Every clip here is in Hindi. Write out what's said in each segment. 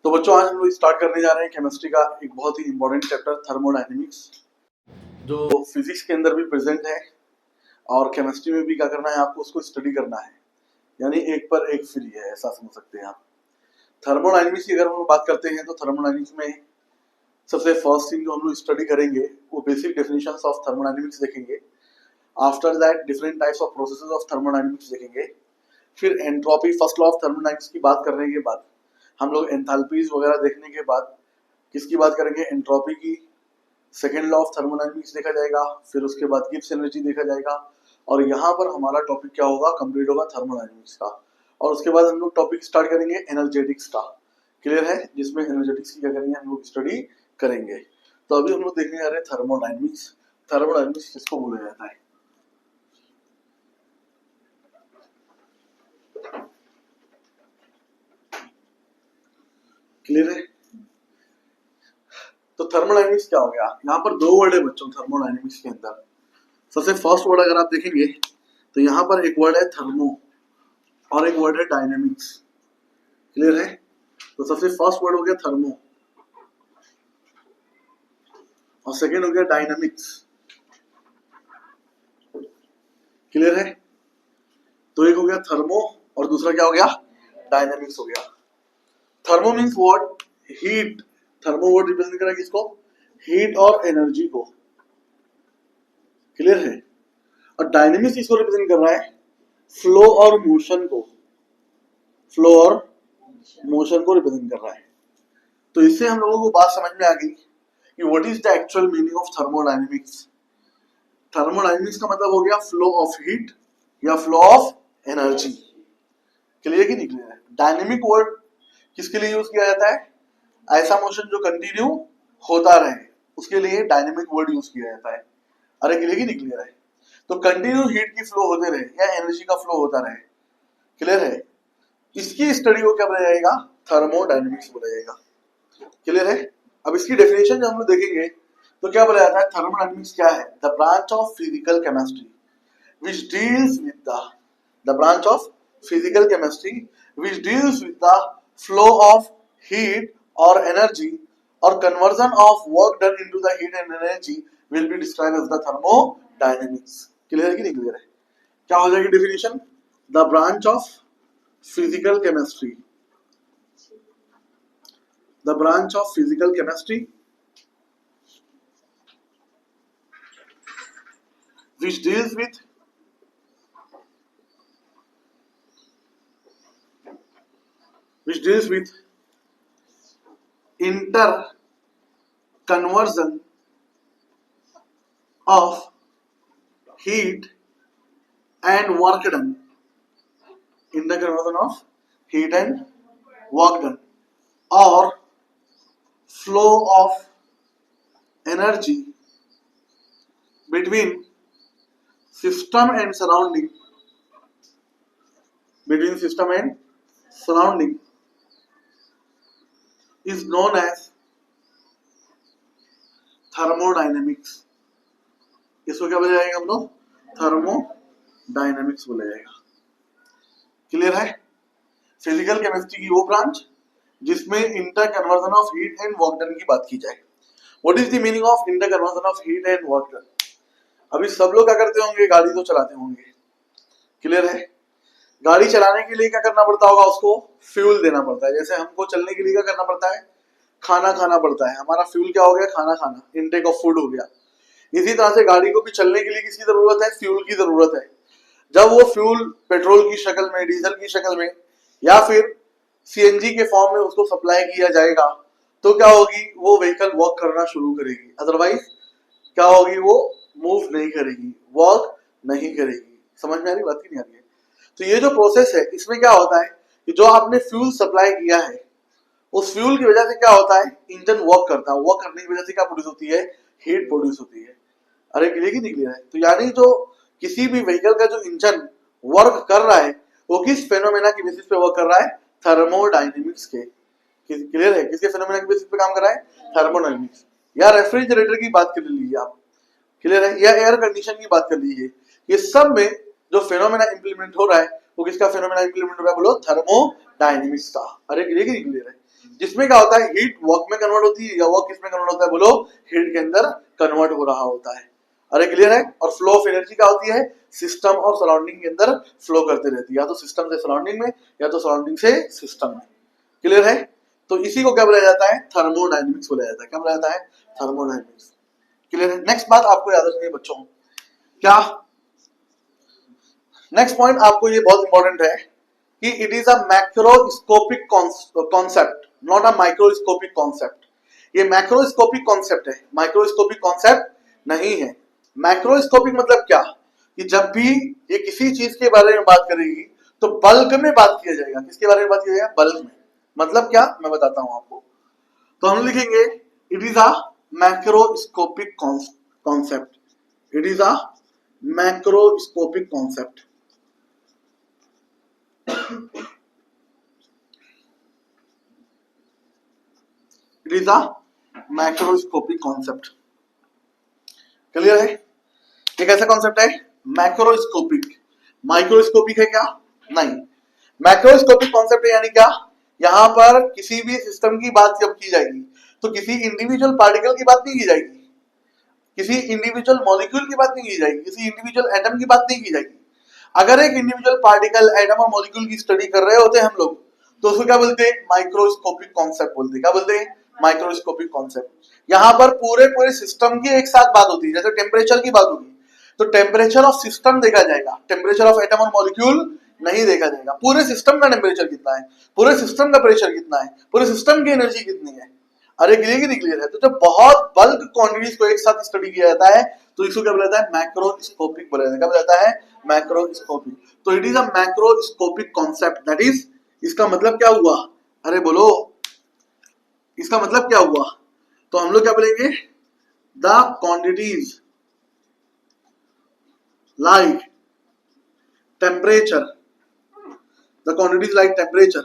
तो बच्चों आज हम लोग स्टार्ट करने जा रहे हैं केमिस्ट्री का एक बहुत ही इंपॉर्टेंट चैप्टर थर्मोडायनेमिक्स, जो फिजिक्स के अंदर भी प्रेजेंट है और केमिस्ट्री में भी क्या करना है आपको उसको स्टडी करना है, यानी एक पर एक फ्री है, ऐसा समझ सकते हैं आप। थर्मोडायनेमिक्स की अगर हम लोग बात करते हैं तो थर्मोडायनेमिक्स में सबसे फर्स्ट थिंग जो हम लोग स्टडी करेंगे वो बेसिक डेफिनेशंस ऑफ थर्मोडायनेमिक्स देखेंगे। After that different types of processes of thermodynamics देखेंगे। फिर entropy first law of thermodynamics की बात करने के बाद हम लोग एंथैल्पीज वगैरह देखने के बाद किसकी बात करेंगे, एंट्रोपी की। सेकेंड लॉ ऑफ थर्मोडायनेमिक्स देखा जाएगा, फिर उसके बाद गिब्स एनर्जी देखा जाएगा और यहाँ पर हमारा टॉपिक क्या होगा, कंप्लीट होगा थर्मोडायनेमिक्स का। और उसके बाद हम लोग टॉपिक स्टार्ट करेंगे एनर्जेटिक्स का, क्लियर है, जिसमें एनर्जेटिक्स की क्या करेंगे हम लोग स्टडी करेंगे। तो अभी हम लोग देखने जा रहे हैं थर्मोडायनेमिक्स। थर्मोडायनेमिक्स किसको बोला जाता है, क्लियर है। तो थर्मोडायनेमिक्स क्या हो गया, यहाँ पर दो वर्ड है बच्चों थर्मोडायनेमिक्स के अंदर। सबसे फर्स्ट वर्ड अगर आप देखेंगे तो यहाँ पर एक वर्ड है थर्मो और एक वर्ड है डायनेमिक्स, क्लियर है। तो सबसे फर्स्ट वर्ड हो गया थर्मो और सेकेंड हो गया डायनेमिक्स, क्लियर है। तो एक हो गया थर्मो और दूसरा क्या हो गया, डायनेमिक्स हो गया। Thermo means what, heat. Thermo word represent कर रहा है किसको, हीट और एनर्जी को, क्लियर है। और डायनेमिक्स इसको रिप्रेजेंट कर रहा है फ्लो और मोशन को, फ्लो और मोशन को रिप्रेजेंट कर रहा है। तो इससे हम लोगों को बात समझ में आ गई कि what is the actual meaning of thermodynamics. Thermodynamics का मतलब हो गया फ्लो ऑफ हीट या फ्लो ऑफ एनर्जी, क्लियर कि नहीं क्लियर है। डायनेमिक वर्ड किसके लिए यूज किया जाता है, ऐसा मोशन जो कंटिन्यू होता रहे उसके लिए डायनेमिक वर्ड यूज किया जाता है। अरे क्लियर कि नहीं क्लियर है। तो कंटिन्यू हीट की फ्लो होते रहे या एनर्जी का फ्लो होता रहे, क्लियर है, इसकी स्टडी को क्या बोला जाएगा, थर्मोडायनेमिक्स बोला जाएगा, क्लियर है। अब इसकी डेफिनेशन जब हम लोग देखेंगे तो क्या बोला जाता है, थर्मोडायनेमिक्स क्या है, the branch of physical chemistry which deals with the branch of physical chemistry which deals with the flow of heat or energy or conversion of work done into the heat and energy will be described as the thermodynamics, clear है कि नहीं क्लियर है। क्या हो जाएगी definition, the branch of physical chemistry, the branch of physical chemistry which deals with interconversion of heat and work done, interconversion of heat and work done or flow of energy between system and surrounding, between system and surrounding is known as thermodynamics। इसको क्या बोला जाएगा हम लोग, थर्मोडायनेमिक्स बोला जाएगा, क्लियर है। फिजिकल केमिस्ट्री की वो ब्रांच जिसमें inter conversion of heat and work done की बात की जाए। What is the meaning of inter conversion of heat and work done. अभी सब लोग क्या करते होंगे, गाड़ी तो चलाते होंगे, क्लियर है। गाड़ी चलाने के लिए क्या करना पड़ता होगा, उसको फ्यूल देना पड़ता है। जैसे हमको चलने के लिए क्या करना पड़ता है, खाना खाना पड़ता है, हमारा फ्यूल क्या हो गया, खाना खाना, इनटेक ऑफ फूड हो गया। इसी तरह से गाड़ी को भी चलने के लिए किसकी जरूरत है, फ्यूल की जरूरत है। जब वो फ्यूल पेट्रोल की शक्ल में, डीजल की शक्ल में या फिर सीएनजी के फॉर्म में उसको सप्लाई किया जाएगा तो क्या होगी, वो व्हीकल वर्क करना शुरू करेगी, अदरवाइज क्या होगी, वो मूव नहीं करेगी, वर्क नहीं करेगी। समझ में आ रही बात की नहीं आ रही है। तो ये जो प्रोसेस है इसमें क्या होता है कि जो आपने फ्यूल सप्लाई किया है उस फ्यूल की वजह से क्या होता है, इंजन वर्क करता है, वर्क करने की वजह से क्या प्रोड्यूस होती है, हीट प्रोड्यूस होती है। अरे क्लियर की नहीं क्लियर है। तो यानी जो किसी भी व्हीकल का जो इंजन वर्क कर रहा है वो किस फेनोमेना की बेसिस पे वर्क कर रहा है, थर्मोडायनेमिक्स के, क्लियर है, किसके फेनोमेना की बेसिस पे काम कर रहा है, थर्मोडायनेमिक्स। या रेफ्रिजरेटर की बात कर लीजिए आप, क्लियर है, या एयर कंडीशन की बात कर लीजिए, ये सब में जो फेनोमेना इंप्लीमेंट हो रहा है वो किसका फेनोमेना इंप्लीमेंट हो रहा है, बोलो थर्मोडायनेमिक्स का। अरे क्लियर की नहीं क्लियर है। जिसमें क्या होता है, हीट वर्क में कन्वर्ट होती है, या वर्क किसमें कन्वर्ट होता है, बोलो हीट के अंदर कन्वर्ट हो रहा होता है। अरे क्लियर है। और फ्लो ऑफ एनर्जी क्या होती है, सिस्टम और सराउंडिंग के अंदर फ्लो करते रहती है, या तो सिस्टम से सराउंडिंग में या तो सराउंडिंग से सिस्टम में। क्लियर है। तो इसी को क्या बोला जाता है, थर्मोडायनेमिक्स बोला जाता है। क्या बोला जाता है, थर्मोडायनेमिक्स। क्लियर है। नेक्स्ट बात आपको याद रखनी है बच्चों, क्या नेक्स्ट पॉइंट आपको ये बहुत इंपॉर्टेंट है कि it is a macroscopic concept, not a microscopic concept. ये मैक्रोस्कोपिक कॉन्सेप्ट है, माइक्रोस्कोपिक कॉन्सेप्ट नहीं है। मैक्रोस्कोपिक मतलब क्या, कि जब भी ये किसी चीज के बारे में बात करेगी तो बल्क में बात किया जाएगा। किसके बारे में बात किया जाएगा, बल्क में। मतलब क्या, मैं बताता हूं आपको। तो हम लिखेंगे it is a macroscopic concept, it is a macroscopic concept. It is a macroscopic concept. Clear है। ये कैसा कॉन्सेप्ट है, मैक्रोस्कोपिक। माइक्रोस्कोपिक है क्या, नहीं। मैक्रोस्कोपिक कॉन्सेप्ट है, यानी क्या, यहां पर किसी भी सिस्टम की बात जब की जाएगी तो किसी इंडिविजुअल पार्टिकल की बात नहीं की जाएगी, किसी इंडिविजुअल मॉलिक्यूल की बात नहीं की जाएगी, किसी इंडिविजुअल एटम की बात नहीं की जाएगी। अगर एक इंडिविजुअल पार्टिकल, एटम और मॉलिक्यूल की स्टडी कर रहे होते हैं हम लोग, तो उसको क्या बोलते हैं, माइक्रोस्कोपिक कॉन्सेप्ट बोलते हैं। क्या बोलते हैं, माइक्रोस्कोपिक कॉन्सेप्ट। यहां पर पूरे पूरे सिस्टम की एक साथ बात होती है। जैसे टेम्परेचर की बात होगी तो टेम्परेचर ऑफ सिस्टम देखा जाएगा, टेम्परेचर ऑफ एटम और मॉलिक्यूल नहीं देखा जाएगा। पूरे सिस्टम का टेम्परेचर कितना है, पूरे सिस्टम का प्रेशर कितना है, पूरे सिस्टम की एनर्जी कितनी है। अरे क्लियर की नहीं क्लियर है। तो जब बहुत बल्क क्वांटिटीज को एक साथ स्टडी किया जाता है तो इसको क्या बोला जाता है, मैक्रोस्कोपिक बोला जाता है। क्या बोला जाता है, मैक्रोस्कोपिक। तो it is a macroscopic concept, that is, इसका मतलब क्या हुआ, अरे बोलो, इसका मतलब क्या हुआ। तो हम लोग क्या बोलेंगे, the quantities like temperature, the quantities like temperature,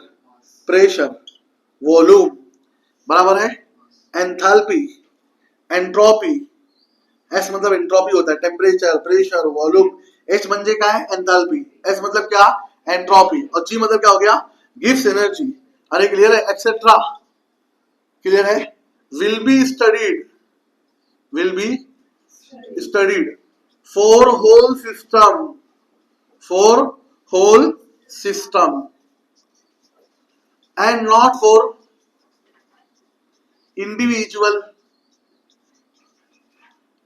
pressure, volume, बराबर है, एंथैल्पी, एंट्रोपी। एस मतलब एंट्रोपी होता है, टेम्परेचर, प्रेशर, वॉल्यूम। एच म्हणजे क्या है, एंथैल्पी। एस मतलब क्या, एंट्रोपी। और जी मतलब क्या हो गया, गिव्स एनर्जी। अरे क्लियर है, एक्सेट्रा। क्लियर है। Will be studied, will be studied for whole system, for whole system and not for individual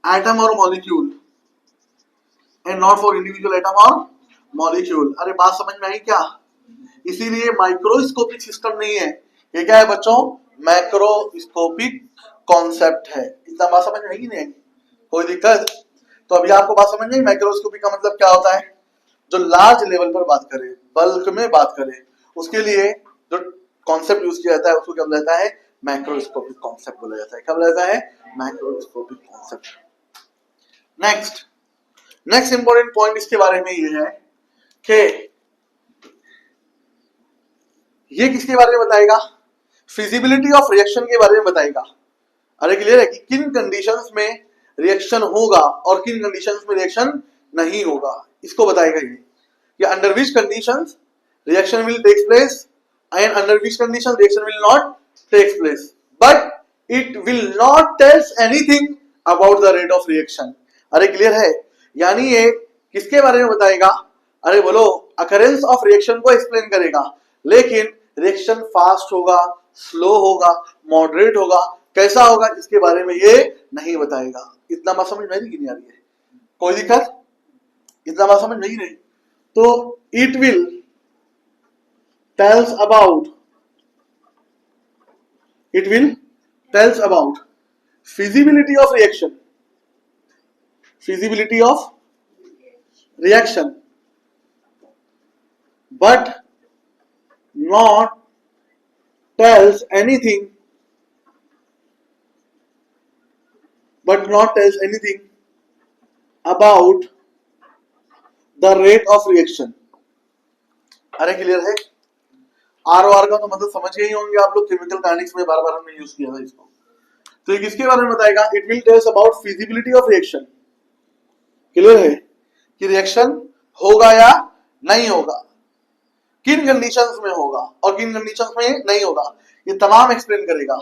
atom और molecule, and not for individual atom और मॉलिक्यूल। अरे बात समझ में आई क्या। इसीलिए माइक्रोस्कोपिक सिस्टम नहीं है, ये क्या है बच्चों, मैक्रोस्कोपिक कॉन्सेप्ट है। इतना बात समझ में आई नहीं, कोई दिक्कत। तो अभी आपको बात समझ में, मैक्रोस्कोपिक का मतलब क्या होता है, जो लार्ज लेवल पर बात करे, बल्क में बात करे, उसके लिए जो कॉन्सेप्ट यूज किया जाता है उसको क्या बोला जाता है, मैक्रोस्कोपिक कॉन्सेप्ट बोला जाता है। क्या बोला जाता है, macroscopic concept. Next important point इसके बारे में ये है कि ये किसके बारे में बताएगा, फिजिबिलिटी ऑफ रिएक्शन के बारे में बताएगा। अरे क्लियर है कि किन कंडीशंस में रिएक्शन होगा और किन कंडीशंस में रिएक्शन नहीं होगा, इसको बताएगा ये under which conditions reaction will take place and under which condition reaction will not take place, but it will not tells anything about the rate of reaction. अरे क्लियर है, यानी ये किसके बारे में बताएगा, अरे बोलो, अकरेंस ऑफ रिएक्शन को एक्सप्लेन करेगा, लेकिन रिएक्शन फास्ट होगा, स्लो होगा, मॉडरेट होगा, कैसा होगा, इसके बारे में ये नहीं बताएगा। इतना बात समझ में नहीं आ रही है, कोई दिक्कत, इतना बात समझ नहीं रही। तो it will tells about feasibility of reaction, but not tells anything about the rate of reaction। अरे क्लियर है। ROR का तो मतलब समझ गए ही होंगे आप लोग, केमिकल काइनेटिक्स में बार बार हमने यूज किया था इसको। तो ये किसके बारे में बताएगा, it will tells about feasibility of reaction. Clear है कि रिएक्शन होगा या नहीं होगा। किन कंडीशंस में होगा और किन कंडीशंस में नहीं होगा, ये तमाम एक्सप्लेन करेगा।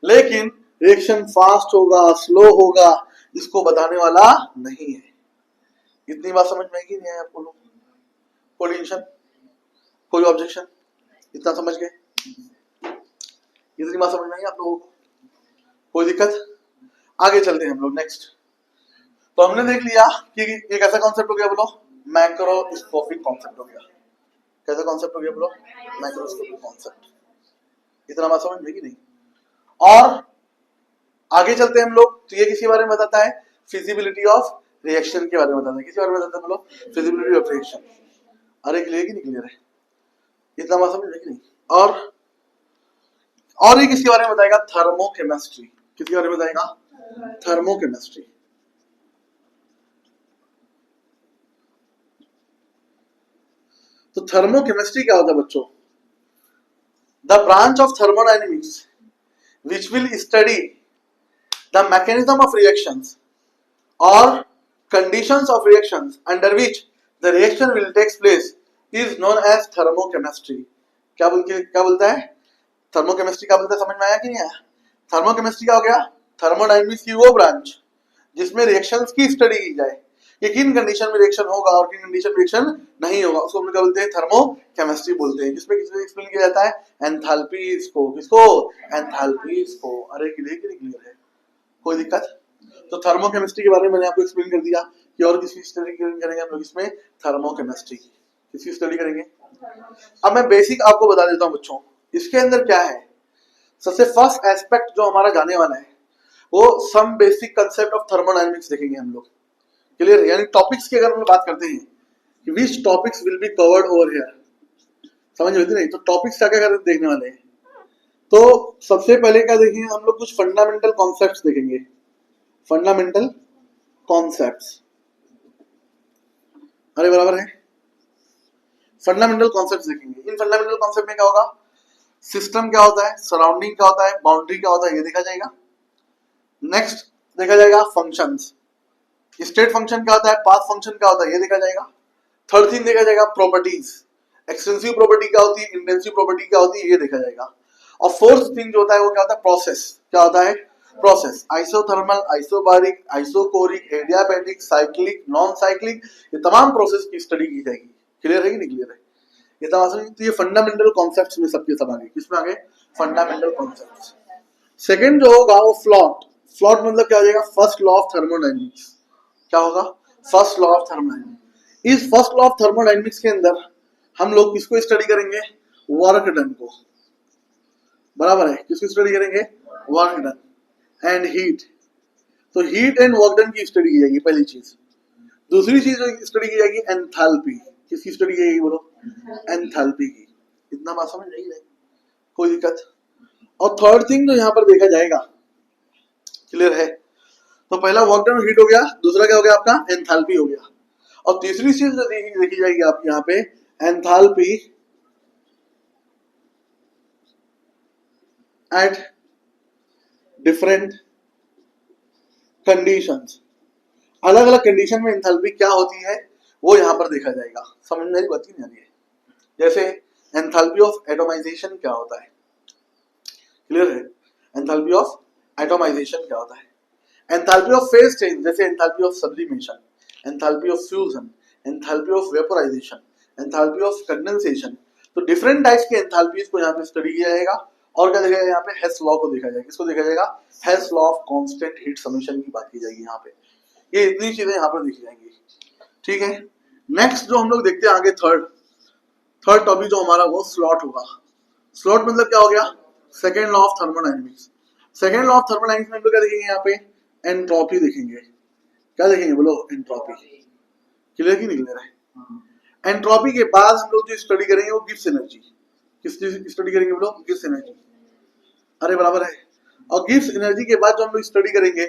लेकिन रिएक्शन फास्ट होगा, स्लो होगा, इसको बताने वाला नहीं है। इतनी बात समझ में आएगी नहीं है आपको लोग? कोई टेंशन, कोई ऑब्जेक्शन? इतना समझ गए? इतनी बात समझ में आई आप लोगों को? कोई दिक्कत? आगे चलते हैं हम लोग नेक्स्ट। तो हमने देख लिया कि एक ऐसा कॉन्सेप्ट हो गया बोलो, मैक्रोस्कोपिक कॉन्सेप्ट हो गया। कैसा कॉन्सेप्ट हो गया बोलो? Macroscopic concept. इतना बात समझ में कि नहीं? और आगे चलते हैं हम लोग, तो ये किसी बारे में बताता है? फिजिबिलिटी ऑफ रिएक्शन के बारे में बताता है। किसी बारे में बताता है बोलो? Feasibility of reaction. अरे क्लियर कि नहीं क्लियर है? इतना बात समझ में कि नहीं? और ये किसके बारे में बताएगा? थर्मोकेमिस्ट्री। किसके बारे में बताएगा? थर्मोकेमिस्ट्री। तो थर्मोकेमिस्ट्री क्या होता है बच्चों? The branch of thermodynamics which will study the mechanism of reactions or conditions of reactions under which the reaction will take place is known as thermochemistry। क्या बोलता है? थर्मोकेमिस्ट्री क्या बोलता है? समझ में आया कि नहीं आया? थर्मोकेमिस्ट्री क्या हो गया? थर्मोडायनेमिक्स की वो ब्रांच जिसमें रिएक्शंस की स्टडी की जाए कि किन कंडीशन में रिएक्शन होगा और किन कंडीशन में रिएक्शन नहीं होगा, उसको हम क्या बोलते हैं? थर्मोकेमिस्ट्री बोलते हैं। जिसमें किसमें एक्सप्लेन किया जाता है? एंथैल्पीज को। किसको? एंथैल्पीज को। अरे क्लियर कि नहीं क्लियर है? कोई दिक्कत? तो थर्मोकेमिस्ट्री के बारे में मैंने आपको एक्सप्लेन कर दिया कि और किसकी स्टडी करेंगे हम लोग इसमें? थर्मोकेमिस्ट्री की। किसकी स्टडी करेंगे? अब मैं बेसिक आपको बता देता हूँ बच्चों, इसके अंदर क्या है। सबसे फर्स्ट एस्पेक्ट जो हमारा जाने वाला है वो some basic concept of thermodynamics देखेंगे हम लोग। क्लियर है? यानी टॉपिक्स की अगर हम बात करते हैं कि which topics will be covered over here, समझ में आती नहीं? तो टॉपिक्स क्या क्या देखने वाले हैं। तो सबसे पहले क्या देखेंगे हम लोग? कुछ फंडामेंटल कॉन्सेप्ट्स देखेंगे। Fundamental concepts. अरे बराबर है? फंडामेंटल कॉन्सेप्ट्स देखेंगे। इन फंडामेंटल कॉन्सेप्ट में क्या होगा? सिस्टम क्या होता है, सराउंडिंग क्या होता है, बाउंड्री क्या होता है, ये देखा जाएगा। नेक्स्ट देखा जाएगा फंक्शंस। स्टेट फंक्शन क्या होता है, पाथ फंक्शन क्या होता है, ये देखा जाएगा। थर्ड थिंग देखा जाएगा प्रॉपर्टीज। एक्सटेंसिव प्रॉपर्टी क्या होती है, इंटेंसिव प्रॉपर्टी क्या होती है, ये देखा जाएगा। और फोर्थ थिंग जो होता है वो क्या होता है? प्रोसेस। क्या होता है? Process. Isothermal, isobaric, isochoric, adiabatic, cyclic, non cyclic, ये तमाम प्रोसेस की स्टडी की जाएगी। क्लियर है कि नहीं क्लियर है? ये तमाम। तो ये फंडामेंटल कॉन्सेप्ट्स में सबके सब आगे। किसमें आगे? Fundamental concepts. सेकंड जो होगा वो फ्लॉट। फ्लॉट मतलब क्या हो जाएगा? First law of thermodynamics. क्या होगा? First law of thermodynamics. इस फर्स्ट लॉ ऑफ थर्मोडायनेमिक्स के अंदर हम लोग किसको स्टडी करेंगे? वर्क डन को। बराबर है? किसको स्टडी करेंगे? Work done and heat. तो हीट एंड वर्क डन की स्टडी की जाएगी पहली चीज। दूसरी चीज जो स्टडी की जाएगी एंथैल्पी। किसकी स्टडी की जाएगी बोलो? एंथैल्पी की। इतना बात समझ नहीं है? कोई दिक्कत? और थर्ड थिंग जो यहाँ पर देखा जाएगा, क्लियर है? तो पहला वर्क डन हीट हो गया, दूसरा क्या हो गया आपका? एंथैल्पी हो गया। और तीसरी चीज जो देखी जाएगी आपके यहाँ पे एंथैल्पी एट डिफरेंट कंडीशंस। अलग अलग कंडीशन में एंथैल्पी क्या होती है वो यहाँ पर देखा जाएगा। समझ में बात नहीं आ रही है? जैसे एंथैल्पी ऑफ एटोमाइजेशन क्या होता है? क्लियर है? एंथैल्पी ऑफ एटोमाइजेशन क्या होता है? एंथैल्पी ऑफ फेज चेंज, जैसे enthalpy of sublimation, enthalpy of fusion, enthalpy of vaporisation, enthalpy of condensation. तो डिफरेंट टाइप्स के एंथैल्पीज को यहाँ पे स्टडी किया जाएगा। और क्या देखा जाएगा यहाँ पे? हेस लॉ को देखा जाएगा। किसको देखा जाएगा? Hess law of constant heat summation की बात की जाएगी यहाँ पे। ये इतनी चीजें यहाँ पर देखी जाएंगी। ठीक है? नेक्स्ट जो हम लोग देखते हैं आगे, थर्ड टॉपिक जो हमारा वो स्लॉट होगा। स्लॉट मतलब क्या हो गया? Second law of thermodynamics. Second law of thermodynamics में हम लोग क्या देखेंगे यहाँ पे? एंट्रोपी देखेंगे। क्या देखेंगे बोलो? एंट्रोपी। क्लियर की नहीं क्लियर है? एंट्रोपी के बाद हम लोग जो स्टडी करेंगे वो गिब्स एनर्जी। किसकी स्टडी करेंगे बोलो? Gibbs energy. अरे बराबर है? और गिब्स एनर्जी के बाद जो हम लोग स्टडी करेंगे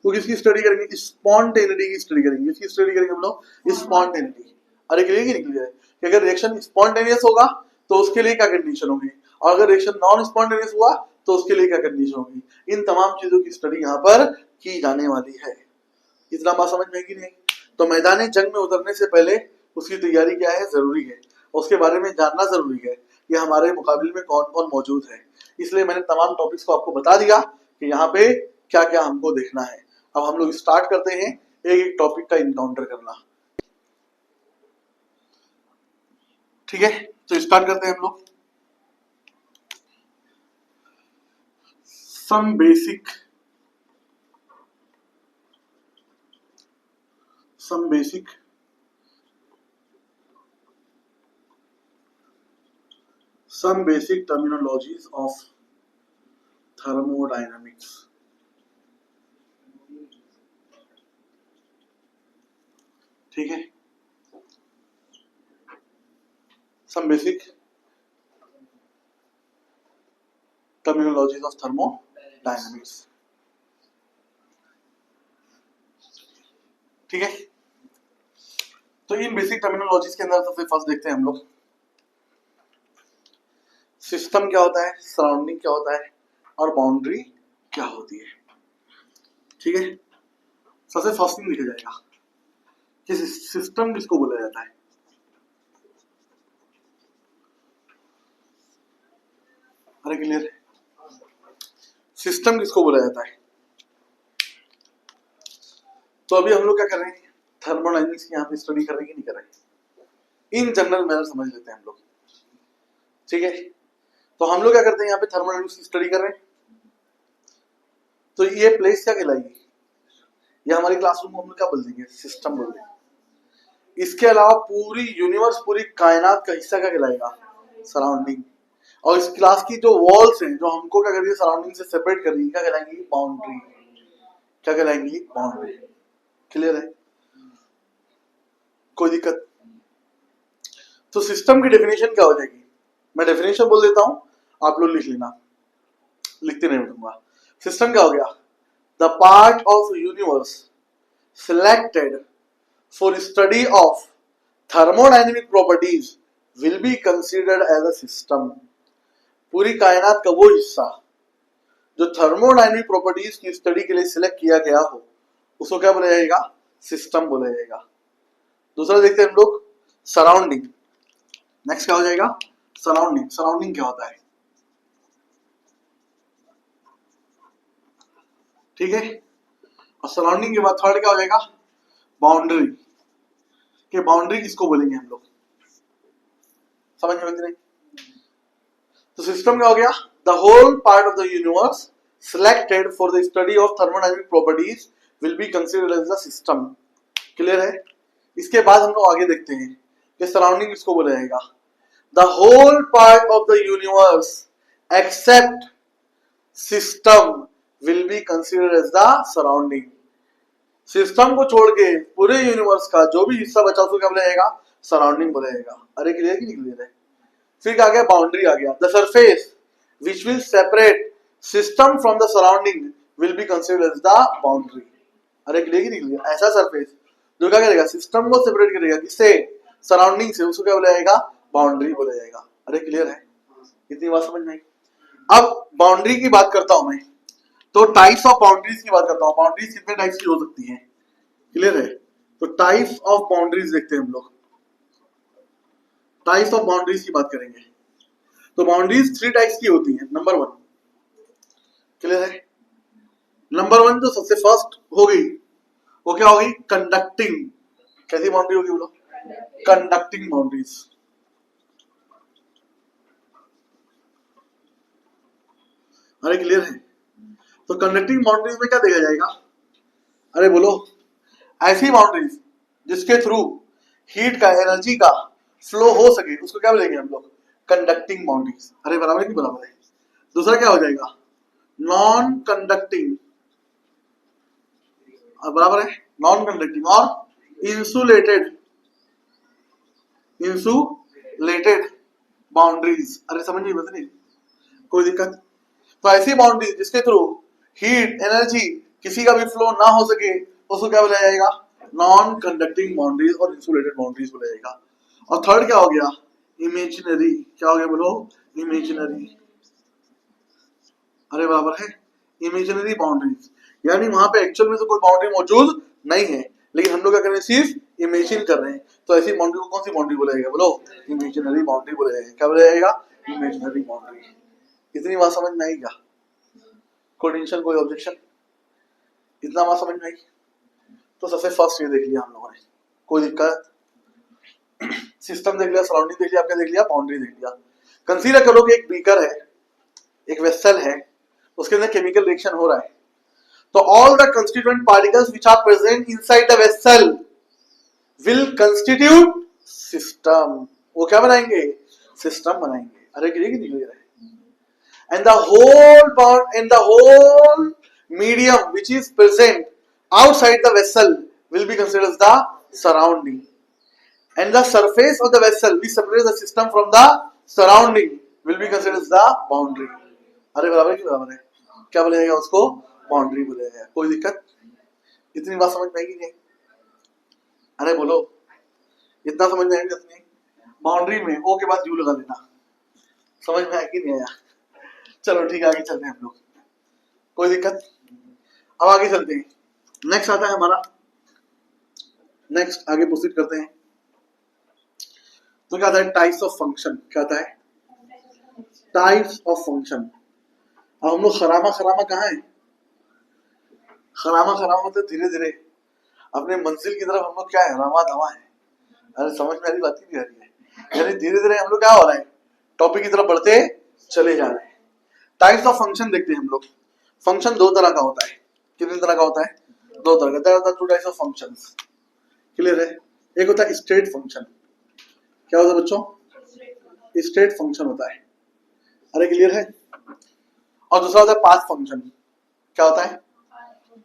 वो किसकी स्टडी करेंगे? स्पॉन्टेनिटी की स्टडी करेंगे। किसकी स्टडी करेंगे हम लोग? स्पॉन्टेनिटी। अरे क्लियर की नहीं क्लियर है? कि अगर रिएक्शन स्पॉन्टेनियस होगा तो उसके लिए क्या कंडीशन होगी, और अगर रिएक्शन नॉन स्पॉन्टेनियस हुआ तो उसके लिए क्या कंडीशन होगी। इन तमाम चीजों की स्टडी यहाँ पर की जाने वाली है। इतना बात समझ में कि नहीं? तो मैदान जंग में उतरने से पहले उसकी तैयारी क्या है? जरूरी है। उसके बारे में जानना जरूरी है कि हमारे मुकाबले में कौन कौन मौजूद है। इसलिए मैंने तमाम टॉपिक्स को आपको बता दिया कि यहाँ पे क्या क्या हमको देखना है। अब हम लोग स्टार्ट करते हैं एक एक टॉपिक का इनकाउंटर करना। ठीक है, तो स्टार्ट करते हैं हम लोग। Some basic terminologies of thermodynamics। ठीक है, some basic terminologies of thermodynamics। ठीक है, तो इन बेसिक टर्मिनोलॉजीज के अंदर सबसे फर्स्ट देखते हैं हम लोग सिस्टम क्या होता है, सराउंडिंग क्या होता है और बाउंड्री क्या होती है। ठीक है, सबसे फर्स्ट थिंग लिखा जाएगा कि सिस्टम किसको बोला जाता है। अरे क्लियर, सिस्टम किसको बोला जाता है। तो अभी हम लोग क्या कर रहे हैं, थर्मोडायनेमिक्स की यहाँ पे स्टडी कर रहे हैं कि नहीं कर रहे, इन जनरल मैनर समझ लेते हैं हम लोग। ठीक है, तो हम लोग क्या करते हैं, यहाँ पे थर्मोडायनेमिक्स की स्टडी कर रहे हैं। तो ये प्लेस क्या कहलाएगी, ये हमारी क्लासरूम को हम लोग क्या बोल देंगे, सिस्टम बोल देंगे। इसके अलावा पूरी यूनिवर्स, पूरी कायनात का हिस्सा क्या कहलाएगा, सराउंडिंग। और इस क्लास की जो वॉल्स हैं, जो हमको क्या कर रही है, सराउंडिंग से सेपरेट कर रही है, क्या कहलाएंगी, बाउंड्री। क्या कहलाएंगी, बाउंड्री। क्लियर है, कोई दिक्कत। तो सिस्टम की डेफिनेशन क्या हो जाएगी, मैं डेफिनेशन बोल देता हूं, आप लोग लिख लेना, लिखते नहीं बैठूंगा। सिस्टम क्या हो गया, the part of universe selected for study of thermodynamic properties will be considered as a system. पूरी कायनात का वो हिस्सा जो थर्मोडायनेमिक प्रॉपर्टीज की स्टडी के लिए सिलेक्ट किया गया हो, उसको क्या बोला जाएगा, सिस्टम बोला जाएगा। दूसरा देखते हैं हम लोग, सराउंडिंग। नेक्स्ट क्या हो जाएगा, सराउंडिंग। सराउंडिंग क्या होता है, ठीक है। और सराउंडिंग के बाद थर्ड क्या हो जाएगा, बाउंड्री। के बाउंड्री किसको बोलेंगे हम लोग, समझ में नहीं। तो सिस्टम क्या हो गया, the whole part of the universe selected for the study of thermodynamic properties will be considered as the system. Clear है। इसके बाद हम लोग आगे देखते हैं कि सराउंडिंग किसको बोला जाएगा, the whole part of the universe except system will be considered as the surrounding. System को छोड़ के पूरे यूनिवर्स का जो भी हिस्सा बचा उसको क्या बोला जाएगा, सराउंडिंग बोला जाएगा। अरे क्लियर कि नहीं क्लियर है। फिर आ गया बाउंड्री आ गया, the surface which will separate system from the surrounding will be considered as the boundary. अरे क्लियर कि नहीं क्लियर, ऐसा सरफेस जो क्या करेगा, सिस्टम को सेपरेट करेगा किससे, सराउंडिंग से, उसको क्या बोला जाएगा, बाउंड्री बोला जाएगा। अरे क्लियर है, इतनी बात समझ में आई। अब बाउंड्री की बात करता हूं मैं, तो टाइप्स ऑफ बाउंड्रीज की बात करता हूं। बाउंड्रीज कितने टाइप्स की हो सकती हैं, क्लियर है। तो टाइप्स ऑफ बाउंड्रीज देखते हैं हम लोग, टाइप्स ऑफ बाउंड्रीज की बात करेंगे। तो बाउंड्रीज 3 टाइप्स की होती हैं। नंबर 1, क्लियर है। नंबर 1 तो सबसे फर्स्ट हो गई, वो क्या होगी, कंडक्टिंग। कैसी बाउंड्री होगी बोलो, कंडक्टिंग बाउंड्रीज। अरे क्लियर है। तो कंडक्टिंग बाउंड्रीज में क्या देखा जाएगा, अरे बोलो, ऐसी बाउंड्रीज जिसके थ्रू हीट का, एनर्जी का फ्लो हो सके, उसको क्या बोलेंगे हम लोग, कंडक्टिंग बाउंड्रीज। अरे बराबर है कि बराबर है। दूसरा क्या हो जाएगा, नॉन कंडक्टिंग, बराबर है, नॉन कंडक्टिंग। और इंसुलेटेड बाउंड्रीज। अरे समझ नहीं बता नहीं, कोई दिक्कत। तो ऐसी बाउंड्रीज जिसके थ्रू हीट, एनर्जी किसी का भी फ्लो ना हो सके, उसको क्या बोला जाएगा, नॉन कंडक्टिंग बाउंड्रीज और इंसुलेटेड बाउंड्रीज बोला जाएगा। और थर्ड क्या हो गया, इमेजिनरी। क्या हो गया बोलो, इमेजिनरी। अरे बराबर है, इमेजिनरी बाउंड्रीज, यानी वहां पे एक्चुअल में तो कोई बाउंड्री मौजूद नहीं है, लेकिन हम लोग क्या कर रहे हैं, सिर्फ इमेजिन कर रहे हैं, तो ऐसी बाउंड्री को कौन सी बाउंड्री बोला जाएगा? बोलो, इमेजिनरी बाउंड्री बोला जाएगा। क्या बोला जाएगा? Imaginary boundary. इतनी बात समझ में आई क्या? कोई टेंशन, कोई ऑब्जेक्शन? इतना बात समझ में आई? तो सबसे फर्स्ट ये देख लिया हम लोगों ने, कोई दिक्कत? सिस्टम देख लिया, सराउंडिंग देख लिया, आपने देख लिया, बाउंड्री देख लिया। कंसीडर करो कि एक बीकर है, एक वेसल है, उसके अंदर केमिकल रिएक्शन हो रहा है, तो all the constituent particles which are present inside the vessel will constitute system. वो क्या बनाएंगे? सिस्टम बनाएंगे। अरे क्लियर कि नहीं क्लियर है? and the whole medium which is present outside the vessel will be considered as the surrounding, and the surface of the vessel which separates the system from the surrounding will be considered as the boundary. अरे बराबर की बराबर है, क्या बोलेगा उसको? बाउंड्री बोलेगा। कोई दिक्कत? इतनी बात समझ में आएगी नहीं? अरे बोलो, इतना समझ में आएगी नहीं? बाउंड्री में ओ के बाद यू लगा लेना। समझ में आएगी नहीं आया? चलो ठीक है, आगे चलते हैं हम लोग। कोई दिक्कत? अब आगे चलते हैं। नेक्स्ट आता है हमारा, नेक्स्ट आगे प्रोसीड करते हैं। तो क्या आता है? Types of function. क्या आता है? Types of function. अब हम लोग खरामा खरामा कहाँ है? खरामा खरामा मतलब धीरे धीरे अपने मंजिल की तरफ हम लोग क्या है? रामा धामा है। अरे समझ में आ रही बात ही नहीं आ रही है? यानी धीरे धीरे हम लोग क्या हो रहा है? टॉपिक की तरफ बढ़ते चले जा रहे हैं। टाइप्स ऑफ फंक्शन देखते हैं हम लोग। फंक्शन दो तरह का होता है। कितने तरह का होता है? दो तरह का। होता है to types of functions. Clear है? एक होता है स्टेट फंक्शन। क्या होता है बच्चों? स्टेट फंक्शन होता है। अरे क्लियर है? और दूसरा होता है पाथ फंक्शन। क्या होता है?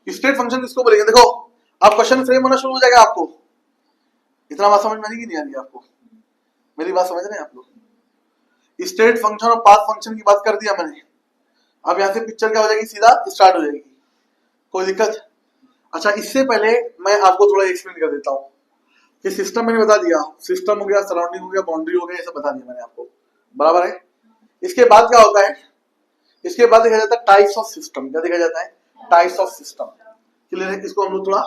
स्टेट फंक्शन किसको बोलेंगे? देखो, आप क्वेश्चन फ्रेम होना शुरू हो जाएगा आपको। इतना बात समझ में नहीं आ रही आपको? मेरी बात समझ रहे हैं आप लोग? स्टेट फंक्शन और पाथ फंक्शन की बात कर दिया मैंने। अब यहाँ से पिक्चर क्या हो जाएगी? सीधा स्टार्ट हो जाएगी। कोई दिक्कत? अच्छा, इससे पहले मैं आपको थोड़ा एक्सप्लेन कर देता हूँ कि सिस्टम मैंने बता दिया, सिस्टम हो गया, सराउंडिंग हो गया, बाउंड्री हो गया, ये सब बता दिया मैंने आपको। बराबर है? इसके बाद क्या होता है? इसके बाद देखा जाता है टाइप्स ऑफ सिस्टम। क्या देखा जाता है? Types of system. क्लियर है? इसको हम लोग थोड़ा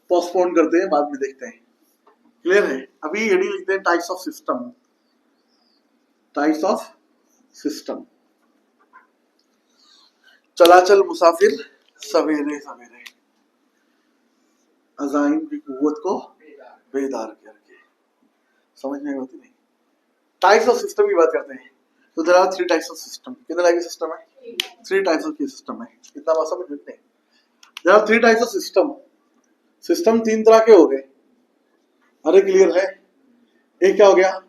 पोस्टपोन करते हैं, बाद में देखते हैं। क्लियर है? अभी एडी लिखते हैं types of system. Types of system. चलाचल मुसाफिर सवेरे सवेरे, अजाइम की कुव्वत को बेदार करके। समझ में होती नहीं? टाइप्स ऑफ सिस्टम की बात करते हैं तो there are 3 types of system. कितने टाइप के सिस्टम है? 3 टाइप्स ऑफ सिस्टम है। इतना बात समझ में नहीं? There are 3 types of system. System 3 तरह के हो गए। अरे क्लियर है? एक क्या हो गया?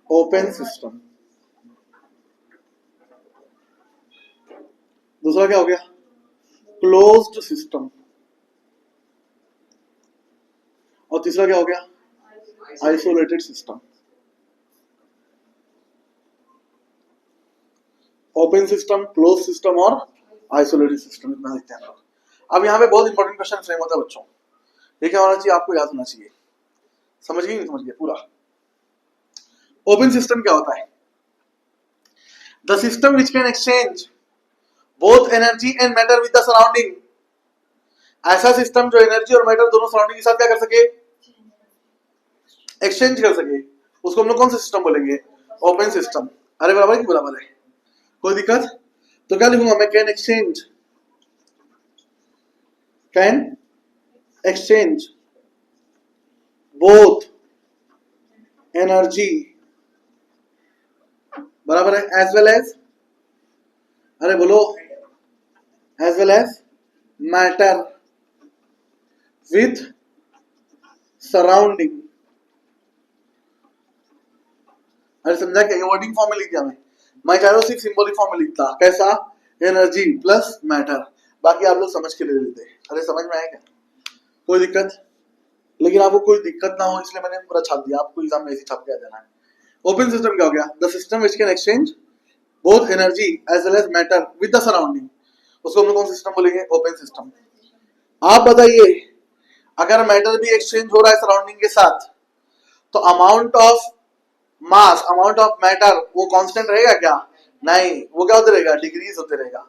Open system. दूसरा क्या हो गया? Closed system. और तीसरा क्या हो गया? Isolated system. Open system, close system और आइसोलेटेड सिस्टम। इतना देखते हैं लोग। अब यहाँ पे बहुत इंपॉर्टेंट क्वेश्चन फ्रेम होता है बच्चों। ये क्या होना चाहिए? आपको याद होना चाहिए। समझ गए? नहीं समझ गए पूरा? ओपन सिस्टम क्या होता है? The system which can exchange both energy and matter with the surrounding. ऐसा सिस्टम जो एनर्जी और मैटर दोनों सराउंडिंग के साथ क्या कर सके? एक्सचेंज कर सके। उसको हम लोग कौन सा सिस्टम बोलेंगे? Open system. अरे बराबर की बराबर है? कोई दिक्कत? तो क्या लिखूंगा मैं? Can exchange, can exchange both energy, बराबर है, एज वेल एज, अरे बोलो, as well as matter with surrounding. अरे समझा क्या? वर्डिंग फॉर्म में लिख दिया मैं चाह रहा हूँ सिर्फ सिंबॉलिक फॉर्म में लिखता। कैसा? Energy plus matter. बाकी आप लोग समझ के ले लेते। अरे समझ में आया क्या? कोई दिक्कत? लेकिन आपको कोई दिक्कत ना हो इसलिए मैंने पूरा छाप दिया। आपको एग्जाम में ऐसे छाप के आ जाना है। ओपन सिस्टम क्या हो गया? The system which can exchange both energy as well as matter with the surrounding. उसको हम लोग कौन सा सिस्टम बोलेंगे? Open system. आप बताइए, अगर मैटर भी एक्सचेंज हो रहा है सराउंडिंग के साथ तो amount of mass, amount of matter वो कांस्टेंट रहेगा क्या? नहीं, वो क्या होते रहेगा? डिक्रीज होते रहेगा।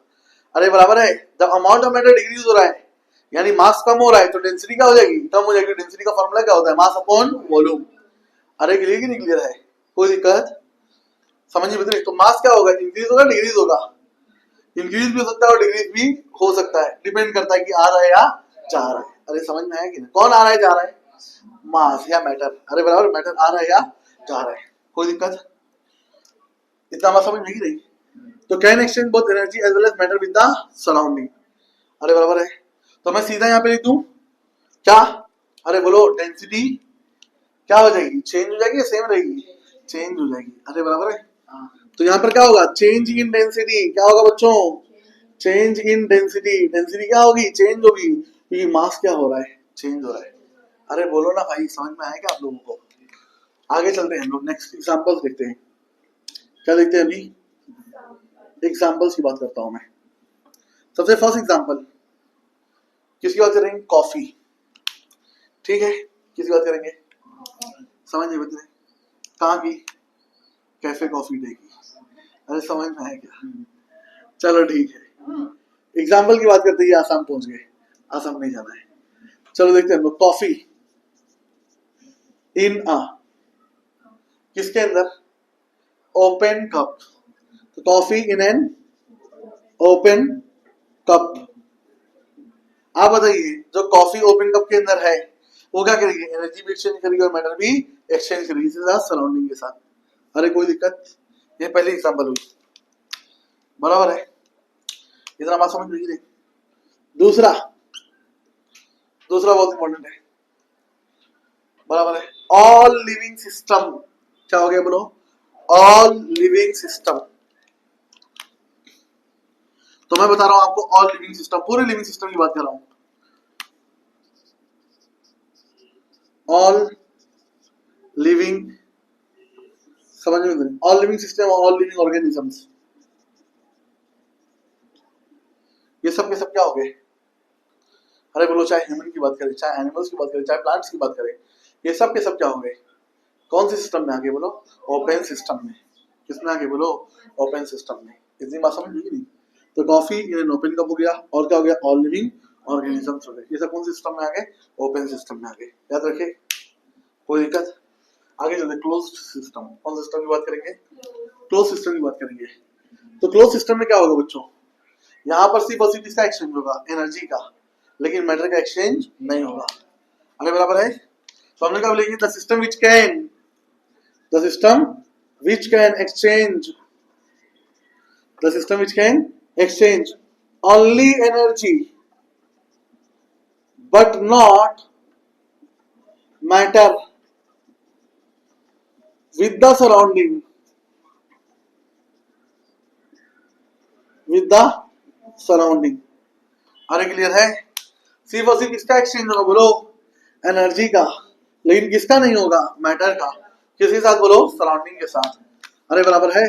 अरे बराबर है? The amount of matter decrease हो रहा है यानी मास कम हो रहा है तो डेंसिटी क्या हो जाएगी, कम हो जाएगी। डेंसिटी का फॉर्मूला क्या होता है, मास अपॉन वॉल्यूम। अरे क्लियर की नहीं क्लियर है, कोई दिक्कत समझ में नहीं। तो मास क्या होगा, इंक्रीज होगा डिक्रीज होगा, इंक्रीज भी हो सकता है और डिक्रीज भी हो सकता है, डिपेंड करता है कि आ रहा है या जा रहा है। अरे समझ में आया कि नहीं, कौन आ रहा है जा रहा है, मास या मैटर। अरे बराबर, मैटर आ रहा है या जा रहा है, कोई दिक्कत, इतना बात समझ में ही नहीं। तो can exchange both energy as well as matter with the surrounding. अरे बराबर है, तो मैं सीधा यहाँ पे लिख दूं क्या, अरे बोलो डेंसिटी क्या हो जाएगी, चेंज हो जाएगी या सेम रहेगी, चेंज हो जाएगी। अरे बराबर है, तो यहाँ पर क्या होगा, चेंज इन डेंसिटी। क्या होगा बच्चों, चेंज इन डेंसिटी। डेंसिटी क्या होगी, चेंज होगी, क्योंकि मास क्या हो रहा है, चेंज हो रहा है। अरे बोलो ना भाई, समझ में आया क्या आप लोगों को। आगे चलते हैं हम लोग, नेक्स्ट एग्जांपल्स देखते हैं। क्या देखते हैं अभी, एग्जांपल्स की बात करता हूं मैं। सबसे फर्स्ट एग्जांपल किसकी बात करेंगे, कॉफी। ठीक है, किसकी बात करेंगे, समझ नहीं बता, कहाँ की, कैफे कॉफी डे की। अरे समझ में आया क्या, चलो ठीक है। एग्जाम्पल की बात करते ही आसाम पहुंच गए, आसाम नहीं जाना है। चलो देखते हैं हम लोग, कॉफी इन आ, किसके अंदर, ओपन कप। तो coffee in an open cup. आप बताइए, जो कॉफी ओपन कप के अंदर है वो क्या करेगी, एनर्जी भी एक्सचेंज करेगी और मैटर भी एक्सचेंज करेगी सराउंडिंग के साथ। अरे कोई दिक्कत, ये पहली एग्जांपल हुई, बराबर है, इतना बात समझ में नहीं। दूसरा, दूसरा बहुत इंपॉर्टेंट है, बराबर है, ऑल लिविंग सिस्टम। क्या हो गया बोलो, ऑल लिविंग सिस्टम। तो मैं बता रहा हूं आपको, ऑल लिविंग सिस्टम, पूरे लिविंग सिस्टम की बात कर रहा हूं। ऑल लिविंग, समझ में नहीं, all living system, all living organisms, ये सब के सब क्या हो गए। अरे बोलो, चाहे ह्यूमन की बात करें, चाहे एनिमल्स की बात करें, चाहे प्लांट्स की बात करें, ये सब के सब क्या हो गए, कौन से सिस्टम में आगे बोलो, ओपन सिस्टम में। किसमें आगे बोलो, ओपन सिस्टम में। इतनी बात समझ में नहीं। तो कॉफी इन ओपन कप हो गया, और क्या हो गया, ऑल लिविंग ऑर्गेनिजम्स हो गए। ये सब कौन से सिस्टम में आ गए, ओपन सिस्टम में आ गए, याद रखिए, कोई दिक्कत। आगे चलते क्लोज्ड सिस्टम। कौन सा सिस्टम की बात करेंगे, क्लोज सिस्टम की बात करेंगे। तो क्लोज सिस्टम में क्या होगा बच्चों, यहाँ पर सिर्फ और सिर्फ किसका एक्सचेंज होगा, एनर्जी का, लेकिन मैटर का एक्सचेंज नहीं होगा। अरे बराबर है, तो हमने क्या बोलेंगे, the system which can, the system which can exchange, the system which can exchange only energy but not matter with the surrounding, with the surrounding। अरे क्लियर है, सिर्फ और सिर्फ किसका एक्सचेंज होगा बोलो, एनर्जी का, लेकिन किसका नहीं होगा, मैटर का। किसके साथ बोलो, सराउंडिंग के साथ। अरे बराबर है,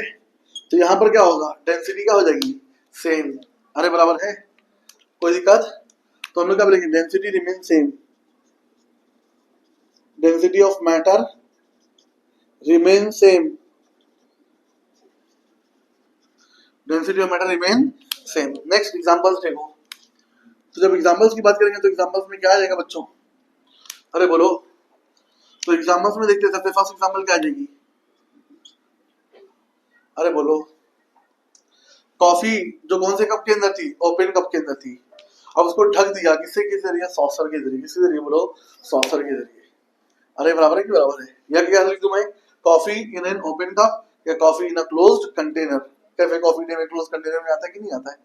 तो यहाँ पर क्या होगा, डेंसिटी क्या हो जाएगी, सेम। अरे बराबर है, कोई दिक्कत। तो हम लोग क्या बोलेंगे, density remain same, density of matter remain same, density of matter remain same. Next examples देखो। तो जब एग्जांपल्स की बात करेंगे तो एग्जांपल्स में क्या आ जाएगा बच्चों, अरे बोलो, तो एग्जांपल्स में देखते हैं, सबसे फर्स्ट एग्जांपल क्या आ जाएगी, अरे बोलो, कॉफी जो कौन से कप के अंदर थी, ओपन कप के अंदर थी। अब उसको ढक दिया किससे के जरिए, सॉसर के जरिए। किसके जरिए बोलो, सॉसर के जरिए। अरे बराबर है कि बराबर है, या क्या लिख दूं मैं, coffee in an open cup या coffee in a closed container. Cafe coffee day में क्लोज कंटेनर में आता है कि नहीं आता है।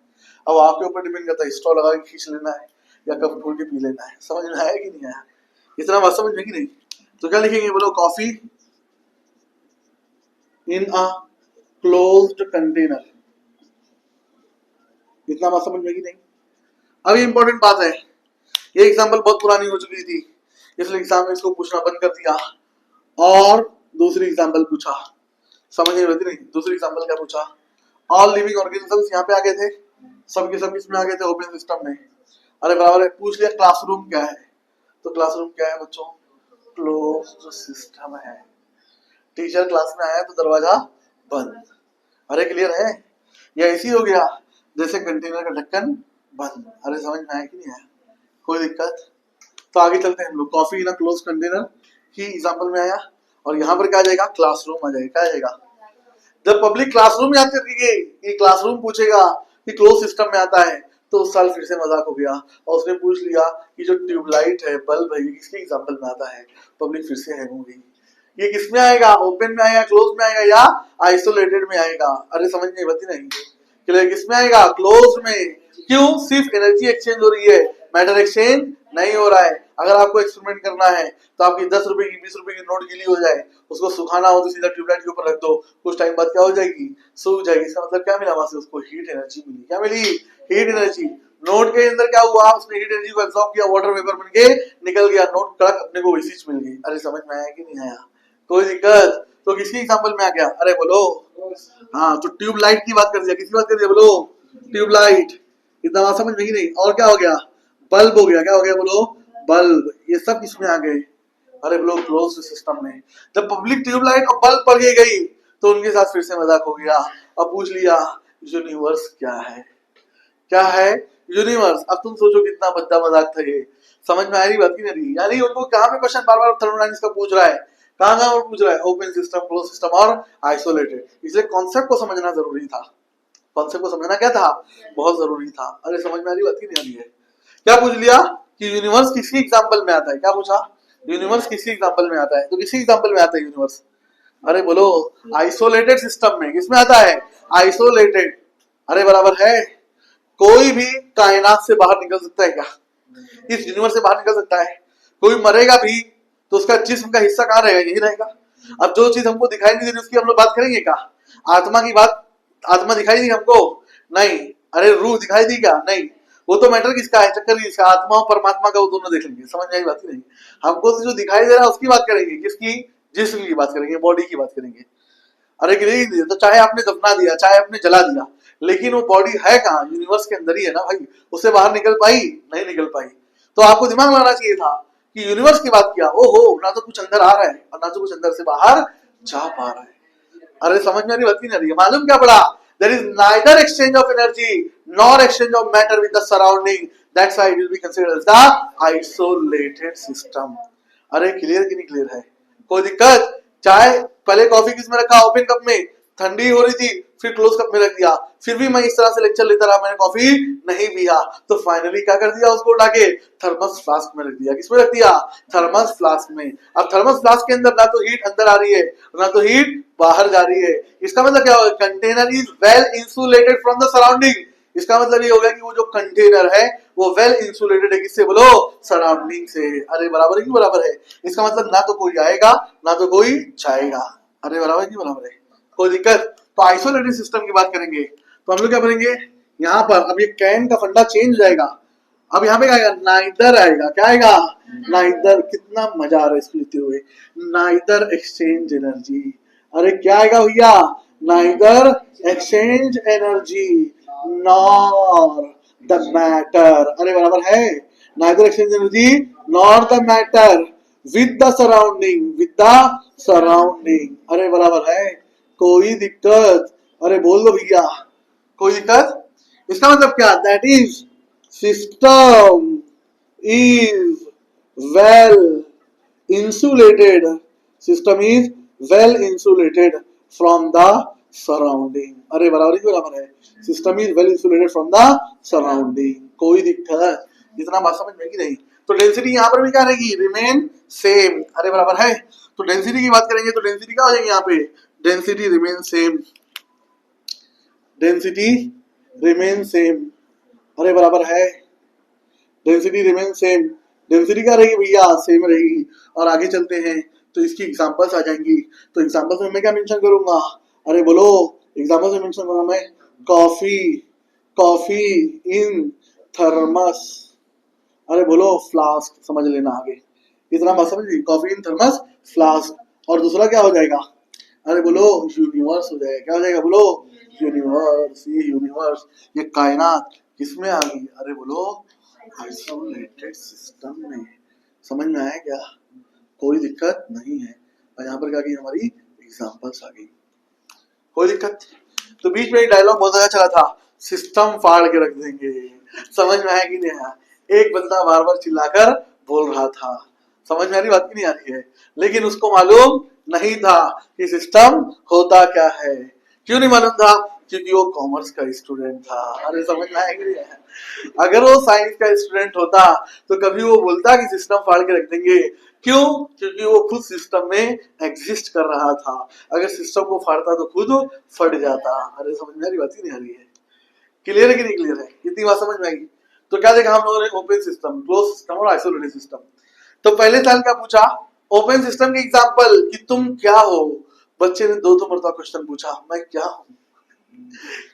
अब आपके ऊपर डिपेंड करता है, स्ट्रॉ लगा के खींच लेना है या कप खोल के पी लेना है। समझ में आया कि नहीं आया, इतना बात समझ में कि नहीं। तो क्या लिखेंगे बोलो, coffee in a closed container, इतना बात समझ में कि नहीं। अब ये इंपॉर्टेंट बात है, ये एग्जांपल बहुत पुरानी हो चुकी थी, इसलिए एग्जाम में इसको पूछना बंद कर दिया और दूसरी एग्जांपल पूछा। समझ नहीं, दूसरी एग्जांपल क्या पूछा, ऑल लिविंग ऑर्गेनिजम्स यहाँ पे आ गए थे, सब के सब किसमें आ गए थे, ओपन सिस्टम में। अरे बराबर है, पूछ लिया क्लासरूम क्या है, तो क्लासरूम क्या है बच्चों, क्लोज्ड सिस्टम है। टीचर क्लास में आया तो दरवाजा बंद। अरे क्लियर है, या ऐसी हो गया जैसे कंटेनर का ढक्कन बंद। अरे समझ में आया कि नहीं आया, कोई दिक्कत? तो आगे चलते हैं हम लोग। Coffee in a close container की एग्जांपल में आया, और यहाँ पर क्या आ जाएगा, क्लासरूम आ जाएगा। क्या आ जाएगा? जब पब्लिक क्लासरूम याद करेगी, ये क्लासरूम पूछेगा कि क्लोज सिस्टम में आता है, तो उस साल फिर से मजाक हो गया और उसने पूछ लिया कि जो ट्यूबलाइट है, बल्ब है, ये किसके एग्जांपल में आता है। पब्लिक फिर से हैंग हो गई। ये किस में आएगा? ओपन में आएगा, क्लोज में आएगा, या आइसोलेटेड में आएगा? अरे समझ नहीं बती नहीं। क्लियर? किस में आएगा? क्लोज में। क्यों? सिर्फ एनर्जी एक्सचेंज हो रही है, मैटर एक्सचेंज नहीं हो रहा है। अगर आपको एक्सपेरिमेंट करना है तो आपकी 10 रुपए की 20 रुपए की नोट गीली हो जाए, उसको सुखाना हो तो सीधा ट्यूबलाइट के ऊपर रख दो, कुछ टाइम बाद क्या हो जाएगी? सूख जाएगी। इसका मतलब क्या मिला वहां से? उसको हीट एनर्जी मिली। क्या मिली? Heat energy. नोट के अंदर क्या हुआ? उसने हीट एनर्जी को एब्सॉर्ब किया, वाटर वेपर बन के निकल गया, नोट कड़क अपने को वैसी मिल गई। अरे समझ में आया कि नहीं आया? कोई दिक्कत? तो किसके एग्जांपल में आ गया? अरे बोलो। हाँ, तो ट्यूबलाइट की बात कर दिया। किसकी बात कर दिया? बोलो। ट्यूबलाइट। इतना बात समझ में ही नहीं। और क्या हो गया? बल्ब हो गया। क्या हो गया? बोलो। बल्ब। ये सब किसमें आ गए? अरे बोलो, क्लोज्ड सिस्टम में। जब पब्लिक ट्यूबलाइट और बल्ब पड़ गई तो उनके साथ फिर से मजाक हो गया। अब पूछ लिया यूनिवर्स क्या है? क्या है यूनिवर्स? अब तुम सोचो कितना बद्दा मजाक था ये। समझ में आ रही बात की नहीं? यानी उनको कहाँ पे क्वेश्चन बार बार थर्मोडायनेमिक्स का पूछ रहा है, कहाँ कहाँ पूछ रहा है? ओपन सिस्टम, क्लोज सिस्टम और आइसोलेटेड। इसलिए कॉन्सेप्ट को समझना जरूरी था। कॉन्सेप्ट को समझना क्या था? बहुत जरूरी था। अरे समझ में आ रही बात की नहीं आ रही है? क्या पूछ लिया कि यूनिवर्स किसी एग्जाम्पल में आता है? क्या पूछा? यूनिवर्स किसी एग्जाम्पल में आता है। तो किसी एग्जाम्पल में आता है यूनिवर्स? अरे बोलो। आइसोलेटेड सिस्टम में। किसमें आता है? आइसोलेटेड। अरे बराबर है। कोई भी कायनात से बाहर निकल सकता है क्या? इस यूनिवर्स से बाहर निकल सकता है? कोई मरेगा भी तो उसका जिस्म का हिस्सा कहाँ रहेगा? यही रहेगा। अब जो चीज हमको दिखाई नहीं दे रही उसकी हम लोग बात करेंगे क्या? आत्मा की बात। आत्मा दिखाई दी हमको? नहीं। अरे रूह दिखाई दी क्या? नहीं। वो तो मैटर किसका है? चक्कर किसका? आत्मा और परमात्मा का। वो दोनों देख लेंगे। समझ में आई बात ही नहीं? हमको तो जो दिखाई दे रहा है उसकी बात करेंगे। किसकी? जिस्म की बात करेंगे, बॉडी की बात करेंगे। अरे गिरी दिया तो चाहे आपने दफना दिया, चाहे आपने जला दिया, लेकिन वो बॉडी है कहाँ? यूनिवर्स के अंदर ही है ना भाई। उससे बाहर निकल पाई? नहीं निकल पाई। तो आपको दिमाग लगाना चाहिए था कि यूनिवर्स की बात किया, ओहो, ना तो कुछ अंदर आ रहा है और ना तो कुछ अंदर से बाहर जा पा रहा है। अरे समझ में आ रही? बात नहीं आ रही? मालूम क्या पड़ा? There is neither exchange of energy nor exchange of matter with the surrounding. That's why it will be considered as the isolated system. अरे क्लियर कि नहीं क्लियर है? कोई दिक्कत? चाय पहले कॉफी किस में रखा? ओपन कप में। ठंडी हो रही थी, फिर क्लोज कप में रख दिया। फिर भी मैं इस तरह से लेक्चर लेता रहा, मैंने कॉफी नहीं पिया। तो फाइनली क्या कर दिया? उसको उठा के थर्मस फ्लास्क में रख दिया। किसमें रख दिया? थर्मस फ्लास्क में। अब थर्मस फ्लास्क के अंदर ना तो हीट अंदर आ रही है, ना तो हीट बाहर जा रही है। इसका मतलब क्या होगा? Container is well insulated from the surrounding. इसका मतलब ये होगा कि वो जो कंटेनर है वो वेल इंसुलेटेड है। किससे? बोलो। सराउंडिंग से। अरे बराबर है कि बराबर है? इसका मतलब ना तो कोई आएगा ना तो कोई जाएगा। अरे बराबर है कि बराबर है? कोई दिक्कत? तो आइसोलेटेड सिस्टम की बात करेंगे तो हम लोग क्या करेंगे? यहाँ पर अब ये कैन का फंडा चेंज हो जाएगा। अब यहाँ पे क्या आएगा? नाइदर आएगा। क्या आएगा? नाइदर। कितना मजा आ रहा है इसको लिखते हुए। Neither exchange energy. अरे क्या आएगा भैया? Neither exchange energy nor the matter. अरे बराबर है। Neither exchange energy nor the matter with the surrounding. With the surrounding. अरे बराबर है। कोई दिक्कत? अरे बोल दो भैया। कोई दिक्कत? इसका मतलब क्या? That is system is well insulated. System is well insulated from the surrounding. अरे बराबर ही बराबर है। System is well insulated from the surrounding. कोई दिक्कत? इतना बात समझ में कि नहीं? तो डेंसिटी यहाँ पर भी क्या रहेगी? Remain same. अरे बराबर है। तो डेंसिटी की बात करेंगे तो डेंसिटी क्या हो जाएगी यहाँ पे? Density remain same. Density remain same. अरे बराबर है। Density remain same. डेंसिटी क्या रहेगी भैया? सेम रहेगी। और आगे चलते हैं तो इसकी एग्जांपल्स आ जाएंगी। तो एग्जांपल्स में मैं क्या मेंशन करूंगा? अरे बोलो। एग्जांपल्स में मेंशन करूंगा मैं कॉफी। Coffee in thermos. अरे बोलो फ्लास्क। समझ लेना आगे। इतना बात समझ ली? Coffee in thermos flask. और दूसरा क्या हो जाएगा? अरे बोलो यूनिवर्स हो जाएगा। क्या हो जाएगा? बोलो यूनिवर्स। ये यूनिवर्स, ये कायनात किसमें आ गई? अरे बोलो आइसोलेटेड सिस्टम में। समझ में आया क्या? कोई दिक्कत नहीं है। और यहाँ पर क्या गई? हमारी एग्जांपल्स आ गई। कोई दिक्कत? तो बीच में एक डायलॉग बहुत ज्यादा चला था, सिस्टम फाड़ के रख देंगे। समझ में आया कि नहीं आया? एक बंदा बार बार चिल्लाकर बोल रहा था। समझ में आ रही बात की नहीं आ रही है? लेकिन उसको मालूम नहीं था कि सिस्टम होता क्या है। क्यों नहीं मालूम था? क्योंकि वो कॉमर्स का स्टूडेंट था। अरे समझ में आएगी नहीं आया? अगर वो साइंस का स्टूडेंट होता तो कभी वो बोलता कि सिस्टम फाड़ के रख देंगे। क्यों? क्योंकि वो खुद सिस्टम में एग्जिस्ट कर रहा था। अगर सिस्टम को फाड़ता तो खुद फट जाता। अरे समझ में आ रही बात ही नहीं आ रही है? क्लियर है कि नहीं क्लियर है? इतनी बात समझ में आएगी? तो क्या देखा हम लोगों ने? ओपन सिस्टम, क्लोज सिस्टम और आइसोलेटेड सिस्टम। तो पहले साल क्या पूछा? ओपन सिस्टम के एग्जांपल कि तुम क्या हो। बच्चे ने दो मरतबा क्वेश्चन पूछा, मैं क्या हूं?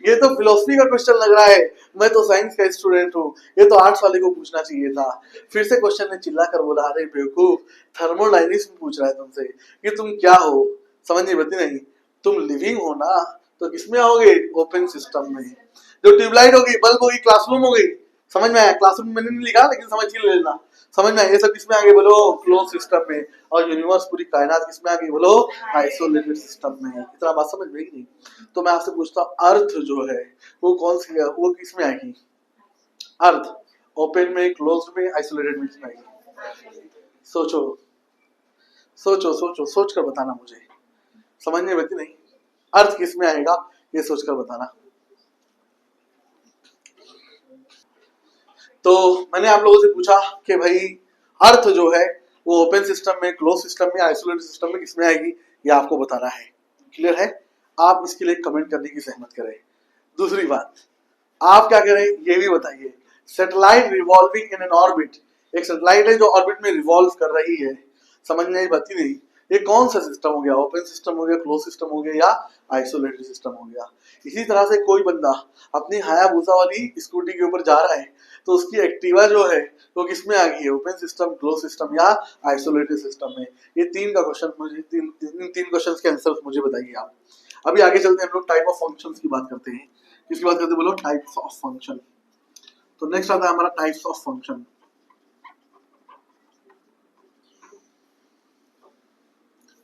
ये तो फिलोसफी का क्वेश्चन लग रहा है, मैं तो साइंस का स्टूडेंट हूँ। ये तो आर्ट्स वाले को पूछना चाहिए था। फिर से क्वेश्चन ने चिल्ला कर बोला, अरे बेवकूफ, थर्मोडायनेमिक्स में पूछ रहा है तुमसे कि तुम क्या हो। समझ नहीं बती नहीं? तुम लिविंग हो ना, तो किसमें आओगे? ओपन सिस्टम में। जो ट्यूबलाइट होगी, बल्ब होगी, क्लासरूम हो गई। समझ में आया? क्लासरूम मैंने नहीं लिखा, लेकिन समझ के ले लेना। समझ में आया? ये सब किसमें आगे बोलो? क्लोज सिस्टम में। और यूनिवर्स, पूरी कायनात किसमें आगे बोलो? आइसोलेटेड सिस्टम में। इतना बात समझ में नहीं? तो मैं आपसे पूछता हूँ, अर्थ जो है वो कौन सी है? वो किसमें आएगी? अर्थ ओपन में, क्लोज में, आइसोलेटेड में किसमें आएगी? सोचो सोचो सोचो, सोच कर बताना मुझे। समझने में नहीं? अर्थ किसमें आएगा ये सोचकर बताना। तो मैंने आप लोगों से पूछा कि भाई अर्थ जो है वो ओपन सिस्टम में, क्लोज सिस्टम में, आइसोलेटेड सिस्टम में किसमें आएगी, ये आपको बताना है। क्लियर है? आप इसके लिए कमेंट करने की सहमत करें। दूसरी बात, आप क्या करें ये भी बताइए। Satellite revolving in an orbit, एक सैटेलाइट है जो ऑर्बिट में रिवॉल्व कर रही है। समझ में आई बात ही नहीं? ये कौन सा सिस्टम हो गया? ओपन सिस्टम हो गया, क्लोज सिस्टम हो गया, या आइसोलेटेड सिस्टम हो गया? इसी तरह से कोई बंदा अपनी हायाबुसा वाली स्कूटी के ऊपर जा रहा है, तो उसकी एक्टिवा जो है वो किसमें आ गई है? ओपन सिस्टम, क्लोज सिस्टम, या आइसोलेटेड सिस्टम में? ये तीन का क्वेश्चन मुझे, तीन क्वेश्चन के आंसर मुझे बताइए आप। अभी आगे चलते हैं, हम लोग टाइप ऑफ फंक्शंस की बात करते हैं। किसकी बात करते हैं? बोलो, टाइप्स ऑफ फंक्शन। तो नेक्स्ट आता है हमारा types of function.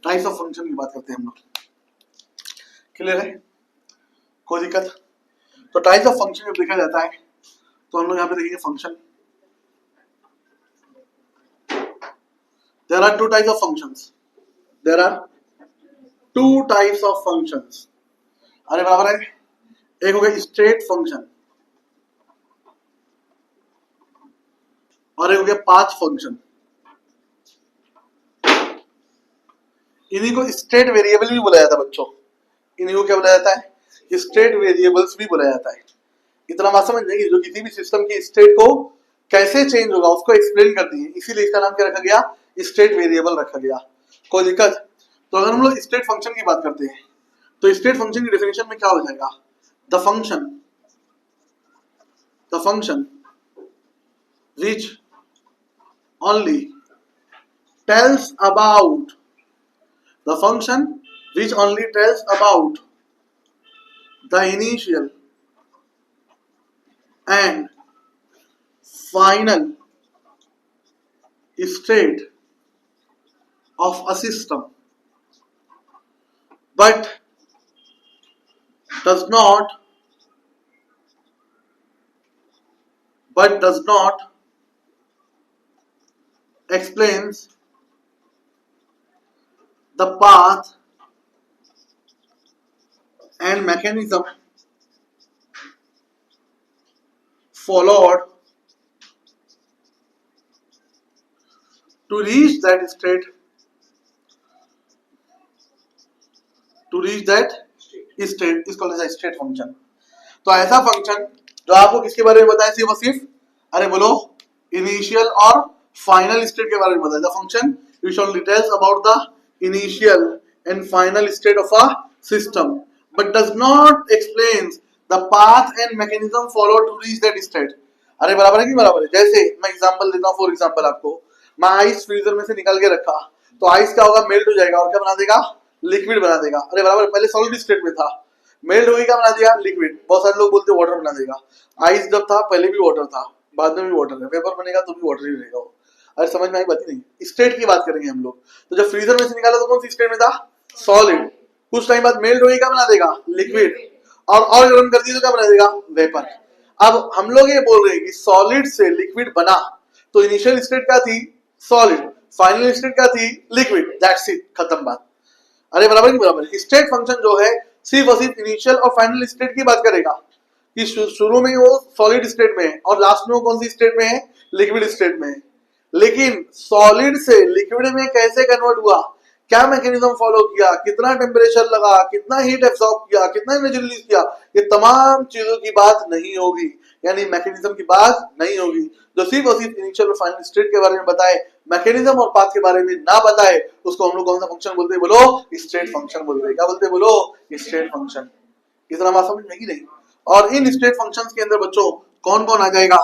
Types of function की बात करते हैं हम लोग। क्लियर है? कोई दिक्कत? तो टाइप्स ऑफ फंक्शन जब देखा जाता है तो हम लोग यहाँ पे देखेंगे function. There are two types of functions. There are two types of functions. अरे बराबर है? एक हो गया स्ट्रेट फंक्शन और एक हो गया पाथ फंक्शन। इन्हीं को स्टेट वेरिएबल भी बोला जाता है बच्चों। इन्हीं को क्या बोला जाता है? स्टेट वेरिएबल्स भी बोला जाता है। इतना बात समझ नहीं? जो किसी भी सिस्टम की स्टेट को कैसे चेंज होगा उसको एक्सप्लेन करती है, इसीलिए इसका नाम क्या रखा गया? स्टेट वेरिएबल रखा गया। कोई दिक्कत? तो अगर हम लोग स्टेट फंक्शन की बात करते हैं तो स्टेट फंक्शन की डेफिनेशन में क्या हो जाएगा? The function which only tells about the function which only tells about the initial and final state of a system but does not explains the path and mechanism followed to reach that state, is called as a state function. तो ऐसा फंक्शन जो आपको किसके बारे में बताया? सिर्फ और सिर्फ, अरे बोलो, इनिशियल और फाइनल स्टेट के बारे में बताया। The function which only tells about the initial and final state of a system but does not explains the path and mechanism follow to reach that state. अरे बराबर है कि बराबर है? जैसे मैं एग्जांपल देता हूँ, फॉर एग्जांपल आपको, मैं आइस फ्रीजर में से निकाल के रखा तो आइस क्या होगा? मेल्ट हो जाएगा और क्या बना देगा? लिक्विड बना देगा। अरे बराबर, पहले सॉलिड स्टेट में था, मेल्ट होगी, क्या बना दिया? लिक्विड। बहुत सारे लोग बोलते वाटर बना देगा। आइस जब था पहले भी वाटर था, बाद में भी वाटर है। वेपर बनेगा तो भी वाटर ही रहेगा वो। अरे समझ में आई बात ही नहीं? स्टेट की बात करेंगे हम लोग। तो जब फ्रीजर में से निकाला तो कौन सी स्टेट में था? सॉलिड। कुछ टाइम बाद मेल्ट होगी, क्या बना देगा? लिक्विड। और गर्म कर दिया तो क्या बना देगा? वेपर। अब हम लोग ये बोल रहे हैं कि सॉलिड से लिक्विड बना, तो इनिशियल स्टेट क्या थी? सॉलिड। फाइनल स्टेट क्या थी? लिक्विड। दैट्स इट, खत्म बात। अरे बराबर की बराबर। स्टेट फंक्शन जो है सिर्फ और सिर्फ इनिशियल और फाइनल स्टेट की बात करेगा कि शुरू में वो सॉलिड स्टेट में है और लास्ट में वो कौन सी स्टेट में है? लिक्विड स्टेट में है। लेकिन सॉलिड से लिक्विड में कैसे कन्वर्ट हुआ, क्या मैकेनिज्म फॉलो किया, कितना टेम्परेचर लगा, कितना हीट एब्सॉर्ब किया, कितना एनर्जी रिलीज किया, ये तमाम चीजों की बात नहीं होगी, यानी मैकेनिज्म की बात नहीं होगी। जो सिर्फ और सिर्फ इनिशियल और फाइनल स्टेट के बारे में बताए, मैकेनिज्म और पाथ के बारे में ना बताए, उसको हम लोग कौन सा फंक्शन बोलते हैं? बोलो, स्टेट फंक्शन बोलते हैं। क्या बोलते हैं? बोलो, स्टेट फंक्शन। इतना बात समझ में ही नहीं। और इन स्टेट फंक्शंस के अंदर बच्चों कौन कौन आ जाएगा?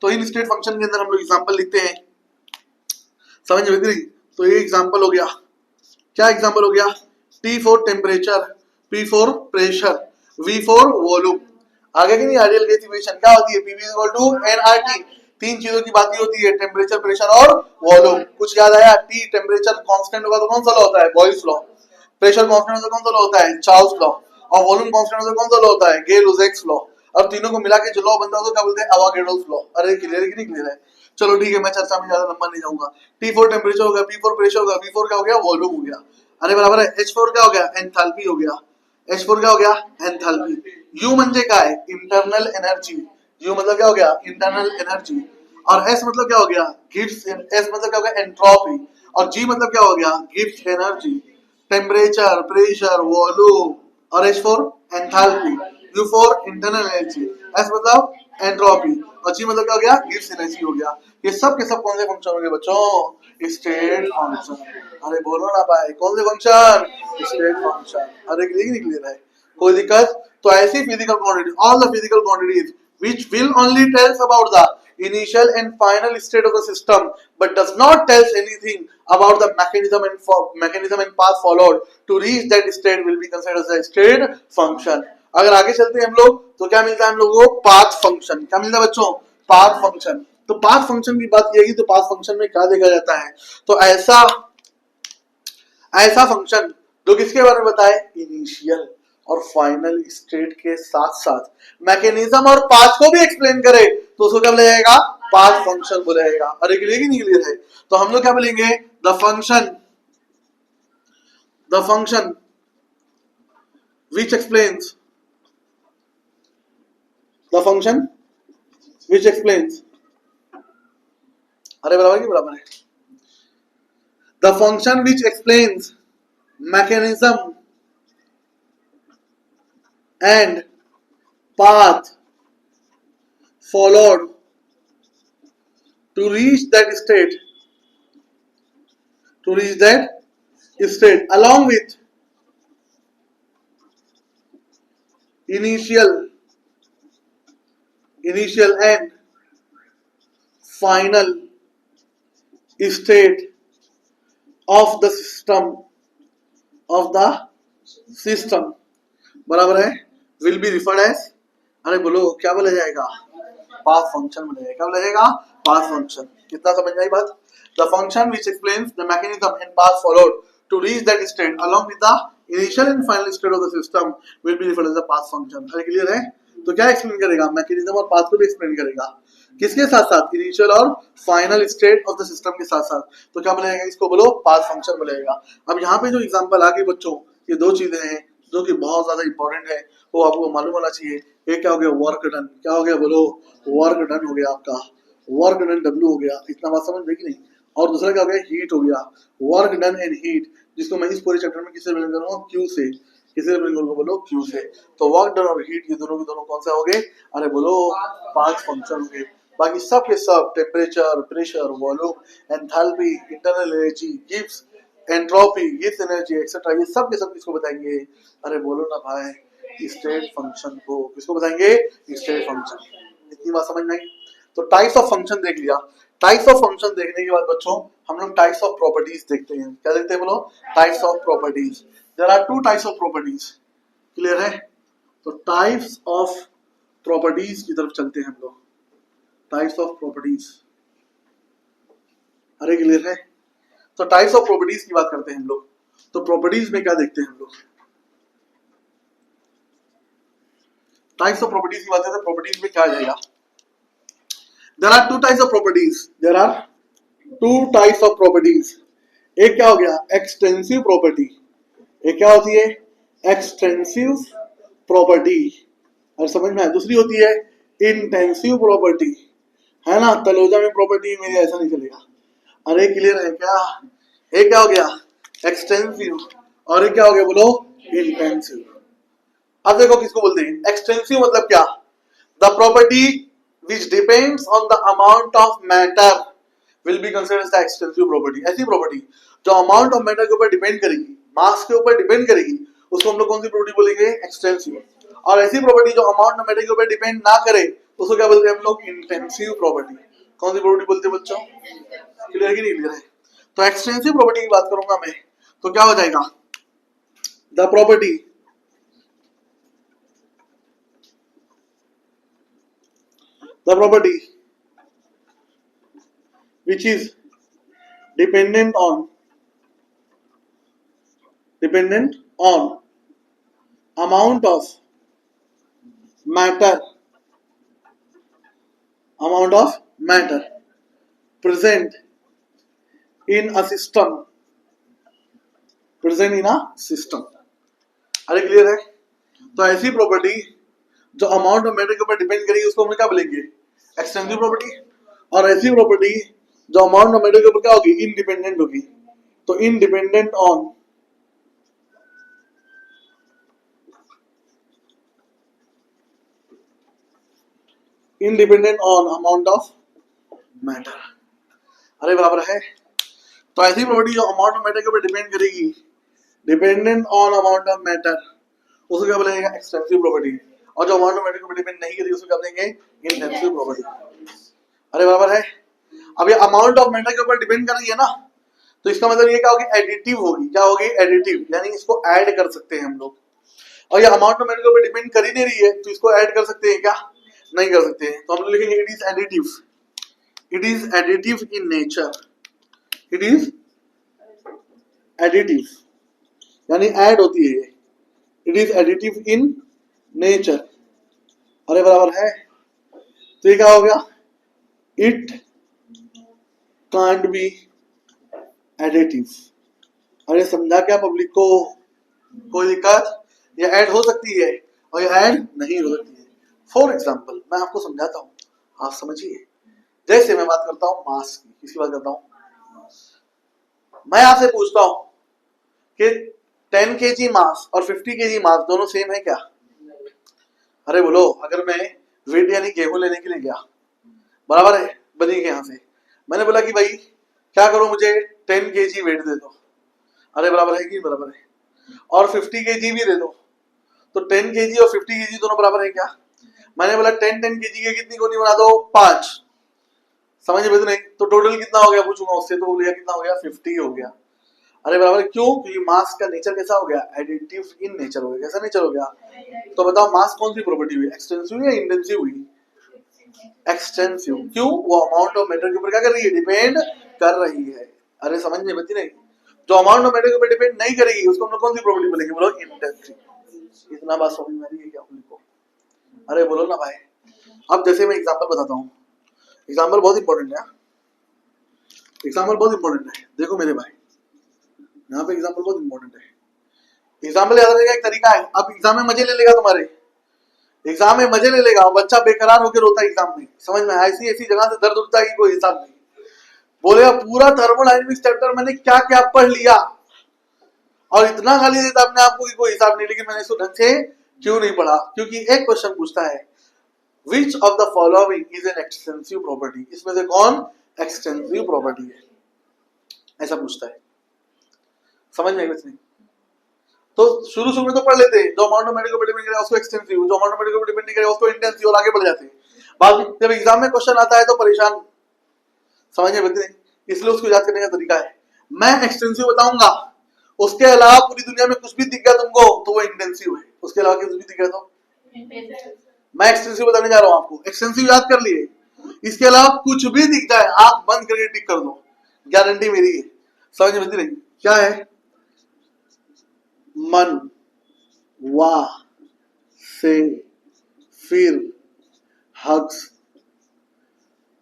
तो इन स्टेट फंक्शन के अंदर हम लोग एग्जांपल लिखते हैं, समझ में गई? तो ये एग्जांपल हो गया, क्या एग्जांपल हो गया? T for temperature, P for pressure, V for volume. आगे की नहीं, आइडियल गैस इक्वेशन क्या होती है? PV equal to nRT। तीन चीजों की बात होती है, टेम्परेचर, प्रेशर और वॉल्यूम। कुछ याद आया? T टेम्परेचर कांस्टेंट होगा तो कौन सा लॉ होता है? Boyle's law. प्रेशर कांस्टेंट होता है कौन सा लॉ होता है? Charles law. और वॉल्यूम कांस्टेंट होता है कौन सा लॉ होता है? गेल-लुसाक्स लॉ। और तीनों को मिला के जो लॉ बनता है उसको क्या बोलते हैं? अवोगाड्रोस लॉ। अरे क्लियर है कि नहीं क्लियर है? चलो ठीक है, मैं चर्चा में ज्यादा लंबा नहीं जाऊंगा। T फॉर टेम्परेचर हो गया, P फॉर प्रेशर हो गया, V फॉर क्या हो गया? वॉल्यूम हो गया। अरे बराबर है। H फॉर क्या हो गया? एंथैल्पी हो गया। H फॉर क्या हो गया? एंथैल्पी। U म्हणजे काय? Internal energy. U मतलब क्या हो गया? Internal energy. और S मतलब क्या हो गया? गिव्स। S मतलब क्या हो गया? एंट्रोपी। और G मतलब क्या हो गया? Gives energy. Temperature, pressure, volume. और H for enthalpy, U for internal energy, S मतलब एंट्रोपी, और G मतलब क्या हो गया? गिव्स एनर्जी हो गया। ये सब के सब कौन से फंक्शन हो गए बच्चों? State function. अरे बोलो ना भाई, कौन से फंक्शन? State function. अरे क्लियर नहीं क्लियर है? कोई दिक्कत? तो ऐसी physical quantity, all the physical quantities which will only tells about the initial and final state of the system but does not tells anything about the mechanism and path followed to reach that state will be considered as a state function। अगर आगे चलते हैं हम लोग तो क्या मिलता है हम लोगों को? Path function. क्या मिलता है बच्चों? Path function. तो पाथ फंक्शन की बात की तो पाथ फंक्शन में क्या देखा जाता है? तो ऐसा ऐसा फंक्शन जो किसके बारे में बताए? इनिशियल और फाइनल स्टेट के साथ साथ मैकेनिज्म और पाथ को भी एक्सप्लेन करे तो उसको क्या बोला जाएगा? पाथ फंक्शन बोला जाएगा। अरे क्लियर नहीं क्लियर है? तो हम लोग क्या बोलेंगे? The function which explains the function which explains। अरे बराबर की बराबर है। the function which explains mechanism and path followed to reach that state along with initial and final state of the system बराबर है will be referred as। अरे बोलो क्या बोला जाएगा? पाथ फंक्शन बोला जाएगा। क्या बोला जाएगा? Path function. कितना समझ में आई बात? The function which explains the mechanism and path followed to reach that state along with the initial and final state of the system will be referred as the path function। अरे क्लियर है? तो क्या एक्सप्लेन करेगा? मैकेनिज्म और पाथ को भी एक्सप्लेन करेगा। किसके साथ साथ? इनिशियल और final state of the system के साथ साथ। तो क्या बोलेगा? इसको बोलो पाथ फंक्शन बोलेगा। अब यहाँ पे जो एग्जांपल आ गई बच्चों, ये दो चीजें हैं जो कि बहुत ज्यादा इंपॉर्टेंट है, वो आपको मालूम होना चाहिए। एक क्या हो गया? Work done. क्या हो गया? बोलो, वर्क डन हो गया आपका। वर्क डन W हो गया। इतना बात समझ में कि नहीं? और दूसरा क्या हो गया? हीट हो गया। वर्क डन एंड हीट, जिसको मैं इस पूरे चैप्टर में किससे रिलेट करूंगा? Q से। किसे रिलेट करूंगा? बोलो Q से। तो वर्क डन और हीट, ये दोनों के दोनों कौन सा हो गए? अरे बोलो, पाथ फंक्शन हो गए। बाकी सब के सब temperature, pressure, volume, enthalpy, internal energy, gives entropy, gives energy etcetera, ये सब के सब किसको बताएंगे? अरे बोलो ना भाई, स्टेट फंक्शन को। किसको बताएंगे? State function. इतनी बात समझ में आई? तो टाइप्स ऑफ फंक्शन देख लिया। टाइप्स ऑफ फंक्शन देखने के बाद बच्चों हम लोग टाइप्स ऑफ प्रॉपर्टीज देखते हैं। क्या देखते हैं? बोलो, types of properties. There are two types of properties. Clear है? तो टाइप्स ऑफ प्रॉपर्टीज की तरफ चलते हैं हम लोग। Types of properties. अरे क्लियर है? तो टाइप्स ऑफ प्रॉपर्टीज की बात करते हैं हम लोग। तो प्रॉपर्टीज में क्या देखते हैं हम लोग? टाइप्स ऑफ प्रॉपर्टीज की बात करते हैं, प्रॉपर्टीज में क्या आ जाएगा? There are two types of properties, there are two types of properties. एक क्या हो गया? Extensive property. एक क्या होती है? एक्सटेंसिव प्रॉपर्टी, और समझ में आया? दूसरी होती है इंटेंसिव प्रॉपर्टी, है ना? तलोजा में प्रॉपर्टी मेरे ऐसा नहीं चलेगा। अरे क्लियर है क्या? एक क्या हो गया? एक्सटेंसिव, और एक क्या हो गया बोलो? इंटेंसिव। अब देखो किसको बोलते हैं एक्सटेंसिव, मतलब क्या? The property which depends on the amount of matter will be considered as the extensive property. ऐसी प्रॉपर्टी जो अमाउंट ऑफ मैटर के ऊपर डिपेंड करेगी, मास के ऊपर डिपेंड करेगी, उसको हम लोग कौन सी प्रॉपर्टी बोलेंगे? एक्सटेंसिव। और ऐसी प्रॉपर्टी जो अमाउंट ऑफ मैटर के ऊपर डिपेंड ना करे, उसको क्या बोलते हैं हम लोग? Intensive property. कौन सी प्रॉपर्टी बोलते हैं बच्चों? क्लियर की नहीं क्लियर है? तो एक्सटेंसिव प्रॉपर्टी की बात करूंगा मैं, तो क्या हो जाएगा? The property which is dependent on amount of matter present in a system, अरे क्लियर है? तो ऐसी प्रॉपर्टी जो अमाउंट ऑफ मैटर के ऊपर डिपेंड करेगी, उसको हम क्या बोलेंगे? Extensive property. और ऐसी प्रॉपर्टी जो अमाउंट ऑफ मैटर के ऊपर क्या होगी? इंडिपेंडेंट होगी। तो independent on amount of matter. अरे बराबर है? तो ऐसी प्रॉपर्टी जो अमाउंट ऑफ मैटर के ऊपर डिपेंड करेगी, dependent on amount of matter, उसको क्या बोलेंगे? Extensive property. और जो अमाउंट ऑफ मैटर के ऊपर डिपेंड नहीं करेगी, उसको क्या बोलेंगे? Intensive property. अरे बराबर है? अब ये अमाउंट ऑफ मैटर के ऊपर डिपेंड कर रही है ना, तो इसका मतलब ये क्या होगी? एडिटिव होगी। क्या होगी? एडिटिव, यानी इसको ऐड कर सकते हैं हम लोग। और ये अमाउंट ऑफ मैटर के ऊपर डिपेंड कर ही नहीं रही है, तो इसको ऐड कर सकते हैं क्या? नहीं कर सकते हैं। तो हम लोग लिखेंगे it is additive. It is additive in nature. It is additive, यानी ऐड होती है। It is additive in nature. अरे बराबर है? तो ये क्या हो गया? It can't be additive. अरे समझा क्या पब्लिक को? कोई दिक्कत? ये ऐड हो सकती है और ये ऐड नहीं हो सकती है। फॉर एग्जाम्पल मैं आपको समझाता हूँ, आप समझिए। जैसे मैं बात करता हूँ मास की, किसकी बात करता हूँ? मैं आपसे पूछता हूँ कि 10 kg मास और 50 kg मास दोनों सेम है क्या? अरे बोलो। अगर मैं वेट यानी गेहूं लेने के लिए गया, बराबर है, बनी के यहाँ से, मैंने बोला कि भाई क्या करो, मुझे 10 kg वेट दे दो। अरे बराबर है कि बराबर है? और 50 kg भी दे दो। तो 10 kg और 50 kg दोनों बराबर है क्या? मैंने बोला 10 kg के कितनी गोनी बना दो? 5। समझ में नहीं? तो टोटल कितना हो गया पूछूंगा उससे, तो बोलेगा कितना हो गया? 50 हो गया। अरे बराबर, क्यों? क्योंकि मास का नेचर कैसा हो गया? एडिटिव इन नेचर हो गया। कैसा नेचर हो गया? तो बताओ मास कौन सी प्रॉपर्टी हुई? एक्सटेंसिव या इंटेंसिव हुई? एक्सटेंसिव। क्यों? वो अमाउंट ऑफ मैटर के ऊपर क्या कर रही है? डिपेंड कर रही है। अरे समझ में बच्ची नहीं? जो अमाउंट ऑफ मैटर के ऊपर डिपेंड नहीं करेगी, उसको हम लोग कौन सी प्रॉपर्टी बोलेंगे? बोलो इंटेंसिव। इतना बात समझ में आ रही है क्या आपको? अरे बोलो ना भाई। अब जैसे मैं एग्जांपल बताता हूँ, एग्जांपल बहुत इंपॉर्टेंट है। एग्जांपल बहुत इंपॉर्टेंट है। देखो मेरे भाई, यहाँ पे एग्जांपल बहुत इंपॉर्टेंट है। एग्जांपल याद रखने का एक तरीका है। अब एग्जाम में मजे ले लेगा, तुम्हारे एग्जाम में मजे ले लेगा, और बच्चा बेकरार होकर रोता है एग्जाम में। समझ में? ऐसी ऐसी जगह से दर्द उठता है कि कोई हिसाब नहीं। बोलेगा पूरा थर्मोडायनेमिक्स चैप्टर मैंने क्या क्या पढ़ लिया, और इतना गाली देता अपने आप को कि कोई हिसाब नहीं, लेकिन मैंने इसको ढंग से क्यों नहीं पढ़ा? क्योंकि एक क्वेश्चन पूछता है which of the following is an extensive property. इसमें से कौन एक्सटेंसिव प्रॉपर्टी है, ऐसा पूछता है। समझ में आई बच्चे? तो शुरू में तो पढ़ लेते हैं, जो अमाउंट ऑफ मैटर को डिपेंड करेगा उसको एक्सटेंसिव, जो अमाउंट ऑफ मैटर को डिपेंड नहीं करेगा उसको इंटेंसिव, और आगे बढ़ जाते हैं। बाद में जब एग्जाम में क्वेश्चन आता है तो परेशान। समझ में बच्चे? इसलिए उसको याद करने का तरीका है, मैं एक्सटेंसिव बताऊंगा, उसके अलावा पूरी दुनिया में कुछ भी दिख गया तुमको तो वो इंटेंसिव है। उसके अलावा कुछ भी दिख गया तो मैं एक्सटेंसिव बताने जा रहा हूँ आपको। एक्सटेंसिव याद कर लिए, इसके अलावा कुछ भी दिख जाए आंख बंद करके टिक कर दो, गारंटी मेरी है। समझ में नहीं? क्या है? मन, वा, से, फिर हग्स,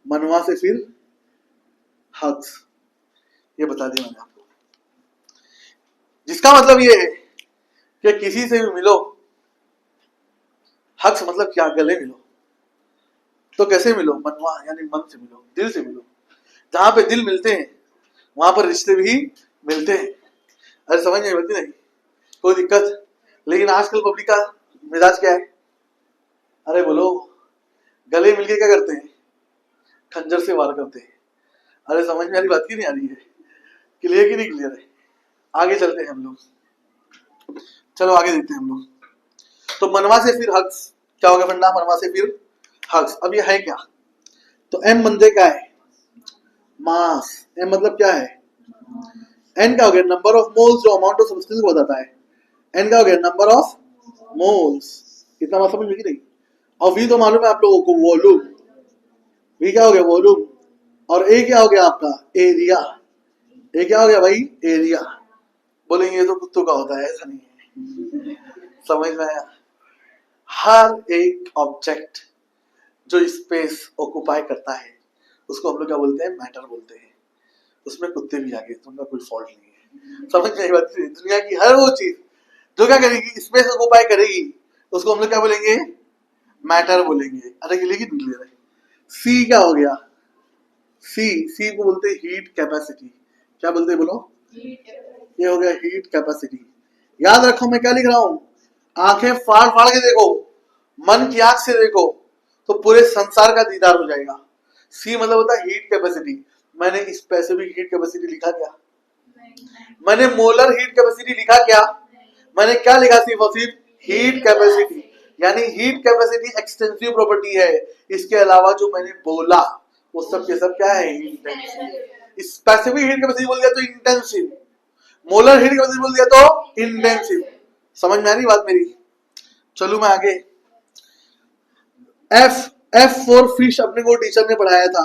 मनवा से फिर हग्स, ये बता दिया मैंने आपको। जिसका मतलब ये है कि किसी से भी मिलो, हग्स मतलब क्या, गले मिलो। तो कैसे मिलो, मनवा यानी मन से मिलो, दिल से मिलो। जहां पे दिल मिलते हैं वहां पर रिश्ते भी मिलते हैं। अरे समझ नहीं मिलती नहीं, कोई दिक्कत। लेकिन आजकल पब्लिक का मिजाज क्या है, अरे बोलो, गले मिलके क्या करते हैं, खंजर से वार करते हैं। अरे समझ में आ रही बात की नहीं आ रही है, क्लियर की नहीं क्लियर है। आगे चलते हैं हम लोग, चलो आगे देखते हैं हम लोग। तो मनवा से फिर हग्स, क्या हो गया फंडा, मनवा से फिर हग्स। अब ये है क्या, तो एम बंदे क्या है, मास। एम मतलब क्या है, एन क्या हो गया, नंबर ऑफ मोल्स, जो अमाउंट ऑफ सब्सटेंस को बताता है। एन क्या हो गया, नंबर ऑफ मोल्स। इतना बात समझ में नहीं। और वी तो मालूम है आप लोगों को, वॉल्यूम। वी क्या हो गया, वॉल्यूम। और ए क्या हो गया आपका, एरिया। ए क्या हो गया भाई, एरिया। बोलेंगे तो कुत्तों का होता है, ऐसा नहीं है। समझ में आया। हर एक ऑब्जेक्ट जो स्पेस ऑक्युपाई करता है उसको हम लोग क्या बोलते हैं, मैटर बोलते हैं। उसमें कुत्ते भी आ गए तो उनका कोई फॉल्ट नहीं है। समझ में आई बात। दुनिया की हर वो चीज जो क्या करेगी, स्पेस ऑक्युपाई करेगी, उसको हम लोग क्या बोलेंगे, मैटर बोलेंगे। अरे लेकिन क्लियर है। सी क्या हो गया, सी को बोलते हैं हीट कैपेसिटी। क्या बोलते हैं बोलो, ये हो गया हीट कैपेसिटी। याद रखो मैं क्या लिख रहा हूं, आंखें फाड़ फाड़ के देखो, मन की आंख से देखो तो पूरे संसार का दीदार हो जाएगा। सी मतलब होता है हीट कैपेसिटी। मैंने स्पेसिफिक हीट कैपेसिटी लिखा क्या, मैंने मोलर हीट कैपेसिटी लिखा क्या, मैंने क्या लिखा, सिर्फ और सिर्फ हीट कैपेसिटी। यानी हीट कैपेसिटी एक्सटेंसिव प्रॉपर्टी है। इसके अलावा जो मैंने बोला वो सब के सब क्या है, इंटेंसिव। स्पेसिफिक हीट कैपेसिटी बोल दिया तो इंटेंसिव, मोलर हीट कैपेसिटी बोल दिया तो इंटेंसिव। समझ में आ रही बात मेरी। चलू मैं आगे। एफ फॉर फिश अपने को टीचर ने पढ़ाया था,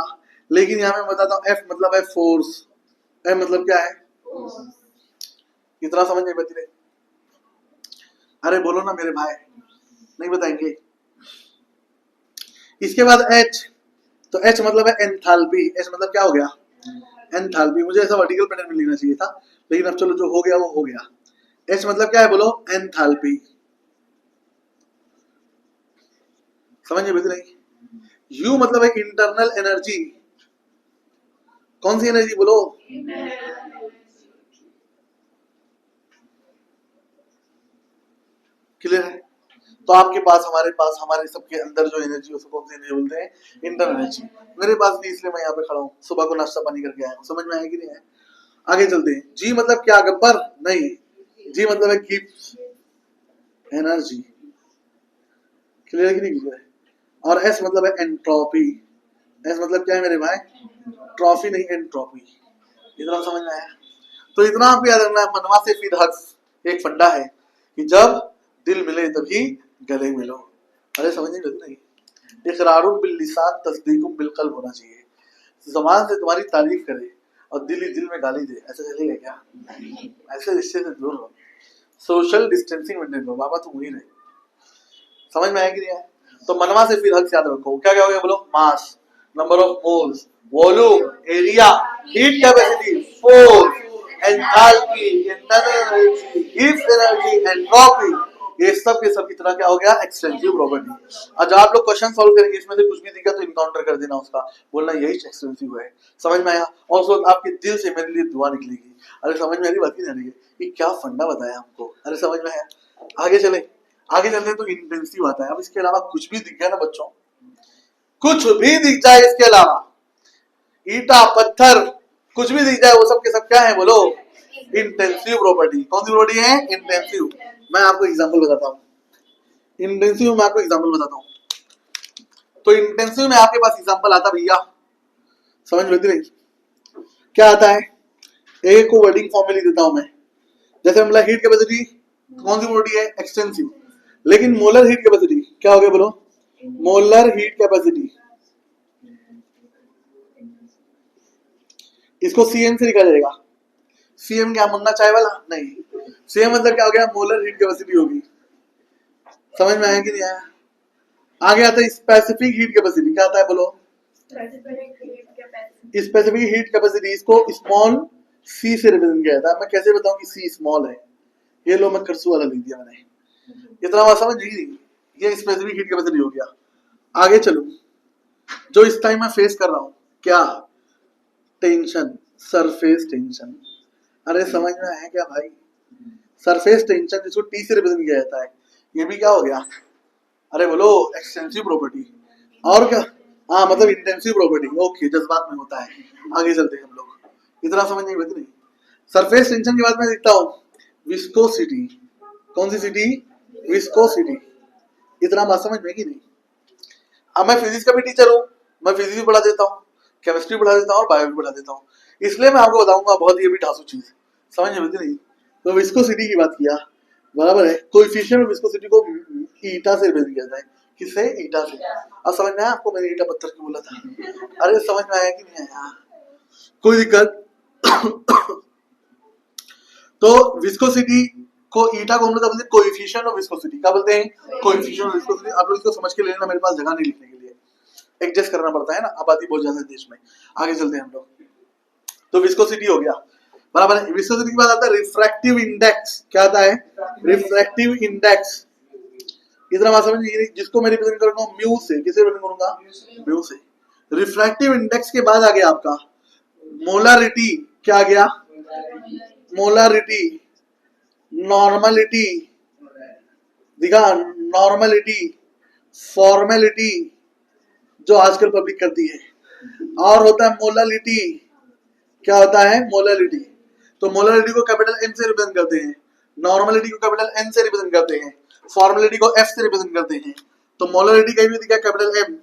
लेकिन यहां मैं बताता हूं। एफ मतलब है फोर्स, एफ मतलब क्या है, इतना समझ नहीं बची रहे। अरे बोलो ना मेरे भाई, नहीं बताएंगे। इसके बाद एच, तो एच मतलब है एंथैल्पी। एच मतलब क्या हो गया, एंथैल्पी। मुझे ऐसा वर्टिकल पैटर्न में लिखना चाहिए था, लेकिन अब चलो जो हो गया वो हो गया। एच मतलब क्या है बोलो, एंथैल्पी। समझ में नहीं। यू मतलब है इंटरनल एनर्जी। कौन सी एनर्जी बोलो, क्लियर है। तो आपके पास, हमारे पास, हमारे सबके अंदर जो एनर्जी, उसको कौन सी एनर्जी बोलते हैं, इंटरनल एनर्जी। मेरे पास भी, इसलिए मैं यहाँ पे खड़ा हूँ, सुबह को नाश्ता पानी करके आया हूँ। समझ में आया कि नहीं आया। आगे चलते हैं। जी मतलब क्या, गब्बर नहीं, जी मतलब है कीप्स एनर्जी। क्लियर है कि नहीं क्लियर है। और एस मतलब है एंट्रोपी। एस मतलब क्या है मेरे भाई, ट्रॉफी नहीं एंट्रोपी। इतना समझ में आया। तो इतना आपको याद रखना है, मनवा से फिर हग्स एक फंडा है कि जब दिल मिले तभी गले मिलो। अरे समझ नहीं, इकरारुम बिल लिसान तस्दीकुम बिल कल्ब होना चाहिए। ज़बान से तुम्हारी तारीफ करे और दिल ही दिल में गाली दे, ऐसा चलेगा क्या, ऐसे रिश्ते से दूर रहो। सोशल डिस्टेंसिंग मेंटेन करो, बाबा तुम वही रहे। समझ में आया कि नहीं आया। तो मनवा से फिर हग्स याद रखो, क्या क्या हो गया बोलो, mass, number of moles, volume, area, heat capacity, force, enthalpy, internal energy, heat energy, entropy. ये सब के सब कितना क्या हो गया, एक्सटेंसिव प्रॉपर्टी। और जब आप लोग क्वेश्चन सॉल्व करेंगे, इसमें से कुछ भी दिखा तो इनकाउंटर कर देना उसका, बोलना यही एक्सटेंसिव है। समझ में आया। और उस वक्त आपके दिल से मेरे लिए दुआ निकलेगी। अरे समझ में आ रही बात नहीं आ रही है, ये क्या फंडा बताया हमको। अरे समझ में आया। आगे चले, आगे चलते तो इंटेंसिव आता है। अब इसके अलावा कुछ भी दिख गया ना बच्चों, कुछ भी दिख जाए इसके अलावा, ईटा पत्थर कुछ भी दिख जाए, वो सब के सब क्या है बोलो, इंटेंसिव प्रॉपर्टी। कौन सी प्रॉपर्टी है, इंटेंसिव। मैं आपको एग्जांपल बताता हूँ, इंटेंसिव में आपको एग्जांपल बताता हूँ। तो इंटेंसिव में आपके पास एग्जांपल आता भैया, समझ में नहीं क्या आता है। एक को वर्डिंग फॉर्म में लिख देता हूं मैं। जैसे मतलब हीट कैपेसिटी कौन सी प्रॉपर्टी है, एक्सटेंसिव। लेकिन मोलर हीट कैपेसिटी क्या हो गया बोलो, मोलर हीट कैपेसिटी। इसको सीएम से लिखा जाएगा। सीएम क्या, मुन्ना चाय वाला नहीं, सीएम मतलब क्या हो गया, मोलर हीट कैपेसिटी होगी। समझ में आया कि नहीं आया। आगे आता है स्पेसिफिक हीट कैपेसिटी, क्या आता है बोलो? स्पेसिफिक हीट कैपेसिटी, इसको स्मॉल सी से रिप्रेजेंट किया जाता है। मैं कैसे बताऊं कि सी स्मॉल है? ये लो, मैं कर्सू वाला लिख दिया मैंने, इतना बात समझ नहीं। ये स्पेसिफिक हीट कैपेसिटी हो गया। आगे चलो, जो इस टाइम मैं फेस कर रहा हूं, क्या? Tension, surface tension. अरे समझ में आया क्या भाई? सरफेस टेंशन जिसको टी से रिप्रेजेंट किया जाता है, ये भी क्या हो गया? अरे बोलो, एक्सटेंसिव प्रॉपर्टी। और क्या? हाँ, मतलब इंटेंसिव प्रॉपर्टी। ओके, जज्बात में होता है। आगे चलते हैं हम लोग, इतना समझ नहीं बची नहीं। सरफेस टेंशन के बाद मैं लिखता हूँ विस्कोसिटी। कौन सी सिटी? विस्कोसिटी। इतना बात समझ में कि नहीं? अब मैं फिजिक्स का भी टीचर हूँ, मैं फिजिक्स भी पढ़ा देता हूँ, केमिस्ट्री पढ़ा देता हूँ और बायो भी पढ़ा देता हूँ, इसलिए मैं आपको बताऊंगा बहुत ही अभी ढांसू चीज, समझ में बची नहीं। तो विस्कोसिटी की बात किया, बराबर है। कोएफिशिएंट ऑफ विस्कोसिटी को ईटा से रिप्रेजेंट किया जाता है। किससे? ईटा से। अब समझ में आया आपको मैंने ईटा पत्थर क्यों बोला था? अरे समझ में आया कि नहीं आया? कोई दिक्कत? तो विस्कोसिटी को ईटा को हम लोग बोलते हैं कोएफिशिएंट ऑफ विस्कोसिटी। क्या बोलते हैं? Coefficient of viscosity. आप लोग इसको समझ के लेना, मेरे पास जगह नहीं लिखने के लिए, एडजस्ट करना पड़ता है ना, आबादी बहुत ज्यादा है देश में। आगे चलते हैं हम लोग। तो विस्कोसिटी हो गया, बराबर है। विस्कोसिटी के बाद आता है रिफ्रैक्टिव इंडेक्स। क्या आता है? Refractive index. इतना बात समझ नहीं, जिसको मैं रिप्रेजेंट करूंगा म्यू से। किसे रिप्रेजेंट करूंगा? म्यू से। रिफ्रैक्टिव इंडेक्स के बाद आ गया आपका मोलारिटी। क्या आ गया? मोलारिटी, नॉर्मलिटी, दिखा, नॉर्मलिटी, फॉर्मेलिटी, जो आजकल पब्लिक करती है, और होता है मोलालिटी। क्या होता है? मोलालिटी। तो मोलालिटी को कैपिटल एम से रिप्रेजेंट करते हैं, नॉर्मलिटी को कैपिटल एन से रिप्रेजेंट करते हैं, फॉर्मेलिटी को एफ से रिप्रेजेंट करते हैं। तो मोलालिटी कहीं भी दिखा कैपिटल एम,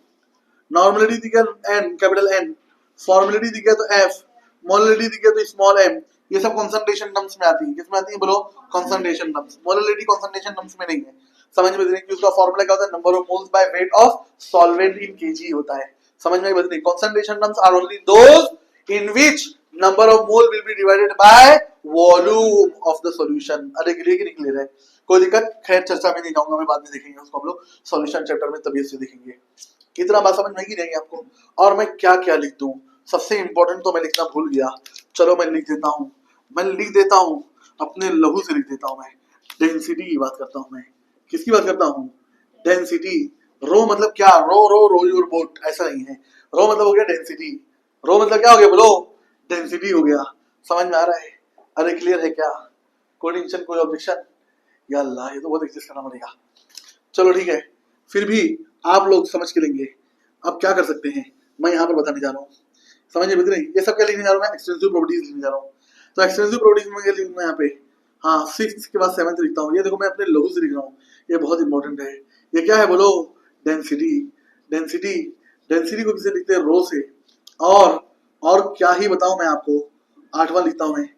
नॉर्मलिटी दिखा एन कैपिटल एन, फॉर्मेलिटी दिखा तो एफ, मोलालिटी दिखा तो स्मॉल एम। ये सब कंसंट्रेशन टर्म्स में आती है। किसमें आती है बोलो? Concentration terms. Molality concentration terms में नहीं है, समझ में नहीं कि उसका फॉर्मूला क्या होता है? Number of moles by weight of solvent in kg होता है। समझ में नहीं? Concentration terms are only those in which number of mole will be divided by volume of the solution. अरे क्लियर कि नहीं क्लियर है? कोई दिक्कत? खैर चर्चा में नहीं जाऊंगा, मैं बाद में देखेंगे उसको हम लोग सॉल्यूशन चैप्टर में, तभी से देखेंगे। कितना बात समझ में ही नहीं आपको? और मैं क्या क्या लिख दूं? सबसे इंपॉर्टेंट तो मैं लिखना भूल गया, चलो मैं लिख देता हूं। मैं लिख देता हूं, अपने लहू से लिख देता हूं। मैं डेंसिटी की बात करता हूं। मैं किसकी बात करता हूं? डेंसिटी। रो मतलब क्या? रो रो रो योर बोट, ऐसा नहीं है। रो मतलब हो गया डेंसिटी। रो मतलब क्या हो गया बोलो? डेंसिटी हो गया। समझ में आ रहा है? अरे क्लियर है क्या? कोई टेंशन, कोई ऑब्जेक्शन? या अल्लाह, ये तो बहुत एडजस्ट करना पड़ेगा। चलो ठीक है, फिर भी आप लोग समझ के लेंगे। अब क्या कर सकते हैं, मैं यहाँ पर बताने जा रहा हूँ, समझ में नहीं? ये सब क्या लिखने जा रहा हूँ मैं? एक्सटेंसिव प्रॉपर्टीज लिखने जा रहा हूँ। तो एक्सटेंसिव प्रॉपर्टीज में क्या लिखूंगा यहाँ पे? हाँ, 6th के बाद 7th लिखता हूँ। ये देखो मैं अपने लघु से लिख रहा हूँ, ये बहुत इंपॉर्टेंट है। ये क्या है बोलो? डेंसिटी। डेंसिटी, डेंसिटी को किसे लिखते हैं? रो से। और क्या ही बताऊं मैं आपको, 8वां लिखता हूं मैं।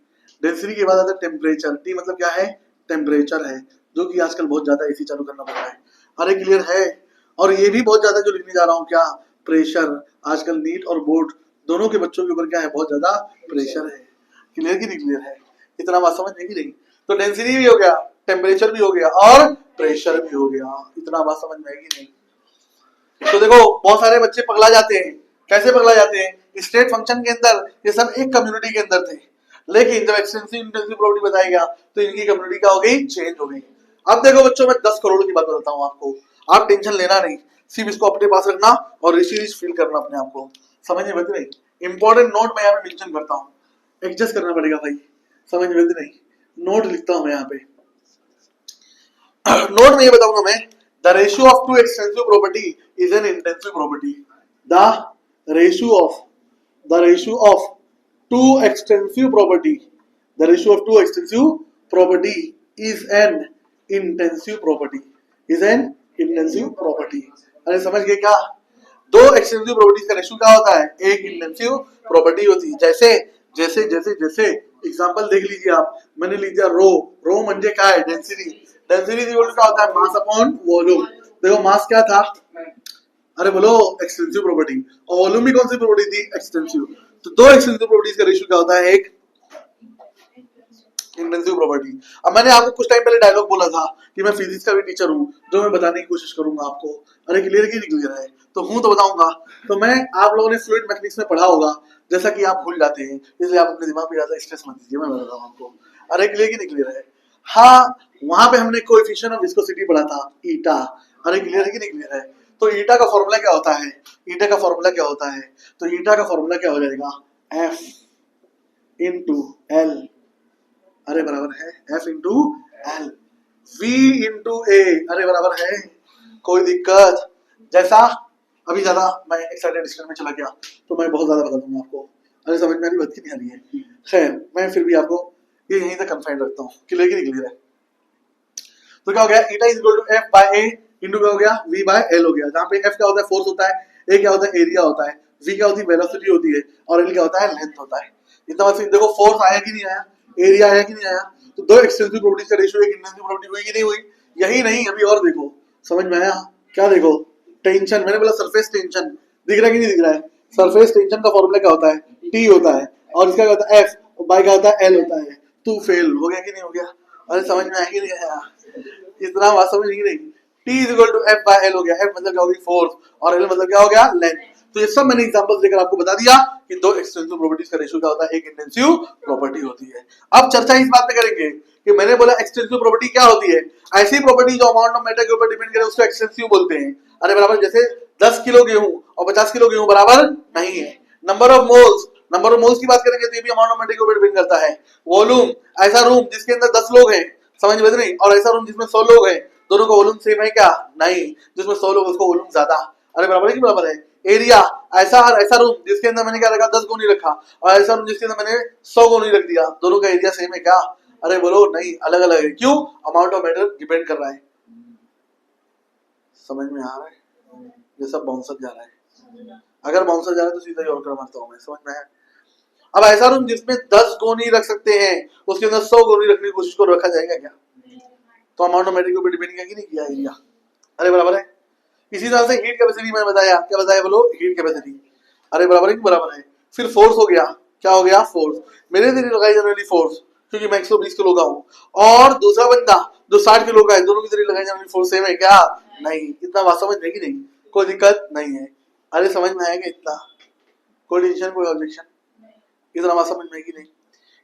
डेंसिटी के बाद आता है टेम्परेचर। टी मतलब क्या है? टेम्परेचर है, जो कि आजकल बहुत ज्यादा एसी चालू करना पड़ रहा है। अरे क्लियर है? और ये भी बहुत ज्यादा जो लिखने जा रहा हूँ, क्या? प्रेशर। आजकल नीट और बोर्ड दोनों के बच्चों के ऊपर क्या है? बहुत ज्यादा प्रेशर है। क्लियर की नहीं क्लियर है? इतना बात समझ नहीं की नहीं? तो डेंसिटी भी हो गया, टेम्परेचर भी हो गया और प्रेशर भी हो गया। इतना बात समझ में आएगी नहीं? तो देखो बहुत सारे बच्चे पगला जाते हैं। कैसे पगला जाते हैं? स्टेट फंक्शन के अंदर ये सब एक कम्युनिटी के अंदर थे, लेकिन जब एक्सटेंसिव इंटेंसिव प्रॉपर्टी बताया गया तो इनकी कम्युनिटी क्या हो गई? चेंज हो गई। अब देखो बच्चों, मैं 10 करोड़ की बात बताता हूँ आपको, आप टेंशन लेना नहीं, सिर्फ इसको अपने पास रखना और रिसीज फील करना अपने आप को। समझ में नहीं? इंपॉर्टेंट नोट मैं यहाँ पे मेंशन करता हूँ, एडजस्ट करना पड़ेगा भाई। समझ में नहीं? नोट लिखता हूँ मैं यहाँ पे। नोट में ये बताऊंगा मैं, the ratio of two extensive property is an intensive property. The ratio of two extensive property, the ratio of two extensive property is an intensive property, is an intensive property. अरे समझ गए क्या? दो एक्सटेंसिव प्रॉपर्टीज का रेशियो क्या होता है? एक इंटेंसिव प्रॉपर्टी होती है। जैसे जैसे जैसे जैसे एग्जांपल देख लीजिए आप, मैंने लिख दिया रो। रो म्हणजे क्या है? डेंसिटी। डेंसिटी इक्वल टू क्या होता है? Mass upon volume. देखो मास क्या था? अरे बोलो, एक्सटेंसिव प्रॉपर्टी। और वॉल्यूम भी कौन सी प्रॉपर्टी थी? एक्सटेंसिव। तो दो एक्सटेंसिव प्रॉपर्टीज का रेशियो क्या होता है? एक इंटेंसिव प्रॉपर्टी। अब मैंने आपको कुछ टाइम पहले डायलॉग बोला था कि मैं फिजिक्स का भी टीचर हूँ, जो मैं बताने की कोशिश करूंगा आपको। अरे क्लियर की नहीं क्लियर है? तो हूँ तो बताऊंगा। तो मैं आप लोगों ने फ्लूइड मैकेनिक्स में पढ़ा होगा, जैसा कि आप भूल जाते हैं, इसलिए आप अपने दिमाग पे ज्यादा स्ट्रेस मत दीजिए, मैं बता रहा हूँ आपको। अरे क्लियर की नहीं क्लियर है? हाँ, वहां पे हमने कोएफिशिएंट ऑफ विस्कोसिटी पढ़ा था, ईटा। अरे क्लियर है कि नहीं क्लियर है? तो ईटा का फॉर्मूला क्या होता है? ईटा का फॉर्मूला क्या होता है? तो ईटा का फॉर्मूला क्या हो जाएगा? एफ इंटू एल, अरे बराबर है F into L, V into A, अरे बराबर है, कोई दिक्कत? जैसा अभी ज्यादा मैं एक्साइटेड स्टेट में चला गया तो मैं बहुत ज्यादा बता दूंगा आपको। अरे समझ में आ रही बात की नहीं आ रही है? खैर मैं फिर भी आपको ये यहीं तक कन्फाइंड रखता हूँ। क्लियर की नहीं क्लियर है? तो क्या हो गया? Eta is equal to F by A into क्या हो गया? वी बाय एल हो गया। जहाँ पे एफ क्या होता है? फोर्स होता है, ए क्या होता है? एरिया होता है, वी क्या होती है? वेलोसिटी होती है, और एल क्या होता है? लेंथ होता है। इतना बस देखो, फोर्स आया कि नहीं आया, एरिया आया कि नहीं आया। तो दो एक्सटेंसिव प्रॉपर्टीज का रेशियो एक इंटेंसिव प्रॉपर्टी हुई कि नहीं हुई? यही नहीं, अभी और देखो, समझ में आया? क्या देखो? टेंशन, मैंने बोला सरफेस टेंशन, दिख रहा है कि नहीं दिख रहा है? सरफेस टेंशन का फॉर्मूला क्या होता है? टी होता है, और इसका क्या होता है? एफ, बाय क्या होता है? एल होता है। तू फेल हो गया कि नहीं हो गया? अरे समझ में आया कि नहीं आया? इतना बात समझ नहीं रही। T is equal to F by L हो गया, एफ मतलब क्या हो गई? फोर्स, और एल मतलब क्या हो गया? लेंथ। तो ये सब मैंने एग्जांपल्स देकर आपको बता दिया कि दो एक्सटेंसिव प्रॉपर्टीज का रेशियो क्या होता है? एक इंटेंसिव प्रॉपर्टी होती है। अब चर्चा इस बात पे करेंगे कि मैंने बोला एक्सटेंसिव प्रॉपर्टी क्या होती है? ऐसी प्रॉपर्टी जो अमाउंट ऑफ मैटर के ऊपर डिपेंड करे उसको एक्सटेंसिव बोलते हैं। अरे बराबर, जैसे 10 किलो गेहूं और 50 किलो गेहूं बराबर नहीं है। नंबर ऑफ मोल्स की बात करेंगे तो ये भी अमाउंट ऑफ मैटर के ऊपर डिपेंड करता है। वॉल्यूम, ऐसा रूम जिसके अंदर 10 लोग हैं, समझ में नहीं, और ऐसा रूम जिसमें 100 लोग हैं, दोनों का वॉल्यूम सेम है क्या? नहीं, जिसमें 100 लोग उसको वॉल्यूम ज्यादा। अरे बराबर है कि बराबर है? एरिया, ऐसा रूम जिसके अंदर मैंने क्या रखा? 10 गोनी रखा, और ऐसा रूम जिसके अंदर मैंने 100 गोनी रख दिया, दोनों का एरिया सेम है क्या? अरे बोलो नहीं, अलग अलग है। क्यों? अमाउंट ऑफ मैटर डिपेंड कर रहा है। समझ में आ रहा है? ये सब बाउंसर जा रहा है, अगर बाउंसर जा रहा है तो सीधा ही और कर मारता हूं मैं। समझ में आया? अब ऐसा रूम जिसमें 10 गोनी रख सकते हैं, उसके अंदर 100 गोनी रखने की कोशिश को रखा जाएगा क्या? तो अमाउंट ऑफ मैटर के ऊपर डिपेंड किया कि नहीं किया? एरिया। अरे बराबर है? इसी तरह से हीट कैपेसिटी मैंने बताया, क्या बताया बोलो? Heat capacity. अरे बराबर है कि बराबर है? फिर फोर्स हो गया, क्या हो गया? फोर्स। मेरे लिए लगाई जाने वाली फोर्स, क्योंकि मैं 120 किलो का हूँ, और दूसरा बंदा जो 60 किलो का है, दोनों की जरिए लगाई जाने वाली फोर्स सेम है क्या? नहीं। इतना बात समझ में कि नहीं? कोई दिक्कत नहीं है? अरे समझ में आएगा इतना? कोई टेंशन, कोई ऑब्जेक्शन? इतना बात समझ में कि नहीं?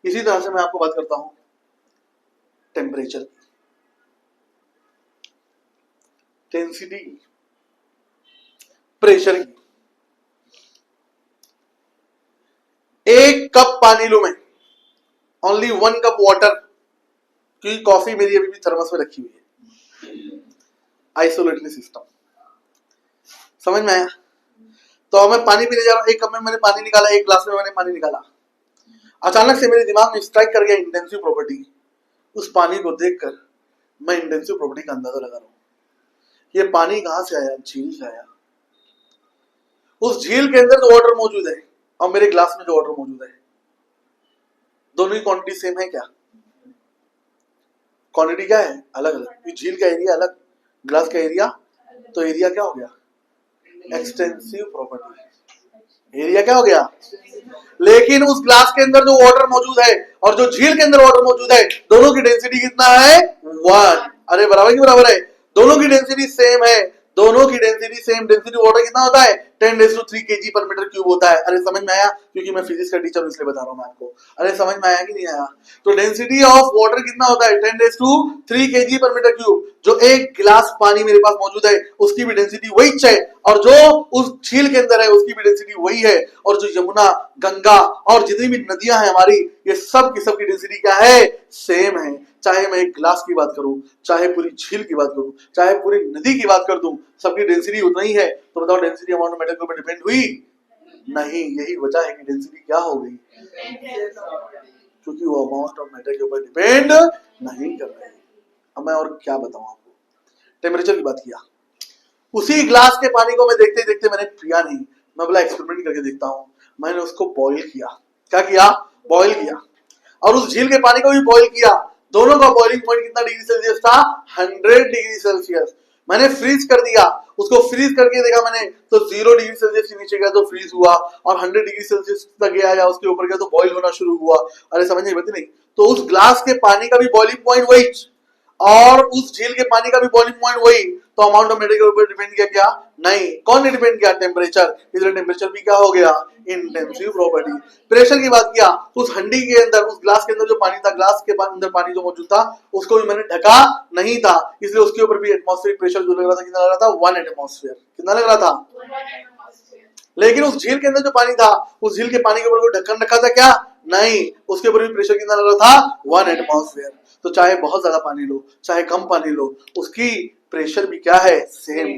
इसी तरह से मैं आपको बात करता हूँ टेम्परेचर, डेंसिटी, प्रेशर की। एक कप पानी लूं मैं, ओनली 1 कप वाटर, क्योंकि कॉफी मेरी अभी भी थर्मस में रखी हुई है, आइसोलेटरी सिस्टम। समझ में आया? तो मैं पानी पीने जा रहा हूं, एक कप में मैंने पानी निकाला, एक ग्लास में मैंने पानी निकाला, अचानक से मेरे दिमाग में स्ट्राइक कर गया इंटेंसिव प्रॉपर्टी। उस पानी को देखकर मैं इंटेंसिव प्रॉपर्टी का अंदाजा लगा रहा हूं। ये पानी कहां से आया? झील से आया। उस झील के अंदर जो वाटर मौजूद है और मेरे ग्लास में जो वाटर मौजूद है, दोनों की क्वांटिटी सेम है क्या? क्वांटिटी क्या है? अलग अलग। झील का एरिया अलग, ग्लास का एरिया, तो एरिया क्या हो गया? Extensive property. एरिया क्या हो गया? लेकिन उस ग्लास के अंदर जो वाटर मौजूद है और जो झील के अंदर वाटर मौजूद है, दोनों की डेंसिटी कितना है? 1। अरे बराबर की बराबर है? दोनों की डेंसिटी सेम है, दोनों की डेंसिटी सेम। डेंसिटी वाटर कितना होता है? 10⁻³ kg पर मीटर क्यूब होता है। अरे समझ में आया? क्योंकि मैं फिजिक्स का टीचर हूं इसलिए बता रहा हूं मैं आपको। अरे समझ में आया कि नहीं आया? तो डेंसिटी ऑफ वाटर कितना होता है? 10⁻³ kg पर मीटर क्यूब। जो एक गिलास पानी मेरे पास मौजूद है उसकी भी डेंसिटी वही है, और जो उस झील के अंदर है उसकी भी डेंसिटी वही है, और जो यमुना, गंगा और जितनी भी नदियां हैं हमारी, ये सब की सबकी डेंसिटी क्या है? सेम है। चाहे मैं एक ग्लास की बात करूं, चाहे पूरी झील की बात करूं, चाहे पूरी नदी की बात कर दूं, सबकी डेंसिटी उतना ही है। तो बताओ डेंसिटी अमाउंट ऑफ मैटर के ऊपर डिपेंड हुई? नहीं। यही वजह है कि डेंसिटी क्या हो गई? क्योंकि वो अमाउंट ऑफ मैटर के ऊपर डिपेंड नहीं कर रही। अब मैं और क्या बताऊं आपको? टेम्परेचर की बात किया, उसी ग्लास के पानी को मैं देखते देखते मैंने पिया नहीं, मैं बोला एक्सपेरिमेंट करके देखता हूं। मैंने उसको बॉईल किया। क्या किया? बॉईल किया। और उस झील के पानी को भी बॉईल किया। दोनों का बॉइलिंग पॉइंट कितना डिग्री सेल्सियस था? 100 डिग्री सेल्सियस। मैंने फ्रीज कर दिया, उसको फ्रीज करके देखा मैंने तो 0 डिग्री सेल्सियस से नीचे गया तो फ्रीज हुआ, और 100 डिग्री सेल्सियस तक गया या उसके ऊपर गया तो बॉईल होना शुरू हुआ। अरे समझ नहीं बती नहीं। तो उस ग्लास के पानी का भी बॉइलिंग पॉइंट वही, और उस झील के पानी का भी बॉइलिंग पॉइंट वही। तो अमाउंट ऑफ मेटेरियल के ऊपर डिपेंड किया क्या? नहीं। कौन ने डिपेंड किया? टेम्परेचर। इसलिए टेम्परेचर भी क्या हो गया? Intensive property. प्रेशर की बात किया, उस हंडी के अंदर, उस ग्लास के अंदर जो पानी था, ग्लास के अंदर पानी जो मौजूद था, उसको भी मैंने ढका नहीं था, इसलिए उसके ऊपर भी एटमॉस्फेरिक प्रेशर जो लग रहा था, कितना लग रहा था? 1 एटमॉस्फेयर। कितना लग रहा था? लेकिन उस झील के अंदर जो पानी था, उस झील के पानी के ऊपर कोई ढक्कन रखा था क्या? नहीं। उसके ऊपर भी प्रेशर कितना लग रहा था? 1 एटमॉस्फेयर। तो चाहे बहुत ज्यादा पानी लो, चाहे कम पानी लो, उसकी प्रेशर भी क्या है? सेम।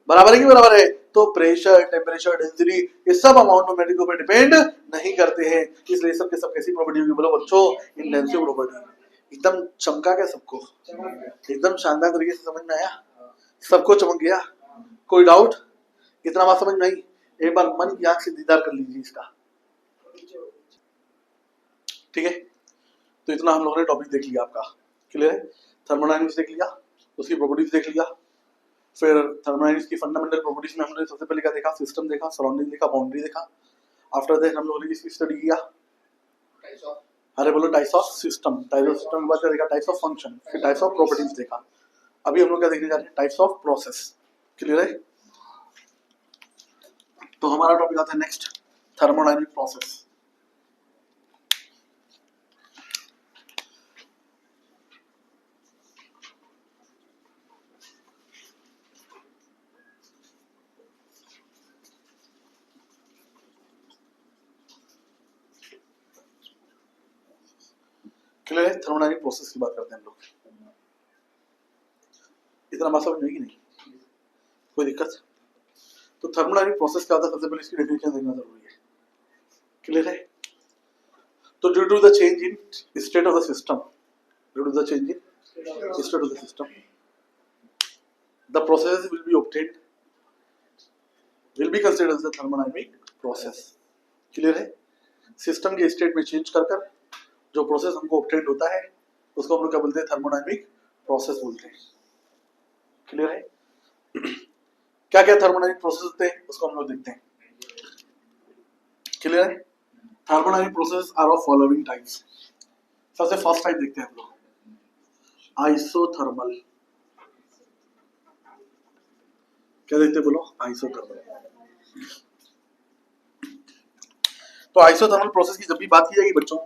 बराबर है कि बराबर है? तो प्रेशर, टेम्परेचर, डेंसिटी, ये सब अमाउंट ऑफ मेटेरियल के ऊपर डिपेंड नहीं करते हैं। इसलिए सब के सब कैसी प्रॉपर्टी होगी बोलो बच्चों? Intensive property. एकदम चमका क्या सबको? एकदम शानदार तरीके से समझ में आया? सबको चमक गया? कोई डाउट? इतना बात समझ में आई? एक बार मन की आंख से दीदार कर लीजिए इसका। ठीक है, तो इतना हम लोगों ने टॉपिक देख लिया आपका। क्लियर है? थर्मोडायनामिक्स देख लिया, उसकी प्रॉपर्टीज देख लिया, फिर थर्मोडायनामिक्स की फंडामेंटल प्रॉपर्टीज में हमने सबसे पहले क्या देखा? सिस्टम देखा, सराउंडिंग देखा, बाउंड्री देखा। आफ्टर दैट हम लोगों ने किसकी स्टडी किया? अरे बोलो, types of system. Types of system के बाद क्या देखा? टाइप्स ऑफ फंक्शन, फिर टाइप्स ऑफ प्रॉपर्टीज देखा। अभी हम लोग क्या देखने जा रहे हैं? Types of process. क्लियर है? तो हमारा टॉपिक आता है नेक्स्ट, थर्मोडायनामिक प्रोसेस। क्लियर है? थर्मोडायनामिक प्रोसेस की बात करते हैं हम लोग। इतना बात समझ में कि नहीं? कोई दिक्कत? तो थर्मोडायनामिक प्रोसेस क्या होता है? सबसे पहले इसकी डेफिनेशन देखना जरूरी है। क्लियर है? तो due to the change in state of the system, due to the change in state of the system, the process will be obtained, will be considered as the thermodynamic process. Clear है? सिस्टम के स्टेट में चेंज कर कर जो प्रोसेस हमको ऑब्टेन्ड होता है, उसको हम लोग क्या बोलते हैं? थर्मोडायनामिक प्रोसेस बोलते हैं। क्लियर है? क्या क्या थर्मोडायनामिक प्रोसेस होते हैं उसको हम लोग देखते हैं। क्लियर है? Thermodynamic process are of following types. सबसे फर्स्ट टाइप देखते हैं हम लोग, आइसोथर्मल। क्या देखते हैं बोलो? आइसोथर्मल। तो आइसोथर्मल प्रोसेस की जब भी बात की जाएगी बच्चों,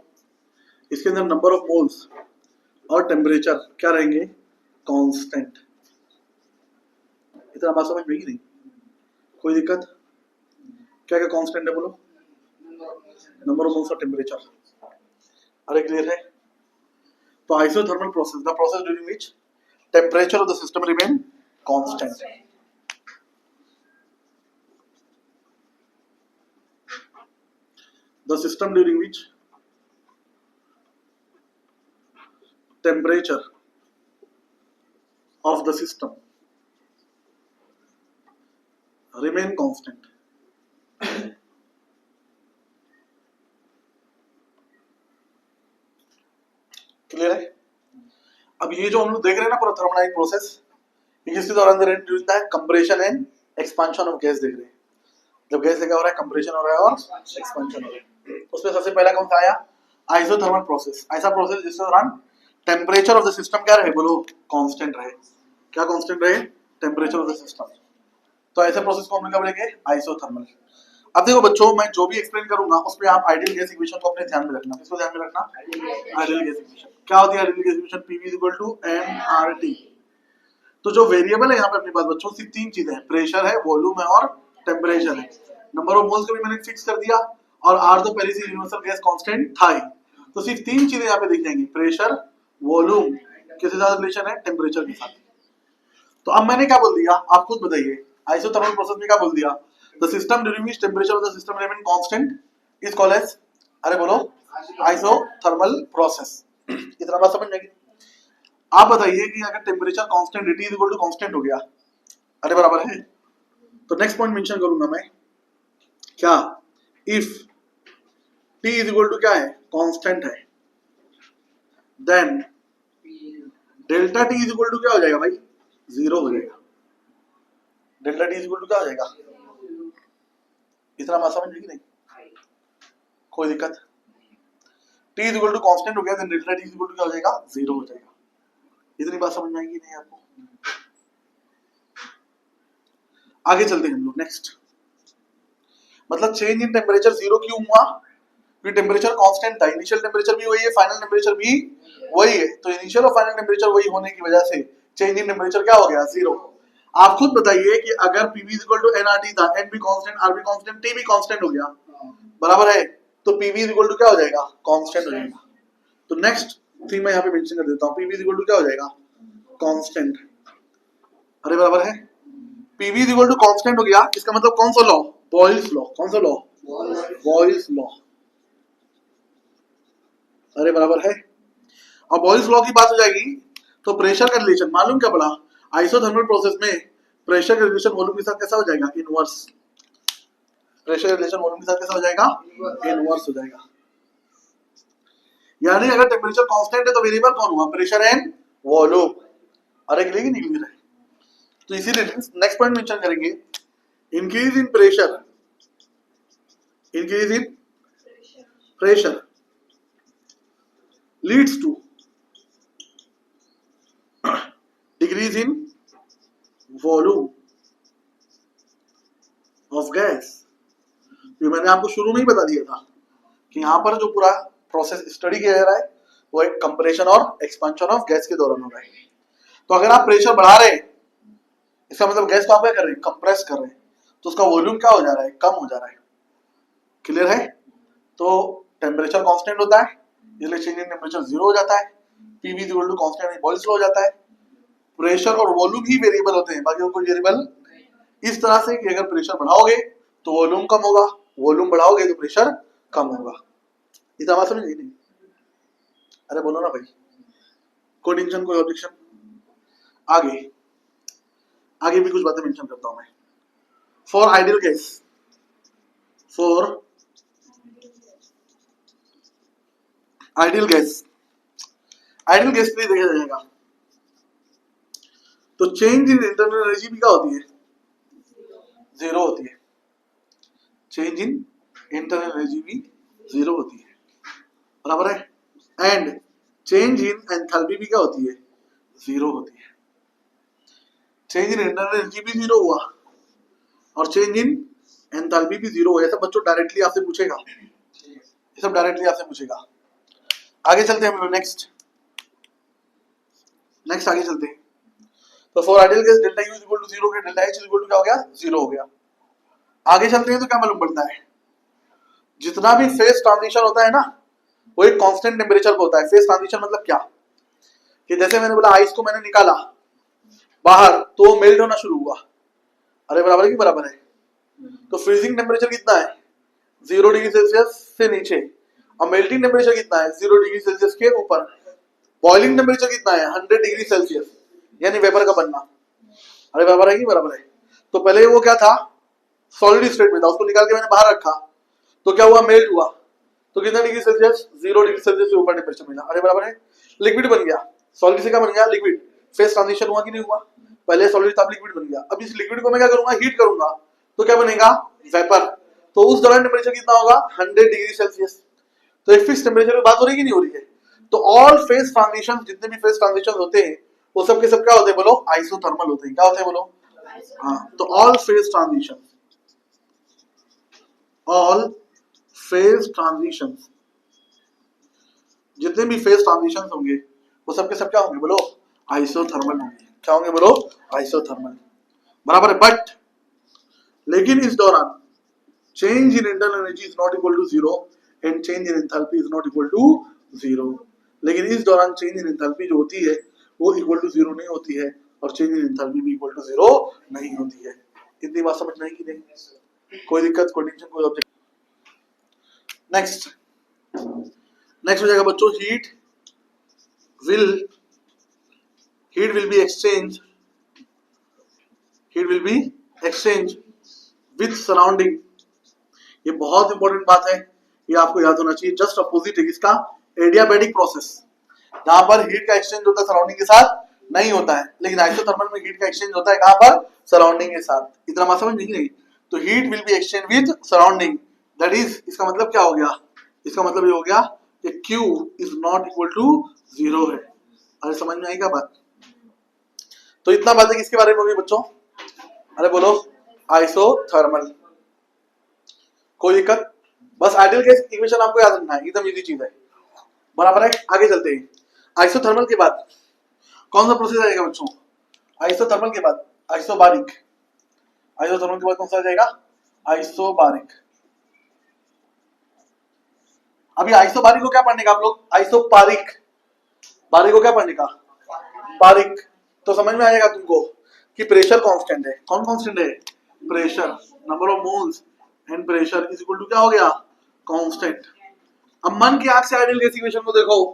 इसके अंदर नंबर ऑफ मोल्स और टेम्परेचर क्या रहेंगे? कांस्टेंट। इतना बात समझ में कि नहीं? कोई दिक्कत? क्या क्या कांस्टेंट है बोलो? नंबर ऑफ मोल्स और टेम्परेचर। अरे क्लियर है? तो isothermal process, the process during which temperature of the system remain constant. The system during which temperature of the system remain constant. Clear है? अब ये जो हम लोग देख रहे हैं ना पूरा थर्मोडायनामिक प्रोसेस, ये किसके दौरान दे रहे हैं? Compression and expansion of gas देख रहे हैं। जब गैस क्या हो रहा है? कंप्रेशन हो रहा है और एक्सपांशन हो रहा है। उसमें सबसे पहला कौन सा आया? Isothermal process. ऐसा प्रोसेस जिसके दौरान टेम्परेचर ऑफ द सिस्टम क्या रहे बोलो? कांस्टेंट रहे। क्या कांस्टेंट रहे? Temperature of the system. तो ऐसे प्रोसेस को हम क्या बोलेंगे? आइसोथर्मल। अब देखो बच्चों, मैं जो भी एक्सप्लेन करूंगा उसमें आप आइडियल गैस इक्वेशन को अपने ध्यान में रखना। किसको ध्यान में रखना? Ideal gas equation. क्या होती है ideal gas equation? PV = mRT। तो जो वेरिएबल है यहाँ पे अपने पास बच्चों सिर्फ 3 चीजें हैं, प्रेशर है, वॉल्यूम है और टेम्परेचर है। नंबर ऑफ मोल्स को भी मैंने फिक्स कर दिया, और R तो पहले से यूनिवर्सल गैस कांस्टेंट था ही। तो सिर्फ 3 चीजें यहाँ पे दिख जाएंगी, प्रेशर, वॉल्यूम, किसके साथ रिलेशन है? टेम्परेचर के साथ। तो अब मैंने क्या बोल दिया आप खुद बताइए, आइसोथर्मल प्रोसेस में क्या बोल दिया? The system during which temperature of the system remain constant is called as, अरे बोलो, आइसोथर्मल प्रोसेस। इतना बात समझ में आई? आप बताइए कि अगर temperature constant, T equal to constant हो गया, अरे बराबर है, तो नेक्स्ट पॉइंट मेंशन करूंगा मैं, क्या? इफ T इक्वल टू क्या है? कांस्टेंट है, then delta T equal to क्या हो जाएगा भाई? 0 हो जाएगा। डेल्टा टी इक्वल टू क्या हो जाएगा, इतना बात समझ में कि नहीं, कोई दिक्कत, टी इक्वल टू कांस्टेंट हो गया then delta T equal to क्या हो जाएगा, 0 हो जाएगा। इतनी बात समझ में आएगी नहीं आपको? आगे चलते हैं हम लोग नेक्स्ट। मतलब चेंज इन टेम्परेचर 0 क्यों हुआ, क्योंकि टेम्परेचर कांस्टेंट था, इनिशियल टेम्परेचर भी वही है, फाइनल टेम्परेचर भी वही है, तो इनिशियल और फाइनल टेम्परेचर वही होने की वजह से चेंज इन टेम्परेचर क्या हो गया, 0। आप खुद बताइए कि अगर पीवी इक्वल टू एनआरटी था, एन भी कांस्टेंट, आर भी कांस्टेंट, टी भी कांस्टेंट हो गया, बराबर है, तो पीवी इक्वल टू क्या हो जाएगा, कांस्टेंट हो जाएगा। तो नेक्स्ट थिंग मैं यहाँ पे मेंशन कर देता हूँ, पीवी इक्वल टू क्या हो जाएगा, कांस्टेंट। अरे बराबर है, पीवी इक्वल टू कांस्टेंट हो गया, इसका मतलब कौन सा लॉ, बॉयल्स लॉ, कौन सा लॉ, बॉयल्स लॉ। अरे बराबर है, और बॉयल्स लॉ की बात हो जाएगी तो प्रेशर का रिलेशन मालूम क्या पड़ा, आइसोथर्मल प्रोसेस में प्रेशर का रिलेशन वॉल्यूम के साथ कैसा हो जाएगा, इनवर्स। प्रेशर रिलेशन वॉल्यूम के साथ कैसा हो जाएगा, इनवर्स हो जाएगा। यानी अगर टेम्परेचर कांस्टेंट है तो वेरिएबल कौन हुआ, प्रेशर एंड वॉल्यूम। अरे क्लियर नहीं क्लियर है, तो इसीलिए नेक्स्ट पॉइंट मेंशन करेंगे, increase in pressure, increase in pressure leads to decrease in volume of gas। ये मैंने आपको शुरू में ही बता दिया था कि यहाँ पर जो पूरा प्रोसेस स्टडी किया जा रहा है वो एक कंप्रेशन और एक्सपेंशन ऑफ गैस के दौरान हो रहा है। तो अगर आप प्रेशर बढ़ा रहे हैं, इसका मतलब गैस को आप क्या कर रहे हैं, कंप्रेस कर रहे हैं, तो उसका वॉल्यूम क्या हो जा रहा है, कम हो जा रहा है। क्लियर है? तो टेम्परेचर कांस्टेंट होता है, इसलिए चेंज इन टेम्परेचर 0 हो जाता है, PV equal to constant Boyle's law हो जाता है। प्रेशर और वॉल्यूम ही वेरिएबल होते हैं, बाकी कोई वेरिएबल इस तरह से कि अगर प्रेशर बढ़ाओगे तो वॉल्यूम कम होगा, वॉल्यूम बढ़ाओगे तो प्रेशर कम होगा। इतना बात समझ नहीं? अरे बोलो ना भाई, कोई टेंशन, कोई ऑब्जेक्शन? आगे आगे भी कुछ बातें मेंशन करता हूं मैं। For ideal gas, for ideal gas, ideal gas के लिए देखा जाएगा तो चेंज इन इंटरनल एनर्जी भी क्या होती है, 0 होती है। चेंज इन इंटरनल एनर्जी भी 0 होती है, बराबर है। एंड चेंज इन एंथैल्पी भी क्या होती है, 0 होती है। चेंज इन इंटरनल एनर्जी भी 0 हुआ और चेंज इन एंथैल्पी भी 0 हुआ। ये सब बच्चों डायरेक्टली आपसे पूछेगा, ये सब डायरेक्टली आपसे पूछेगा। आगे चलते हैं हम लोग नेक्स्ट आगे चलते हैं। तो for ideal gas delta U equal to 0 के डेल्टा H इक्वल टू क्या हो गया, 0 हो गया। आगे चलते हैं तो क्या मालूम पड़ता है, जितना भी फेज ट्रांजिशन होता है ना वो एक कांस्टेंट टेम्परेचर पे होता है। फेज ट्रांजिशन मतलब क्या, कि जैसे मैंने बोला आइस को मैंने निकाला बाहर तो वो मेल्ट होना शुरू हुआ। अरे बराबर है कि बराबर है? तो फ्रीजिंग टेम्परेचर कितना है, 0 डिग्री सेल्सियस से नीचे, और मेल्टिंग टेम्परेचर कितना है, 0 डिग्री सेल्सियस के ऊपर। बॉइलिंग टेम्परेचर कितना है, 100 डिग्री सेल्सियस, यानी वेपर का बनना। अरे बराबर है कि बराबर है? तो पहले वो क्या था, सॉलिड स्टेट में था, उसको निकाल के मैंने बाहर रखा तो क्या हुआ, मेल्ट हुआ। तो कितना डिग्री सेल्सियस, 0 डिग्री सेल्सियस से ऊपर टेम्परेचर मिला। अरे बराबर है? लिक्विड बन गया, सॉलिड से क्या बन गया, लिक्विड। फेज ट्रांजिशन हुआ कि नहीं हुआ, पहले सॉलिड था लिक्विड बन गया। अब इस लिक्विड को मैं क्या करूंगा, हीट करूंगा तो क्या बनेगा, वेपर। तो उस दौरान टेम्परेचर कितना होगा, 100 डिग्री सेल्सियस। तो एक फिक्स टेम्परेचर की बात हो रही है कि नहीं हो रही है? तो ऑल फेज ट्रांजिशन, जितने भी फेज ट्रांजिशन होते हैं वो सब के सब क्या होते हैं बोलो, आइसोथर्मल होते हैं। क्या होते हैं बोलो? हाँ, तो all phase transition, all phase transition, जितने भी फेज ट्रांजिशन होंगे वो सब के सब क्या होंगे बोलो, आइसोथर्मल होंगे। क्या होंगे बोलो, आइसोथर्मल, बराबर है। बट लेकिन इस दौरान change in internal energy is not equal to 0 and change in enthalpy is not equal to 0। लेकिन इस दौरान चेंज इन एंथैल्पी जो होती है वो इक्वल टू 0 नहीं होती है और चेंज इन एंथैल्पी भी इक्वल टू 0 नहीं होती है। इतनी बात समझ में आई कि नहीं? कोई दिक्कत, कोई टेंशन, कोई ऑब्जेक्ट? नेक्स्ट हो जाएगा बच्चों, heat will be exchange with surrounding. ये बहुत इंपॉर्टेंट बात है, ये आपको याद होना चाहिए। जस्ट अपोजिट है इसका एडियाबैटिक प्रोसेस, जहां पर हीट का एक्सचेंज होता है सराउंडिंग के साथ, नहीं होता है, लेकिन आइसोथर्मल में हीट का एक्सचेंज होता है कहाँ पर, सराउंडिंग के साथ। इतना बात समझ नहीं आई? तो heat will be exchange with surrounding, that is, इसका मतलब क्या हो गया, इसका मतलब ये हो गया कि Q is not equal to 0 है। अरे समझ में आई क्या बात? तो इतना बातें किसके बारे में होगी बच्चों? अरे बोलो, आइसोथर्मल। कोई दिक्कत? बस आइडियल केस इक्वेशन आपको याद रखना है, एकदम इजी चीज है, बराबर है। आगे चलते हैं। आइसोथर्मल के बाद कौन सा प्रोसेस आएगा बच्चों? आइसोथर्मल के बाद आइसोबारिक। आइसोथर्मल के बाद कौन सा आ जाएगा? आइसोबारिक। अभी आइसोबारिक को क्या पढ़ने का आप लोग? आइसोपारिक। बारिक को क्या पढ़ने का? पारिक। तो समझ में आएगा तुमको कि प्रेशर कांस्टेंट है। कौन कांस्टेंट है? Pressure, number of moles and pressure is equal to क्या हो गया? कांस्टेंट। अब मन की आंख से आइडियल गैस इक्वेशन को देखो।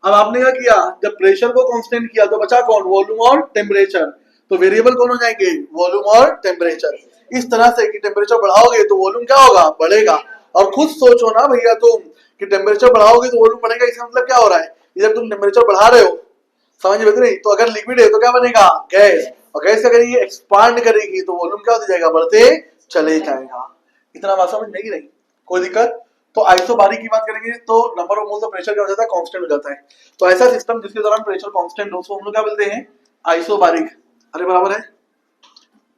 अब आपने क्या किया, जब प्रेशर को कांस्टेंट किया तो बचा कौन? वॉल्यूम और टेम्परेचर। तो वेरिएबल कौन हो जाएंगे? वॉल्यूम और टेम्परेचर। इस तरह से कि टेम्परेचर बढ़ाओगे तो वॉल्यूम क्या होगा? बढ़ेगा। और खुद सोचो ना भैया तुम कि टेम्परेचर बढ़ाओगे तो वॉल्यूम बढ़ेगा, इसका मतलब क्या हो रहा है? जब तुम टेम्परेचर बढ़ा रहे हो, समझ में नहीं, तो अगर लिक्विड है तो क्या बनेगा? गैस। और गैस अगर ये एक्सपांड करेगी तो वॉल्यूम क्या होता जाएगा? बढ़ते चले जाएगा। इतना बात समझ नहीं रही? कोई दिक्कत? तो आइसोबारिक की बात करेंगे तो number of moles of pressure क्या हो जाता है? कांस्टेंट हो जाता है। तो ऐसा सिस्टम जिसके दौरान प्रेशर कांस्टेंट हो उसको हम लोग क्या बोलते हैं? आइसोबारिक। अरे बराबर है।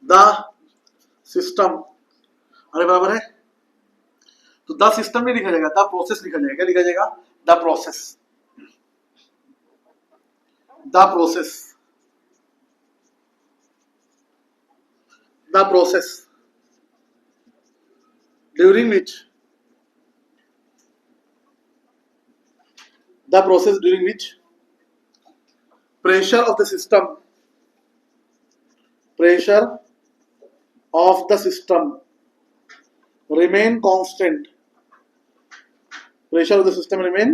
द सिस्टम, अरे बराबर है। तो द सिस्टम नहीं लिखा जाएगा, द प्रोसेस लिखा जाएगा। क्या लिखा जाएगा? The process. The process, the process during which the process during which pressure of the system, pressure of the system remain constant, pressure of the system remain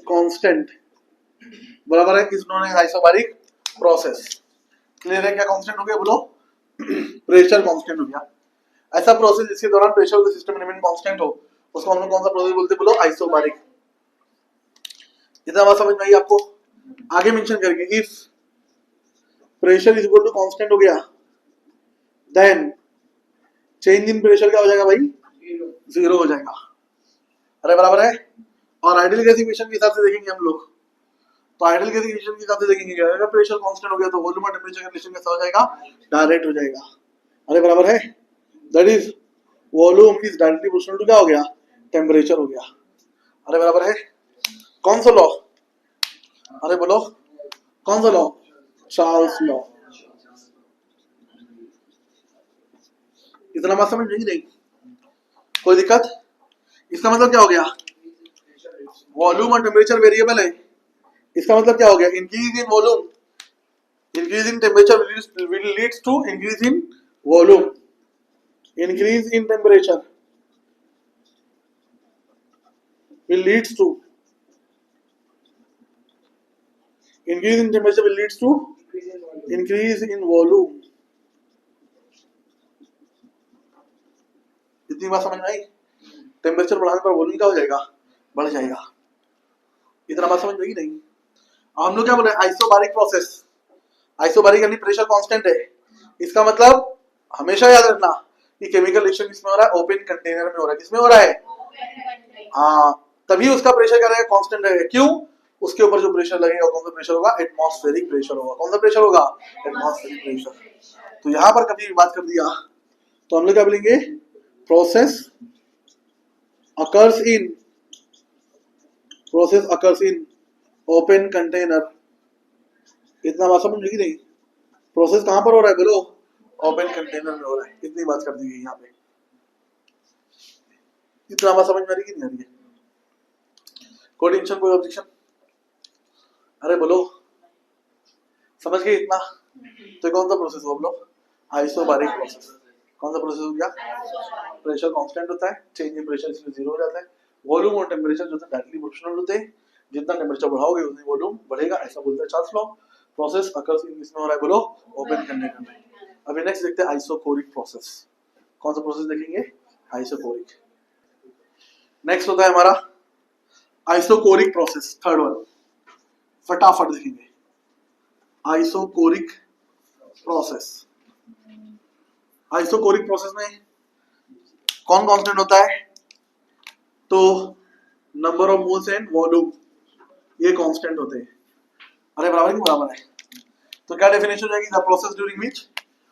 constant, बराबर है, is known as isobaric process. Clear है? क्या कांस्टेंट हो गया बोलो? प्रेशर कांस्टेंट हो गया। ऐसा प्रोसेस जिसके दौरान pressure of the system remain constant हो उसको हम लोग कौन सा प्रोसेस बोलते हैं? बोलो, आइसोबारिक। इतना बात समझ में आई आपको? आगे मेंशन करके if pressure is equal to constant हो गया देन चेंज इन प्रेशर क्या हो जाएगा भाई? 0 हो जाएगा। अरे बराबर है। और आइडियल गैस इक्वेशन के हिसाब से देखेंगे हम लोग, तो आइडियल गैस इक्वेशन के हिसाब से देखेंगे क्या अगर प्रेशर कांस्टेंट हो गया तो वॉल्यूम और टेंपरेचर का रिलेशन कैसा हो जाएगा? डायरेक्ट हो जाएगा। अरे बराबर है। That is volume is directly proportional to क्या हो गया? टेम्परेचर हो गया। अरे बराबर है। कौन सा लॉ? अरे बोलो, कौन सा लॉ? Charles law. इतना बात समझ नहीं रही? कोई दिक्कत? इसका मतलब क्या हो गया? वॉल्यूम और टेम्परेचर वेरिएबल है। इसका मतलब क्या हो गया? Increase in volume, increase in temperature will leads to increase in volume, increase in temperature will leads to increase in temperature will leads to increase in volume। इतनी बात समझ में आई? टेम्परेचर बढ़ाने पर वॉल्यूम क्या हो जाएगा? बढ़ जाएगा। इतना बात समझ में आई नहीं? हम लोग क्या बोल रहे हैं? Isobaric process. आइसोबारिक यानी प्रेशर कांस्टेंट है। इसका मतलब हमेशा याद रखना कि केमिकल रिएक्शन किसमें हो रहा है? ओपन कंटेनर में हो रहा है। किसमें हो रहा है? हाँ, तभी उसका प्रेशर क्या रहेगा? कांस्टेंट रहेगा। क्यों? उसके ऊपर जो प्रेशर लगेगा कौन सा प्रेशर होगा? एटमॉस्फेरिक प्रेशर होगा। कौन सा प्रेशर होगा? Atmospheric pressure. तो यहां पर कभी बात कर दिया तो हम लोग क्या बोलेंगे? Process occurs in, process occurs in open container. इतना बात समझ में नहीं? प्रोसेस कहां पर हो रहा है बोलो? ओपन कंटेनर में हो रहा है। इतनी बात कर दी गई यहाँ पे। इतना बात समझ में आ रही कि नहीं आ रही है? कोई टेंशन, कोई ऑब्जेक्शन? अरे बोलो, समझ गए इतना? तो कौन सा प्रोसेस हो बोलो? Isobaric process. कौन सा प्रोसेस हो गया? प्रेशर कांस्टेंट होता है, चेंज इन प्रेशर इसलिए 0 हो जाता है। वॉल्यूम और टेम्परेचर जो है डायरेक्टली प्रोपोर्शनल होते हैं। जितना टेम्परेचर बढ़ाओगे उतनी वॉल्यूम बढ़ेगा, ऐसा बोलता है Charles law. Process occurs in किसमें हो रहा है बोलो? ओपन कंटेनर में। अभी नेक्स्ट देखते हैं आइसोकोरिक प्रोसेस। कौन सा प्रोसेस देखेंगे? आइसोकोरिक। नेक्स्ट होता है हमारा आइसोकोरिक प्रोसेस, थर्ड वन। फटाफट देखेंगे। Isochoric process. आइसोकोरिक प्रोसेस में कौन कांस्टेंट होता है? तो number of moles and volume, ये कांस्टेंट होते हैं। अरे बराबर की बराबर है। तो क्या डेफिनेशन हो जाएगी? The process during which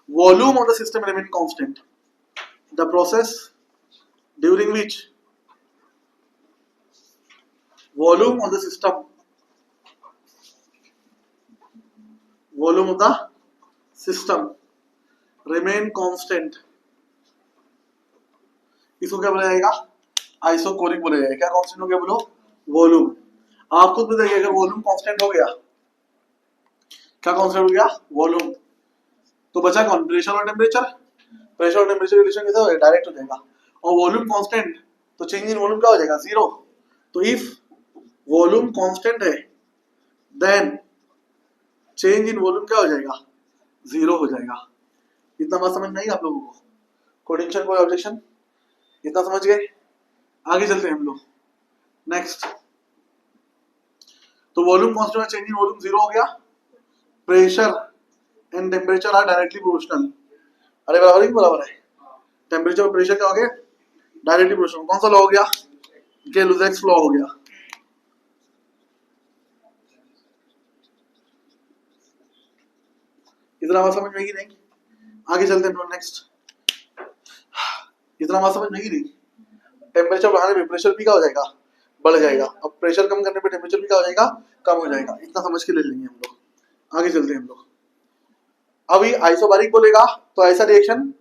volume of the system remain constant. The process during which volume of the system, volume of the system remain constant, इसको क्या बोला जाएगा? आइसोकोरिक बोला जाएगा। क्या कांस्टेंट हो गया बोलो? वॉल्यूम। आप खुद बताइए, अगर वॉल्यूम कांस्टेंट हो गया, क्या कांस्टेंट हो गया? वॉल्यूम, तो बचा कौन? प्रेशर और टेम्परेचर। प्रेशर और टेम्परेचर रिलेशन कैसा हो जाएगा? डायरेक्ट हो जाएगा। और वॉल्यूम कांस्टेंट, तो चेंज इन वॉल्यूम क्या हो जाएगा? जीरो। तो इफ वॉल्यूम कांस्टेंट है देन चेंज इन वॉल्यूम क्या हो जाएगा? जीरो हो जाएगा। इतना बात समझ में आई आप लोगों को? कोई टेंशन, कोई ऑब्जेक्शन? इतना समझ गए? आगे चलते हैं हम लोग नेक्स्ट। तो volume constant, change in volume zero हो गया। Pressure and temperature are directly proportional. अरे बराबर ही बराबर है। टेम्परेचर और प्रेशर क्या हो गया? Directly proportional. कौन सा लॉ हो गया? गेलुजैक्स लॉ हो गया। इतना बात समझ में ही नहीं? आगे चलते हैं नेक्स्ट। इतना बात समझ में ही नहीं? टेम्परेचर बढ़ाने पे प्रेशर भी क्या हो जाएगा? बढ़ जाएगा। अब प्रेशर कम करने पे टेम्परेचर भी क्या हो जाएगा? कम हो जाएगा। इतना समझ के ले लेंगे हम लोग। आगे चलते हैं हम लोग। अभी आइसोबारिक बोलेगा तो ऐसा रिएक्शन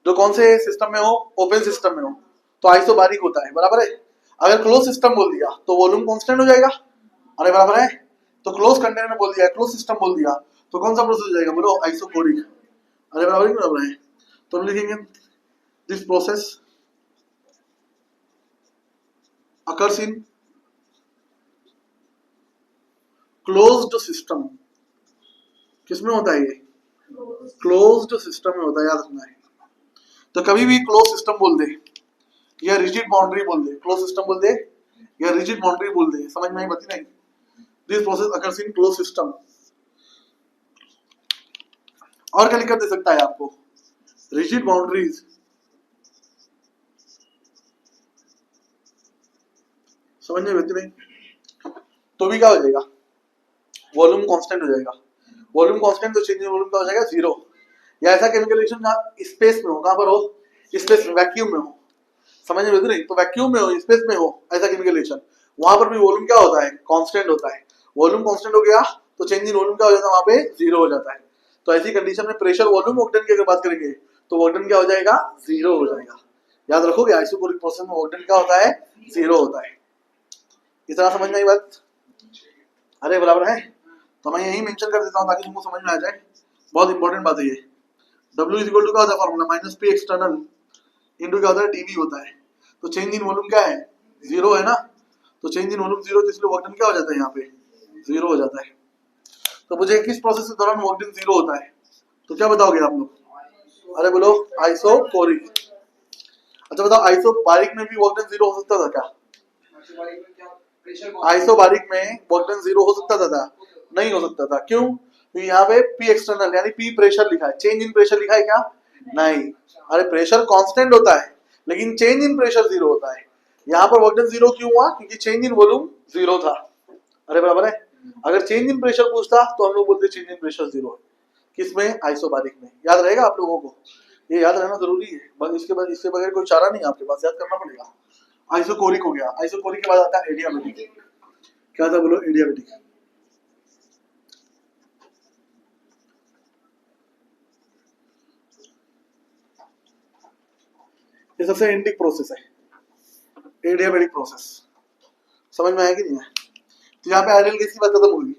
जो कौन से सिस्टम में हो? ओपन सिस्टम में हो तो आइसोबारिक होता है, बराबर है। अगर क्लोज सिस्टम बोल दिया तो वॉल्यूम कांस्टेंट हो जाएगा। अरे बराबर है। तो क्लोज कंटेनर में बोल दिया, क्लोज सिस्टम बोल दिया, तो कौन सा प्रोसेस हो जाएगा बोलो? आइसोकोरिक। अरे बराबर बराबर है। तो हम लिखेंगे this process occurs in closed system। किसमें होता है ये? क्लोज्ड सिस्टम में होता है, याद रखना है। तो कभी भी क्लोज सिस्टम बोल दे या रिजिड बाउंड्री बोल दे, क्लोज सिस्टम बोल दे या रिजिड बाउंड्री बोल दे, समझ में आई बात नहीं? This process occurs in closed system। और क्या लिखकर दे सकता है आपको? रिजिड बाउंड्रीज, समझ में आती नहीं? तो भी क्या हो जाएगा? वॉल्यूम कांस्टेंट हो जाएगा। वॉल्यूम कांस्टेंट तो चेंज इन वॉल्यूम का हो जाएगा जीरो। या ऐसा केमिकल रिएक्शन जहां स्पेस में हो, कहां पर हो? स्पेस में, वैक्यूम में हो, समझ में आती नहीं? तो वैक्यूम में हो, स्पेस में हो, ऐसा केमिकल रिएक्शन, वहां पर भी वॉल्यूम क्या होता है? कांस्टेंट होता है। वॉल्यूम कांस्टेंट हो गया तो चेंज इन वॉल्यूम क्या हो जाता है? वहां पे जीरो हो जाता है। तो ऐसी कंडीशन में प्रेशर वॉल्यूम ऑक्टेन की अगर बात करेंगे तो ऑक्टेन क्या हो जाएगा? जीरो हो जाएगा। याद रखोगे आइसोकोरिक प्रोसेस में ऑक्टेन क्या होता है? जीरो होता है। इतना समझ में आई बात? अरे बराबर है। तो मैं यही मेंशन कर देता हूं ताकि तुमको समझ में आ जाए। बहुत इंपॉर्टेंट बात है ये। W इज इक्वल टू क्या होता है formula? Minus P external into क्या होता है? dV होता है। तो चेंज इन वॉल्यूम क्या है? जीरो है ना। तो चेंज इन वॉल्यूम जीरो, तो इसलिए वर्क डन क्या हो जाता है? यहाँ पे जीरो हो जाता है। तो मुझे किस प्रोसेस के दौरान वर्क डन जीरो होता है? तो क्या बताओगे आप लोग? अरे बोलो आइसोकोरिक। अच्छा बताओ, आइसोबारिक में भी वर्क डन जीरो हो सकता था क्या? आइसोबारिक में वर्क डन जीरो हो सकता था? नहीं हो सकता था। क्यों? तो यहाँ पे P एक्सटर्नल यानी P प्रेशर लिखा है, चेंज इन प्रेशर लिखा है क्या? नहीं। अरे प्रेशर कांस्टेंट होता है लेकिन चेंज इन प्रेशर जीरो होता है। यहाँ पर वर्क डन जीरो क्यों हुआ? क्योंकि चेंज इन वॉल्यूम जीरो था। अरे बराबर है। अगर चेंज इन प्रेशर पूछता तो हम लोग बोलते चेंज इन प्रेशर जीरो है। किसमें? आइसोबारिक में। याद रहेगा आप लोगों को? ये याद रहना जरूरी है। बस इसके बाद, इससे बगैर कोई चारा नहीं आपके पास, याद करना पड़ेगा। आइसोकोरिक हो गया। आइसोकोरिक के बाद आता है एडियाबेटिक। क्या था बोलो? एडियाबेटिक। ये सबसे एंडिक प्रोसेस है, एडियाबेटिक प्रोसेस। समझ में आया कि नहीं है? तो यहाँ पे आइडियल गैस की बात खत्म होगी।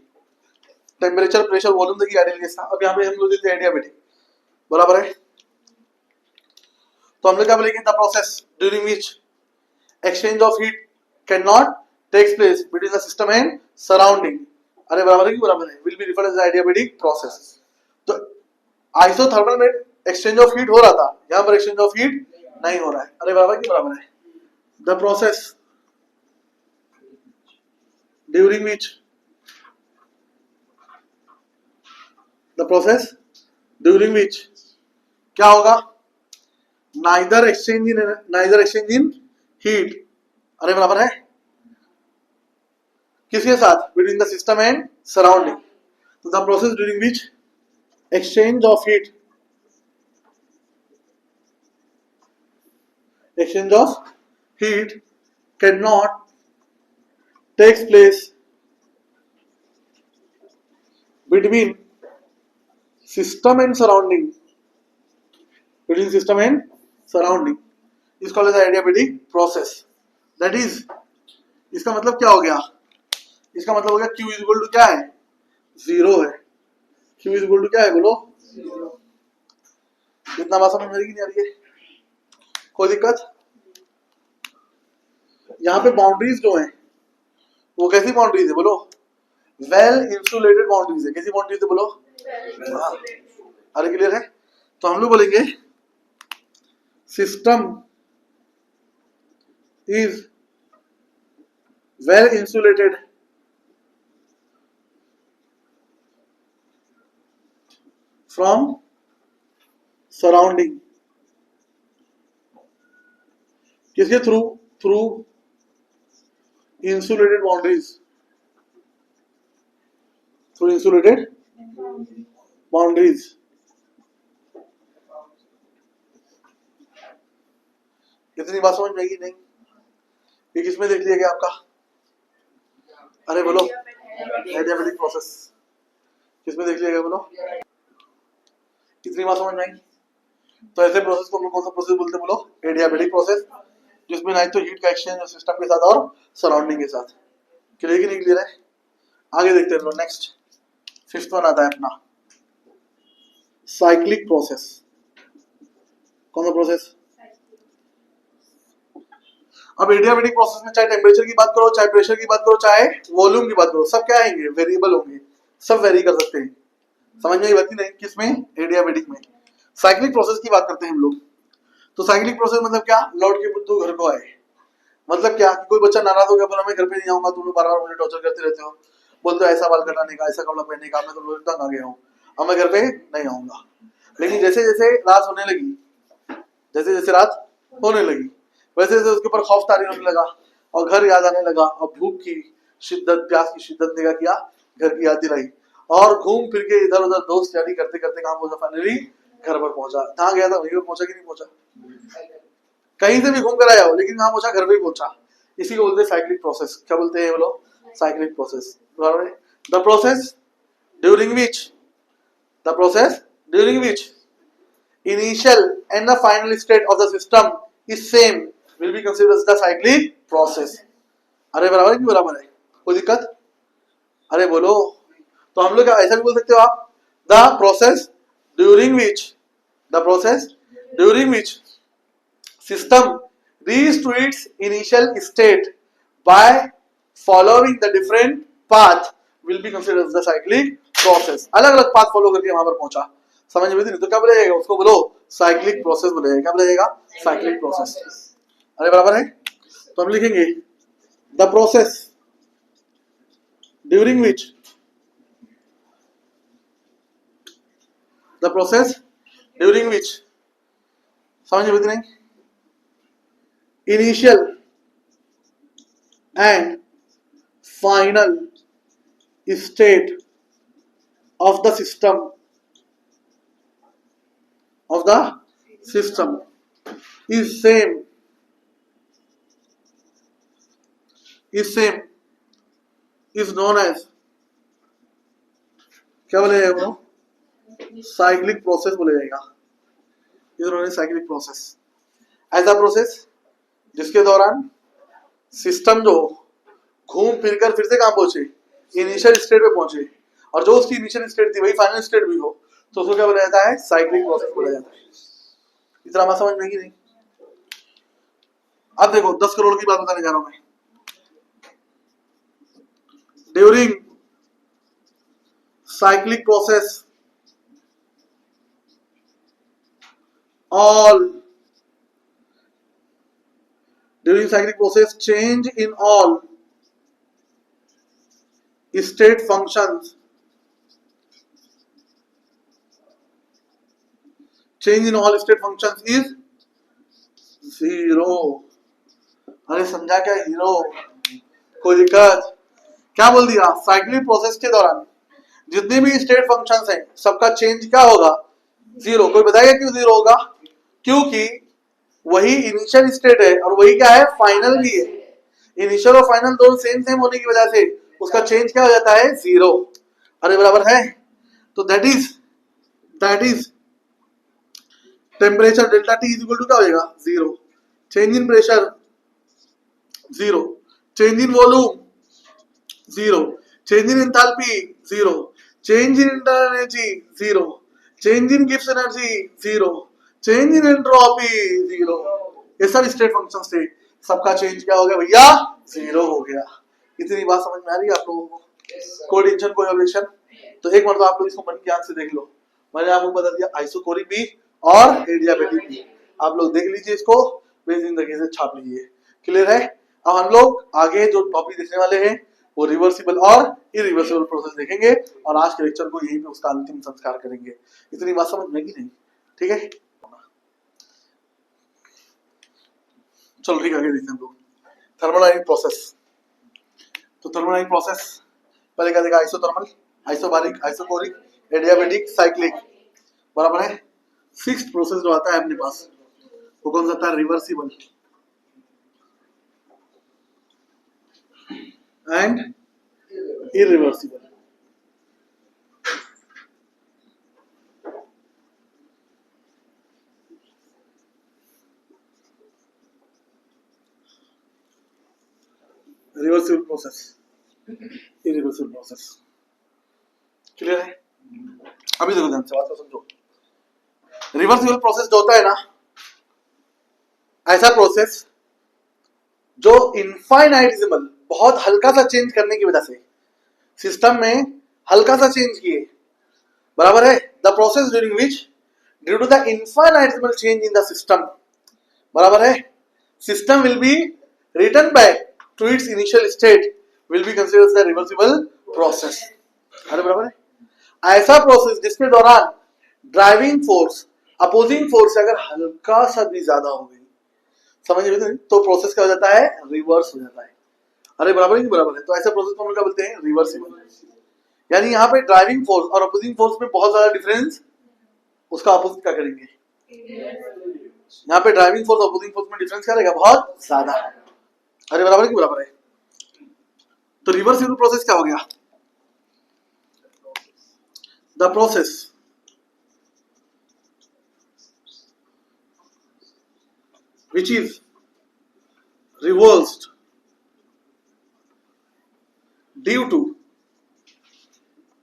टेम्परेचर, प्रेशर, वॉल्यूम देखिए आइडियल गैस था। अब यहाँ पे हम लोग देखते हैं एडियाबेटिक, बराबर है। तो हम लोग क्या बोलेंगे? The process during which exchange of heat can not takes place between the system and surrounding. अरे बराबर है कि बराबर है? Will be referred as adiabatic process. तो आइसोथर्मल में एक्सचेंज ऑफ हीट हो रहा था, यहाँ पर एक्सचेंज ऑफ हीट नहीं हो रहा है। अरे बराबर की बराबर है? The process during which the process during विच क्या होगा, नाइदर एक्सचेंज इन हीट, अरे बराबर है किसके साथ, between the system and surrounding, तो the process during which exchange of heat cannot takes place between system and surrounding, is called as the adiabatic process. That is, इसका मतलब क्या हो गया, इसका मतलब हो गया Q इज इक्वल टू क्या है, जीरो है, Q इज इक्वल टू क्या है बोलो, इतना बात समझ में नहीं आ रही है, कोई दिक्कत, यहाँ पे बाउंड्रीज जो है वो कैसी बाउंड्रीज है बोलो, वेल इंसुलेटेड बाउंड्रीज है, कैसी बाउंड्रीज है बोलो, अरे क्लियर है, तो हम लोग बोलेंगे system is well insulated from surrounding, किसके through, through insulated boundaries, through insulated boundaries. कितनी बात समझ में आएगी नहीं, ये किसमें देख लिया गया आपका, अरे बोलो एडियाबेटिक प्रोसेस, किसमें देख लिया गया बोलो, कितनी बात समझ में आएगी, तो ऐसे प्रोसेस को हम लोग कौन सा प्रोसेस बोलते हैं बोलो, एडियाबेटिक प्रोसेस, जिसमें ना तो हीट का एक्सचेंज सिस्टम के साथ और सराउंडिंग के साथ, क्लियर कि नहीं क्लियर है, आगे देखते हैं नेक्स्ट, फिफ्थ वन आता है अपना साइक्लिक प्रोसेस, कौन सा प्रोसेस, अब एडियाबेटिक प्रोसेस में चाहे टेम्परेचर की बात करो, चाहे प्रेशर की बात करो, चाहे वॉल्यूम की बात करो, सब क्या आएंगे, वेरिएबल होंगे, सब वेरी कर सकते हैं, समझ में आई बात नहीं, किसमें, एडियाबेटिक में। साइक्लिक प्रोसेस की बात करते हैं हम लोग, तो साइक्लिक प्रोसेस मतलब क्या, लौट के बुद्धू घर को आए, मतलब क्या, कोई बच्चा नाराज हो गया, बोला मैं घर पे नहीं आऊंगा, तुम लोग बार-बार मुझे टॉर्चर करते रहते हो, बोलते हो ऐसा बाल कटाने का, ऐसा कपड़ा पहनने का, मैं तो रोज तंग आ गया हूँ, अब मैं घर पे नहीं आऊंगा। लेकिन जैसे जैसे रात होने लगी, जैसे जैसे रात होने लगी, वैसे वैसे उसके ऊपर खौफ तारी होने लगा, और घर याद आने लगा, और भूख की शिद्दत, प्यास की शिद्दत ने क्या किया, घर की याद दिलाई, और घूम फिर के इधर उधर दोस्त यारी करते करते कहाँ पहुंचा, फाइनली घर पर पहुंचा, कहाँ गया था वहीं पर पहुंचा कि नहीं पहुंचा, कहीं से भी घूम कर आया हो, लेकिन कहाँ पहुंचा, घर पे ही पहुंचा, इसी को बोलते हैं साइक्लिक प्रोसेस, क्या बोलते हैं बोलो, cyclic process. The process during which initial and the final state of the system is same will be considered as the cyclic process। अरे बराबर है कि बराबर है, कोई दिक्कत, अरे बोलो, तो हम लोग ऐसा भी बोल सकते हो आप, the process during which system reaches to its initial state by following the different path will be considered as the cyclic process। अलग अलग पाथ फॉलो करके वहां पर पहुंचा, समझ में नहीं तो क्या बोलेगा, उसको बोलो साइक्लिक प्रोसेस बोलेगा, क्या बोलेगा, साइक्लिक प्रोसेस। अरे बराबर है, तो हम लिखेंगे द प्रोसेस ड्यूरिंग विच समझ में नहीं, initial and final state of the system is same is known as, क्या बोलेगा वो, साइक्लिक प्रोसेस बोला जाएगा, is known as cyclic process. ऐसा प्रोसेस जिसके दौरान सिस्टम जो घूम फिरकर फिर से कहां पहुंचे, इनिशियल स्टेट पे पहुंचे, और जो उसकी इनिशियल स्टेट थी वही फाइनल स्टेट भी हो, तो उसको क्या बोला जाता है, साइक्लिक प्रोसेस बोला जाता है। इतना बात समझ में कि नहीं, अब देखो 10 करोड़ की बात बताने जा रहा हूं मैं। During cyclic process change in all state functions change in all state functions is 0। अरे समझा क्या हीरो? कोई दिक्कत? क्या बोल दिया? साइक्लिक प्रोसेस के दौरान जितने भी स्टेट फंक्शंस हैं सबका चेंज क्या होगा? 0। कोई बताएगा क्यों 0 होगा? क्योंकि वही इनिशियल स्टेट है और वही क्या है? फाइनल भी है। इनिशियल और फाइनल दोनों सेम सेम होने की वजह से उसका चेंज क्या हो जाता है? 0। अरे बराबर है। तो that is temperature delta T is equal to क्या हो जाएगा? 0। Change in pressure 0, change in volume 0, change in enthalpy 0, change in internal energy 0, change in Gibbs energy 0, change in entropy 0। ये सब स्टेट फंक्शंस थे, सबका चेंज क्या हो गया भैया? 0 हो गया। इतनी बात समझ में आ रही है आप लोगों को? कोई टेंशन, कोई ऑब्जेक्शन? तो एक बार तो आप लोग इसको मन की आंख से देख लो। मैंने आपको बता दिया आइसोकोरिक भी और एडियाबेटिक भी। आप लोग देख लीजिए इसको, बेजिंदगी से छाप लीजिए। क्लियर है? अब हम लोग आगे जो टॉपिक देखने वाले हैं वो रिवर्सिबल और इरिवर्सिबल प्रोसेस देखेंगे और आज के लेक्चर को यहीं पे उसका अंतिम संस्कार करेंगे। इतनी बात समझ में कि नहीं? ठीक है, चलो ठीक है, आगे देखते हैं हम लोग थर्मोडायनामिक प्रोसेस। तो थर्मोडायनामिक प्रोसेस पहले क्या देखा? Isothermal, isobaric, isochoric, adiabatic, cyclic. बराबर है। 6th प्रोसेस जो आता है अपने पास वो कौन सा था? Reversible and irreversible। Reversible process, irreversible process. Clear है? अभी देखो ध्यान से, बात को समझो। रिवर्सिबल प्रोसेस जो होता है ना, ऐसा प्रोसेस जो इनफाइनाइटेसिमल, बहुत हल्का सा चेंज करने की वजह से सिस्टम में हल्का सा चेंज किए। बराबर है। The process during which due to the infinitesimal change in the system, बराबर है, system will be return back to its initial state will be considered the reversible process. अरे बराबर है। ऐसा प्रोसेस जिसके दौरान ड्राइविंग फोर्स अपोजिंग फोर्स से अगर हल्का सा भी ज्यादा हो गई, समझ रहे, तो प्रोसेस क्या हो जाता है? रिवर्स हो जाता है। अरे बराबर है कि बराबर है? तो ऐसा प्रोसेस को हम क्या बोलते हैं? रिवर्सिबल। यानी यहाँ पे ड्राइविंग फोर्स और अपोजिंग फोर्स में बहुत ज्यादा डिफरेंस, उसका अपोजिट क्या करेंगे? यहाँ पे ड्राइविंग फोर्स और अपोजिंग फोर्स में डिफरेंस क्या रहेगा? बहुत ज्यादा। अरे बराबर है कि बराबर है? तो रिवर्सिबल प्रोसेस क्या हो गया? The process which is reversed due to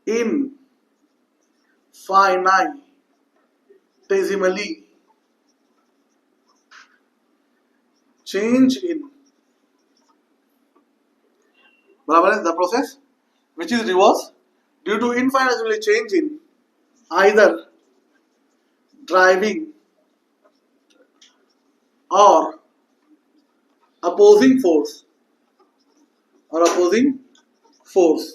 infinitesimally change in, बराबर है, the process which is reversed due to infinitesimally change in either driving or opposing force और opposing force।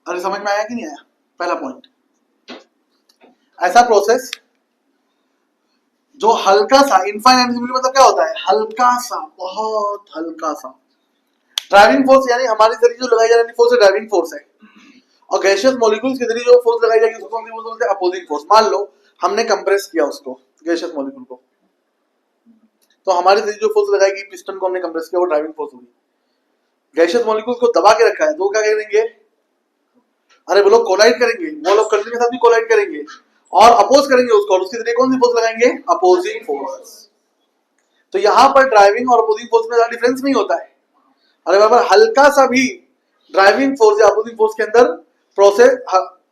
अरे समझ में आया कि नहीं आया? पहला पॉइंट, ऐसा प्रोसेस जो हल्का सा, इनफाइनाइटेसिमली मतलब क्या होता है? हल्का सा, बहुत हल्का सा। ड्राइविंग फोर्स यानी हमारे जरिए जो लगाई जा रही फोर्स है ड्राइविंग फोर्स है, और गैसियस मॉलिक्यूल्स के जरिए जो फोर्स लगाई जाएगी उसको कौन सी फोर्स बोलते हैं? Opposing force. मान लो हमने कंप्रेस किया उसको, गैसियस मॉलिक्यूल को, तो हमारे जरिए जो फोर्स लगाएगी पिस्टन को हमने कंप्रेस किया, वो ड्राइविंग फोर्स होगी। गैसियस मॉलिक्यूल को दबा के रखा है तो क्या करेंगे? अरे वो लोग कोलाइड करेंगे, वो लोग कंट्री के साथ भी कोलाइड करेंगे और अपोज करेंगे उसको, और उसके जरिए कौन सी फोर्स लगाएंगे? Opposing force. तो यहाँ पर ड्राइविंग और अपोजिंग फोर्स में ज्यादा डिफरेंस नहीं होता है। अरे बराबर, हल्का सा भी ड्राइविंग फोर्स या अपोजिंग फोर्स के अंदर प्रोसेस,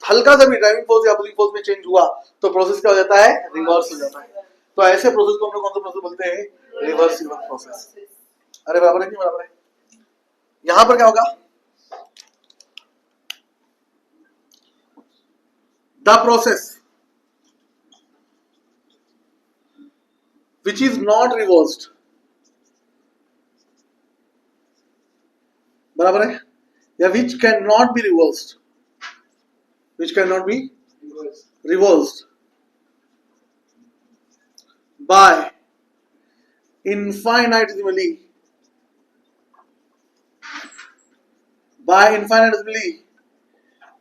हल्का सा भी ड्राइविंग फोर्स या अपोजिंग फोर्स में चेंज हुआ तो प्रोसेस क्या हो जाता है? रिवर्स हो जाता है। तो ऐसे प्रोसेस को हम लोग कौन सा प्रोसेस बोलते हैं? Reversible process. अरे बराबर है कि बराबर है? यहां पर क्या होगा? The process which is not reversed, बराबर है, या which cannot be reversed, which cannot be reversed by infinitesimally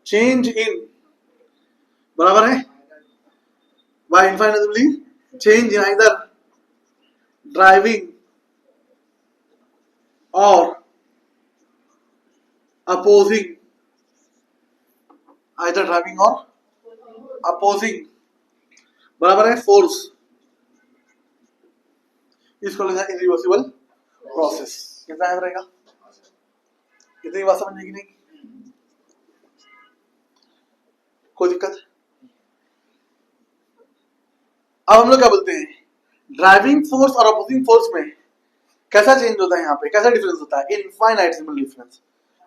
change in, बराबर है, by infinitesimally change in either driving or opposing, बराबर है फोर्स, इसको लिखा इरिवर्सिबल प्रोसेस। कितना याद रहेगा? इतनी बात समझ में नहीं? कोई दिक्कत? अब हम लोग क्या बोलते हैं, ड्राइविंग फोर्स और अपोजिंग फोर्स में कैसा चेंज होता है, यहाँ पे कैसा डिफरेंस होता है? Infinitesimal difference.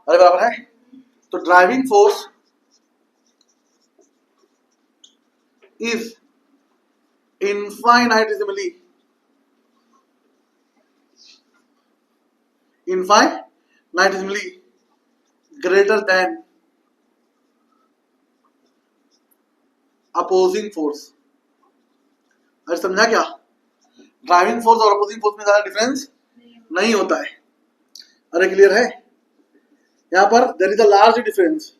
अरे बराबर है, तो driving force is infinitesimally greater than opposing force। अरे समझा क्या? ड्राइविंग फोर्स और अपोजिंग फोर्स में ज्यादा डिफरेंस नहीं होता है। अरे क्लियर है? यहां पर there is a large difference,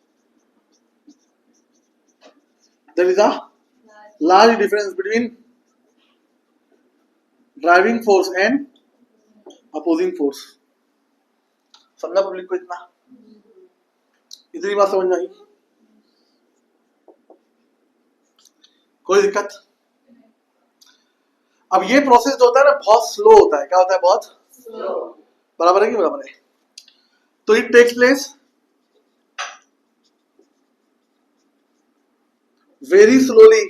between driving force and opposing force. समझा पब्लिक को? इतनी बात समझ में आई? कोई दिक्कत? अब ये प्रोसेस जो होता है ना बहुत स्लो होता है। क्या होता है? बहुत स्लो। बराबर है कि बराबर है? तो it takes place very slowly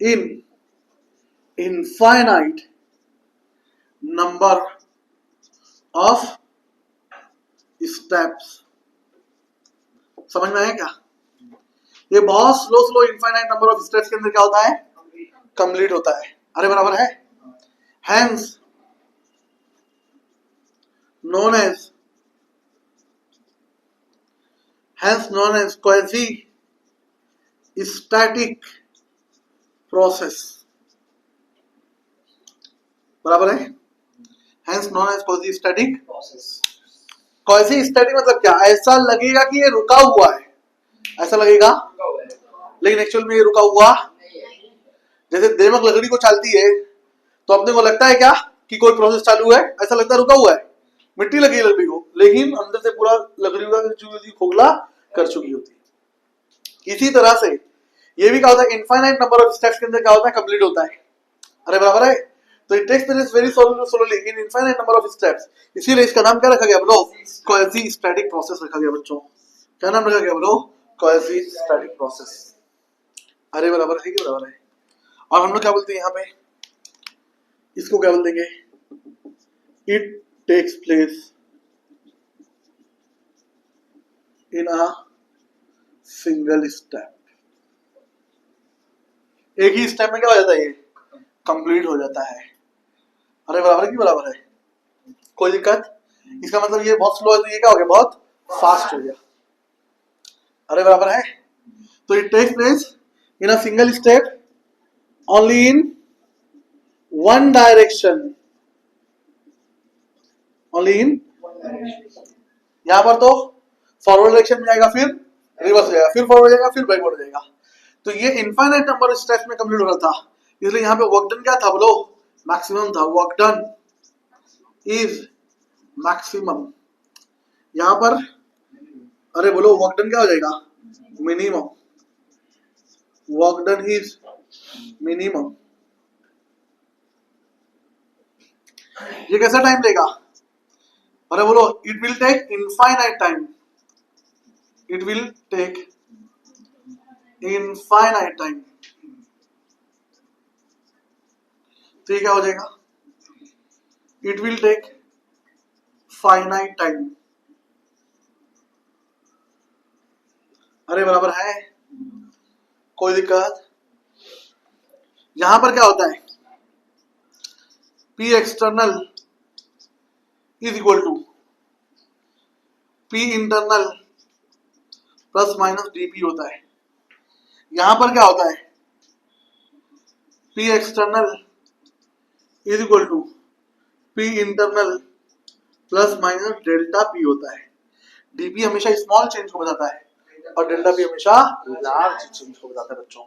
in infinite number of steps. समझ में आया क्या? ये बहुत slow infinite number of steps के अंदर क्या होता है? कंप्लीट होता है। अरे बराबर है? Hence known as quasi-static process। बराबर है? Hence known as quasi-static process। quasi-static मतलब क्या? ऐसा लगेगा कि ये रुका हुआ है, ऐसा लगेगा, लेकिन एक्चुअल में ये रुका हुआ। जैसे दीमक लकड़ी को चालती है तो अपने को लगता है क्या कि कोई प्रोसेस चालू है? ऐसा लगता है रुका हुआ है। मिट्टी लगी है लकड़ी को, लेकिन अंदर से पूरा लकड़ी का खोखला कर चुकी होती है। इसी तरह से ये भी क्या होता है? इनफाइनाइट नंबर ऑफ स्टेप्स के अंदर क्या होता है? कंप्लीट होता है। अरे बराबर है? तो it takes place very slowly in infinite number of steps. इसीलिए इसका नाम क्या रखा गया ब्रो? क्वासी स्टैटिक प्रोसेस रखा गया बच्चों। क्या नाम रखा गया ब्रो? Quasi static process. अरे बराबर है कि बराबर है? और हम लोग क्या बोलते हैं यहाँ पे? इसको क्या बोल देंगे? It takes place in a single step. एक ही स्टेप में क्या हो जाता है? ये कंप्लीट हो जाता है। अरे बराबर है कि बराबर है? कोई दिक्कत? इसका मतलब ये बहुत स्लो है तो ये क्या हो गया? बहुत फास्ट हो गया। अरे बराबर है? तो it takes place in a single step only in one direction. Only in, यहां पर तो फॉरवर्ड डायरेक्शन में जाएगा, फिर रिवर्स हो जाएगा, फिर फॉरवर्ड जाएगा, फिर बैकवर्ड हो जाएगा। तो ये इनफाइनाइट नंबर ऑफ स्टेप्स में कंप्लीट हो रहा था, इसलिए यहाँ पे वर्क डन क्या था बोलो? मैक्सिमम था। Work done is maximum. यहां पर अरे बोलो वर्क डन क्या हो जाएगा? Minimum. Work done is minimum. ये कैसा टाइम लेगा? अरे बोलो it will take infinite time. It will take infinite time. तो ये क्या हो जाएगा? It will take finite time. अरे बराबर है? कोई दिक्कत? यहां पर क्या होता है? P external is equal to P internal plus minus dP होता है। यहां पर क्या होता है? P external is equal to P internal plus minus delta P होता है। dP हमेशा स्मॉल चेंज को बताता है और डेल्टा P हमेशा लार्ज चेंज को बताता है बच्चों।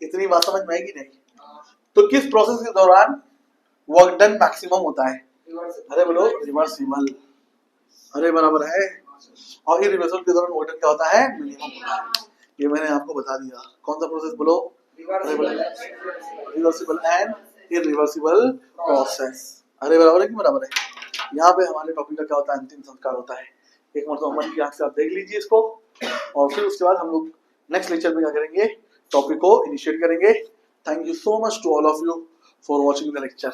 इतनी बात समझ में आएगी नहीं? तो किस प्रोसेस के दौरान वर्क डन मैक्सिमम होता है? अरे बोलो रिवर्सिबल। अरे बराबर है। और इरिवर्सिबल के दौरान वर्क डन क्या होता है? मिनिमम होता है। ये मैंने आपको बता दिया। कौन सा प्रोसेस बोलो? Reversible and irreversible process. अरे बराबर है कि बराबर है? यहाँ पे हमारे टॉपिक का क्या होता है? अंतिम संस्कार होता है। एक मतलब मन की आंख से आप देख लीजिए इसको और फिर उसके बाद हम लोग नेक्स्ट लेक्चर में क्या करेंगे? टॉपिक को इनिशिएट करेंगे। Thank you so much to all of you for watching the lecture.